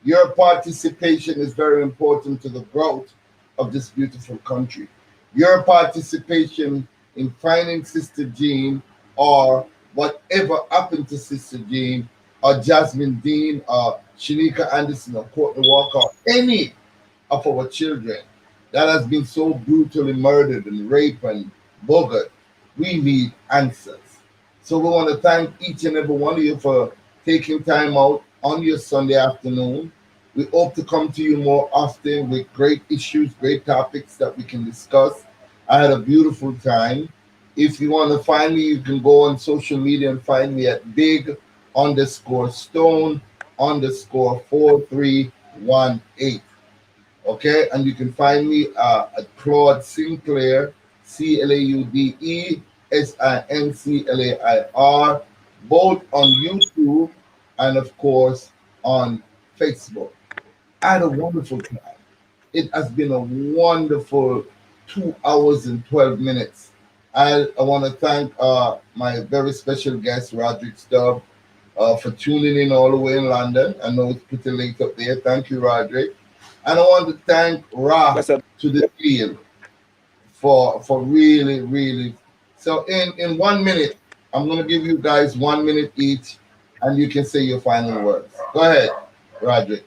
Your participation is very important to the growth of this beautiful country. Your participation in finding Sister Jean or whatever happened to Sister Jean or Jasmine Deen or Shanika Anderson or Courtney Walker or any of our children that has been so brutally murdered and raped and buggered. We need answers. So we want to thank each and every one of you for taking time out on your Sunday afternoon. We hope to come to you more often with great issues, great topics that we can discuss. I had a beautiful time. If you want to find me, you can go on social media and find me at big_stone_4318. Okay, and you can find me at Claude Sinclair, CLAUDESINCLAIR, both on YouTube and of course on Facebook. I had a wonderful time. It has been a wonderful 2 hours and 12 minutes. I want to thank my very special guest, Roderick Stubb, for tuning in all the way in London. I know it's pretty late up there. Thank you, Roderick. And I want to thank Ra to the deal for really, really. So in 1 minute, I'm going to give you guys 1 minute each, and you can say your final words. Go ahead, Roderick.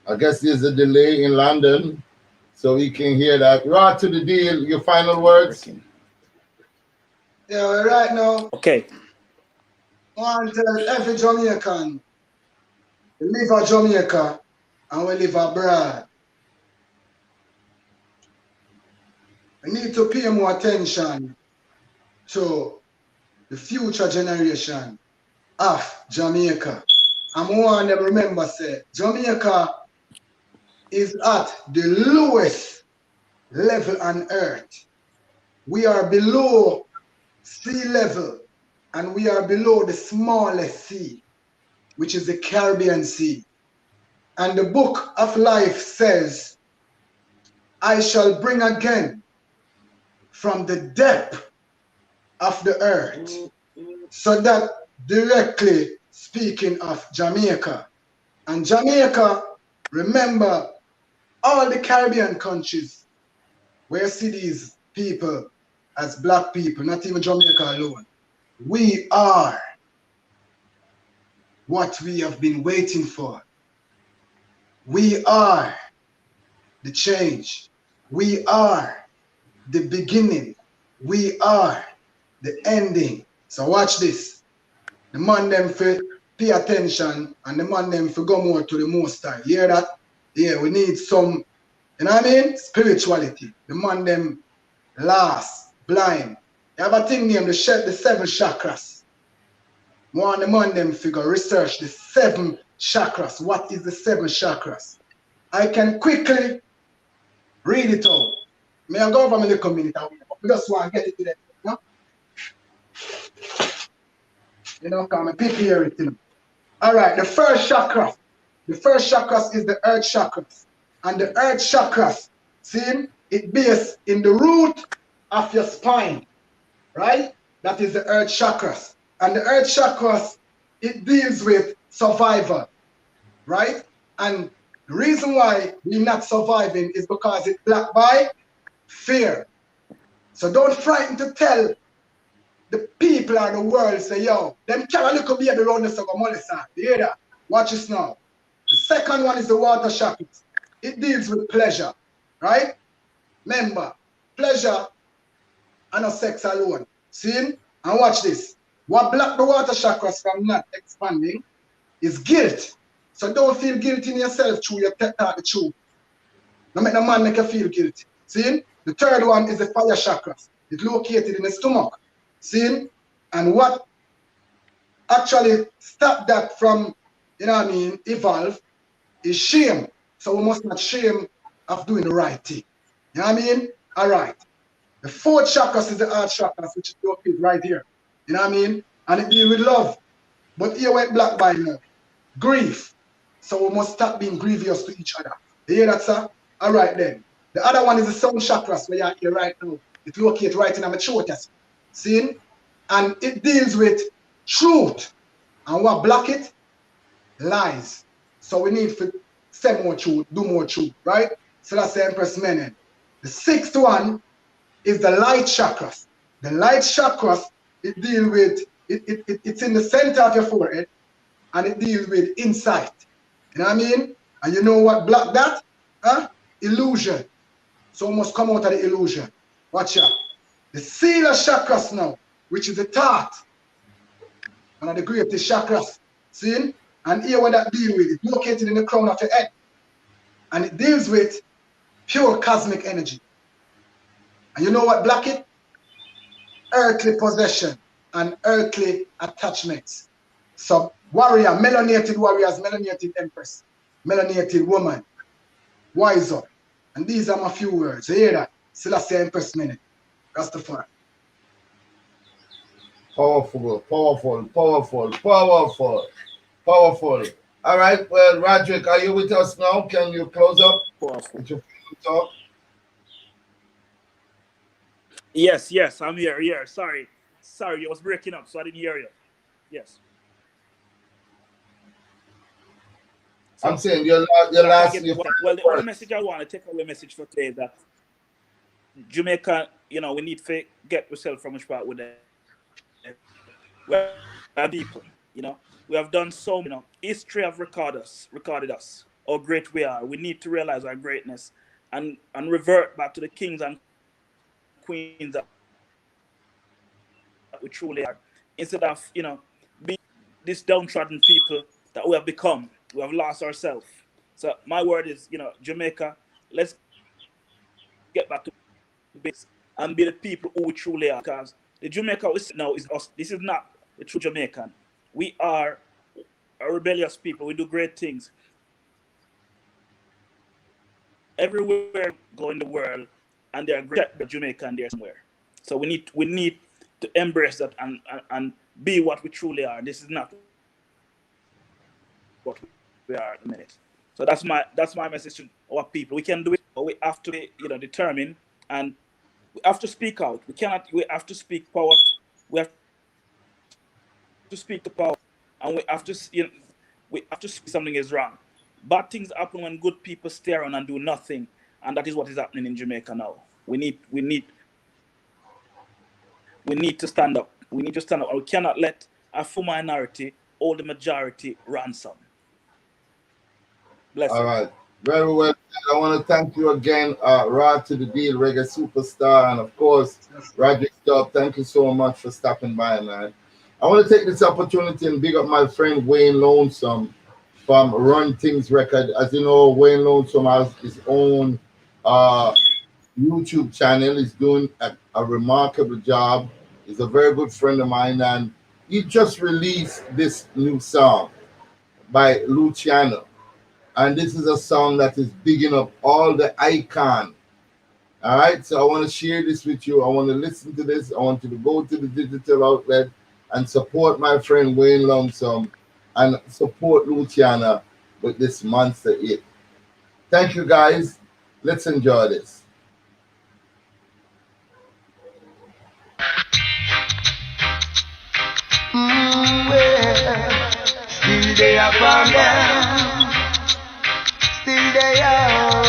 I guess there's a delay in London, so we can hear that. Ra to the deal, your final words. Yeah, right now, Okay. I want to tell every Jamaican, we live in Jamaica and we live abroad. We need to pay more attention to the future generation of Jamaica. And I want them remember, say, Jamaica is at the lowest level on earth. We are below sea level and we are below the smallest sea, which is the Caribbean Sea. And the book of life says, I shall bring again from the depth of the earth. So that directly speaking of Jamaica. And Jamaica, remember, all the Caribbean countries where you see these people as black people, not even Jamaica alone. We are what we have been waiting for. We are the change. We are the beginning. We are the ending. So watch this. The man them for pay attention and the man them for go more to the most high. You hear that? Yeah, we need some, you know what I mean? Spirituality. The man them last, blind. You have a thing named the 7 chakras. One the man them figure research the 7 chakras. What is the 7 chakras? I can quickly read it out. May I go over my little minute? I just want to get it to them. You know? You know, come and prepare it. You know? All right, the first chakra. The first chakras is the earth chakras. And the earth chakras, see, it based in the root of your spine, right? That is the earth chakras. And the earth chakras, it deals with survival, right? And the reason why we're not surviving is because it's blocked by fear. So don't frighten to tell the people of the world, say, yo, them can't look a baby around the Sogomolesan. You hear that? Watch this now. The second one is the water chakras. It deals with pleasure, right? Remember, pleasure and not sex alone. See? And watch this. What block the water chakras from not expanding is guilt. So don't feel guilty in yourself through your talk the truth. Don't make the man make you feel guilty. See? The third one is the fire chakras. It's located in the stomach. See? And what actually stop that from, you know what I mean, evolve is shame. So we must not shame of doing the right thing. You know what I mean? All right. The fourth chakras is the heart chakras, which is located right here. You know what I mean? And it deals with love. But here went black by now. Grief. So we must stop being grievous to each other. You hear that, sir? All right then. The other one is the sound chakras where you're here right now. It's located right in our throat. See? And it deals with truth. And what block it? Lies. So we need to say more truth, do more truth, right? So that's the Empress Menen. The sixth one is the light chakras. The light chakras, it deals with, it's in the center of your forehead, and it deals with insight. You know what I mean? And you know what block that? Huh? Illusion. So we must come out of the illusion. Watch out. The Sila chakras now, which is the thought. One of the greatest chakras. See? And here what that deal with, it's located in the crown of your head. And it deals with pure cosmic energy. And you know what block it? Earthly possession and earthly attachments. So warrior, melanated warriors, melanated empress, melanated woman, wise up. And these are my few words. You hear that? Selassie Empress Minute. That's the fun. Powerful, powerful, powerful, powerful, powerful. All right, well, Roderick, are you with us now? Can you close up? With your talk? Yes, I'm here. Yeah, sorry, you was breaking up, so I didn't hear you. Yes. So, I'm saying your last. Well, the only message I want to take away message for today is that Jamaica, we need to get ourselves from which part with them. We're people, we have done so. History have recorded us, how great we are. We need to realize our greatness and revert back to the kings and queens that we truly are, instead of being this downtrodden people that we have become. We have lost ourselves. So my word is, Jamaica, let's get back to basics and be the people who we truly are. Because the Jamaica now is us. This is not the true Jamaican. We are a rebellious people. We do great things. Everywhere go in the world, and they are great Jamaican there somewhere. So we need to embrace that and be what we truly are. This is not what we are at the minute. So that's my message to our people. We can do it, but we have to be determined, and we have to speak out. We have to speak power. We have to speak the power, and we have to speak something is wrong. Bad things happen when good people stay around and do nothing, and that is what is happening in Jamaica now. We need to stand up. We need to stand up. We cannot let a full minority hold the majority ransom. Bless All you. right. Very well. I want to thank you again, Rod to the Deal, Reggae Superstar, and of course, Roderick Dub. Thank you so much for stopping by, man. I want to take this opportunity and big up my friend Wayne Lonesome from Run Things Record. As you know, Wayne Lonesome has his own YouTube channel. He's doing a remarkable job. He's a very good friend of mine, and he just released this new song by Luciano. And this is a song that is bigging up all the icon. All right, so I want to share this with you. I want to listen to this. I want you to go to the digital outlet and support my friend Wayne Lonesome and support Luciana with this monster hit. Thank you, guys. Let's enjoy this. Still they are from them. Still they are.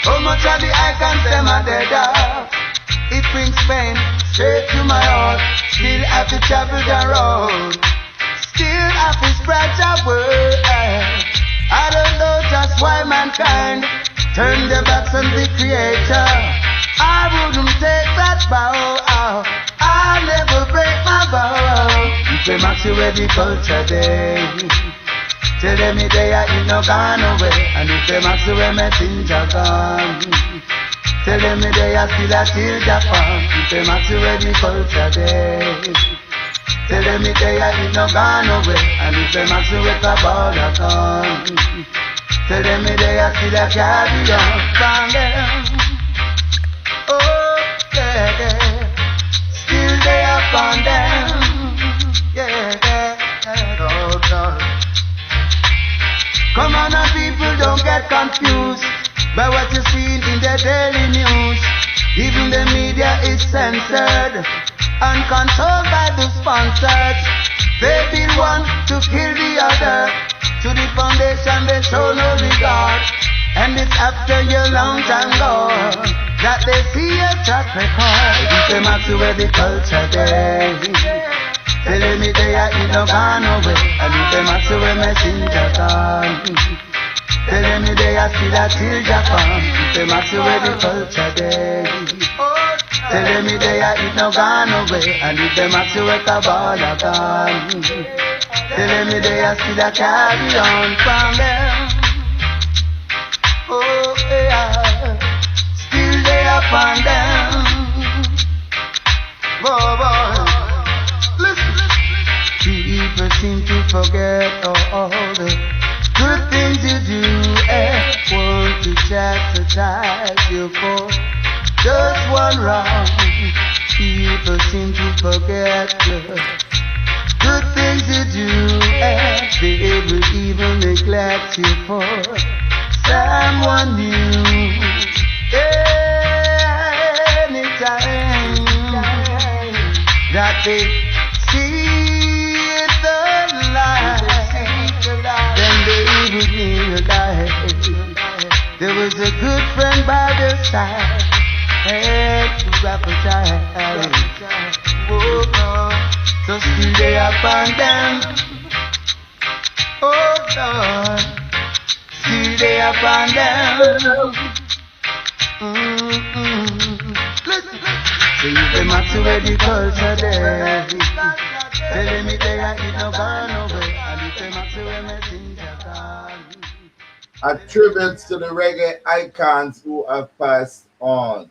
How much of the icons them are dead off? It brings pain straight to my heart. Still have to travel the road. Still have to spread the word. I don't know just why mankind turn their backs on the Creator. I wouldn't take that bow. I'll never break my vow. If they max you where the culture day. Tell them me they are in no gone away. And if they max you where my things are gone. Tell them me they are still a till Japan. If they max you where the culture day. Tell them me they are in no gone away. And if they max you where the border gone. Tell them me they are still a carry on from them. Oh, yeah, yeah. Still they are on them. Yeah, yeah, yeah. Oh, no. Come on, now, people, don't get confused by what you see in the daily news. Even the media is censored and controlled by the sponsors. They build one to kill the other. To the foundation they show no regard. And it's after your long time gone that they see a track record. It's a match where the culture day. Telling me they are in no gone away. And it's a match where messenger gone. Telling me they are still a till Japan. It's a match where the culture day. Telling me they are in no gone away. And it's a match where Kabbalah gone. Telling me they are still a carry on from them. Oh yeah, still they are from them. Boy, boy, listen. People seem to forget all the good things you do and want to chastise you for just one wrong. People seem to forget the good things you do, and they will even neglect you for someone new. Anytime that they see the light, then they will realize there was a good friend by their side, and to appetite. Oh, oh. So still they upon them. Oh Lord, still they upon them. Listen, so you them up to where the culture there. Telling me they are in no gone away, and you them up to where messenger gone. A tribute to the reggae icons who have passed on.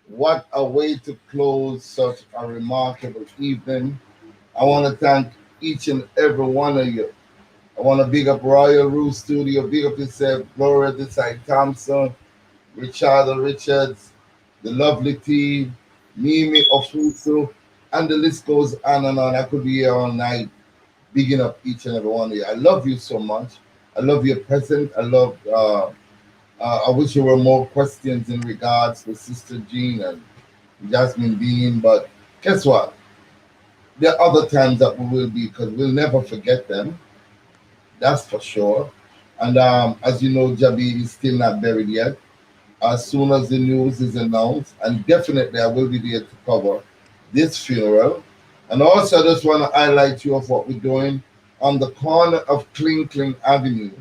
What a way to close such a remarkable evening. I want to thank each and every one of you. I want to big up Royal Roost Studio, big up yourself, Gloria Desai Thompson, Richard Richards, the lovely team, Mimi Ofusu, and the list goes on and on. I could be here all night bigging up each and every one of you. I love you so much. I love your presence. I wish there were more questions in regards to Sister Jean and Jasmine Deen, but guess what? There are other times that we will be, because we'll never forget them. That's for sure. And as you know, Jabi is still not buried yet. As soon as the news is announced, and definitely I will be there to cover this funeral. And also, I just want to highlight you of what we're doing on the corner of Kling Kling Avenue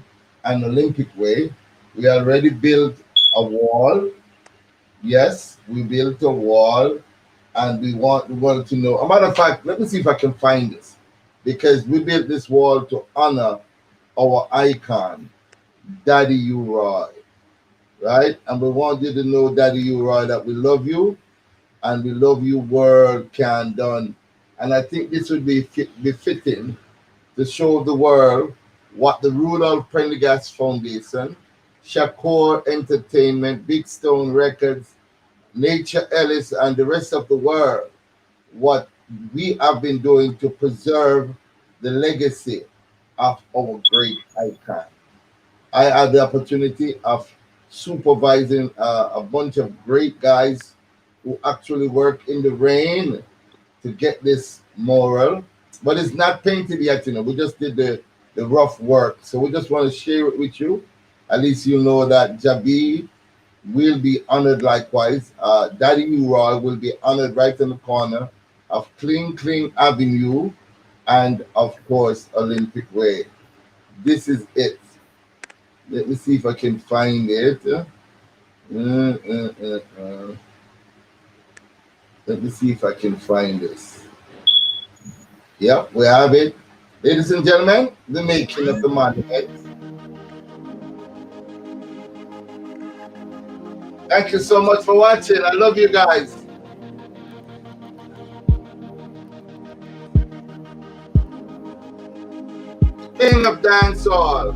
and Olympic Way. We already built a wall. Yes, we built a wall, and we want the world to know. A matter of fact, let me see if I can find this, because we built this wall to honor our icon, Daddy U-Roy, right? And we want you to know, Daddy U-Roy, that we love you, and we love you world can done. And I think this would be befitting to show the world what the Rudolph Prendergast Foundation, Shakur Entertainment, Big Stone Records, Nature Ellis, and the rest of the world, what we have been doing to preserve the legacy of our great icon. I had the opportunity of supervising a bunch of great guys who actually work in the rain to get this mural, but it's not painted yet. We just did the rough work, so we just want to share it with you. At least you know that Jabi will be honored likewise. Daddy U-Roy will be honored right in the corner of Kling Kling Avenue and, of course, Olympic Way. This is it. Let me see if I can find it. Let me see if I can find this. Yep, we have it. Ladies and gentlemen, the making of the monument. Thank you so much for watching. I love you guys. King of Dancehall.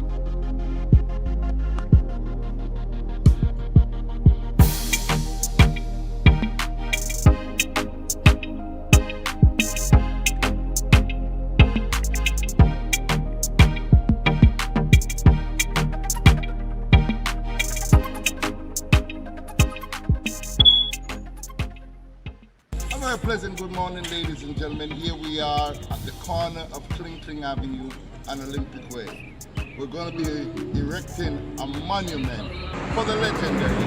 very pleasant good morning, ladies and gentlemen. Here we are at the corner of Kling Avenue and Olympic Way. We're going to be erecting a monument for the legendary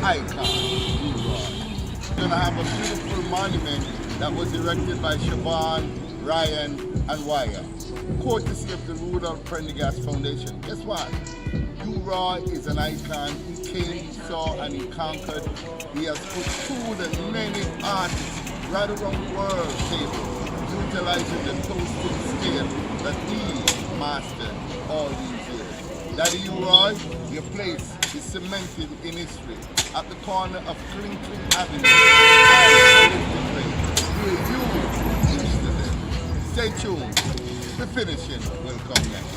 icon, Buju. We're going to have a beautiful monument that was erected by Siobhan, Ryan, and Wire, courtesy of the Rudolph Prendergast Foundation. Guess what? Buju is an icon. He came, he saw, and he conquered. He has put food and many artists right around the world table, utilizing the toasting skill that he mastered all these years. Daddy Buju, your place is cemented in history at the corner of Kling Avenue and Olympic Way, where you used to live. Stay tuned. The finishing will come next.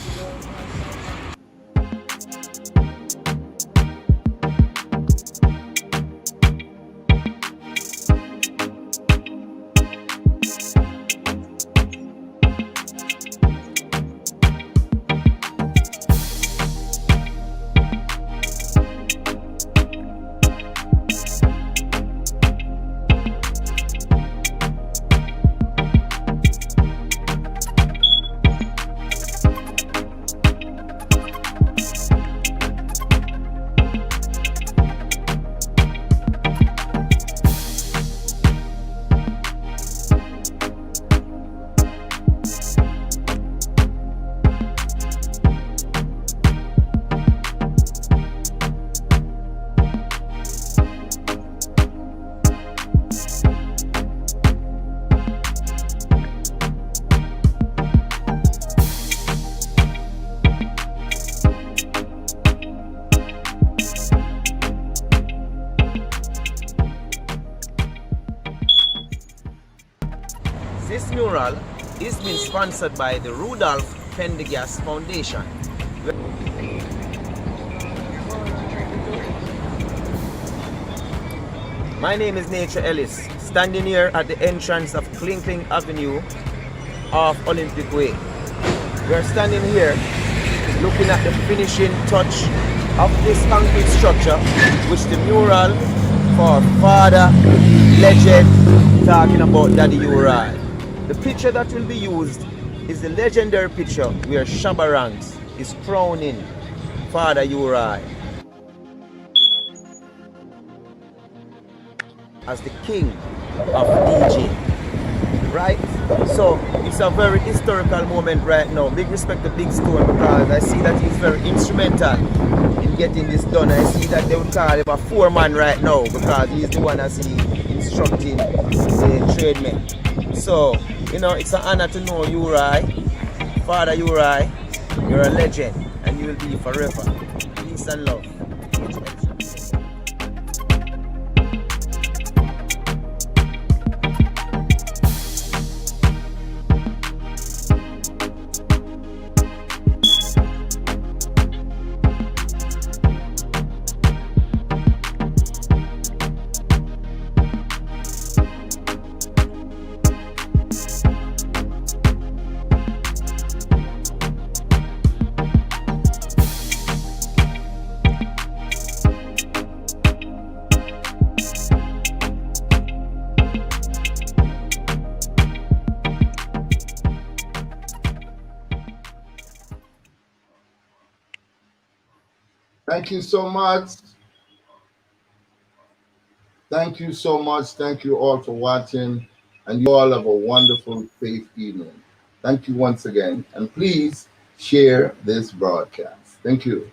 This mural is being sponsored by the Rudolph Prendergast Foundation. My name is Nature Ellis, standing here at the entrance of Kling Avenue off Olympic Way. We are standing here looking at the finishing touch of this concrete structure, which the mural for father, legend, talking about Daddy Buju. The picture that will be used is the legendary picture where Shabba Ranks is crowning Father Buju as the king of DJ. Right? So it's a very historical moment right now. Big respect to Big Stone, because I see that he's very instrumental in getting this done. I see that they would call him a foreman right now, because he's the one that's instructing the trade men. So, you know, it's an honor to know Buju. Father Buju, you're a legend and you will be forever. Peace and love. Thank you so much. Thank you so much. Thank you all for watching. And you all have a wonderful, safe evening. Thank you once again. And please share this broadcast. Thank you.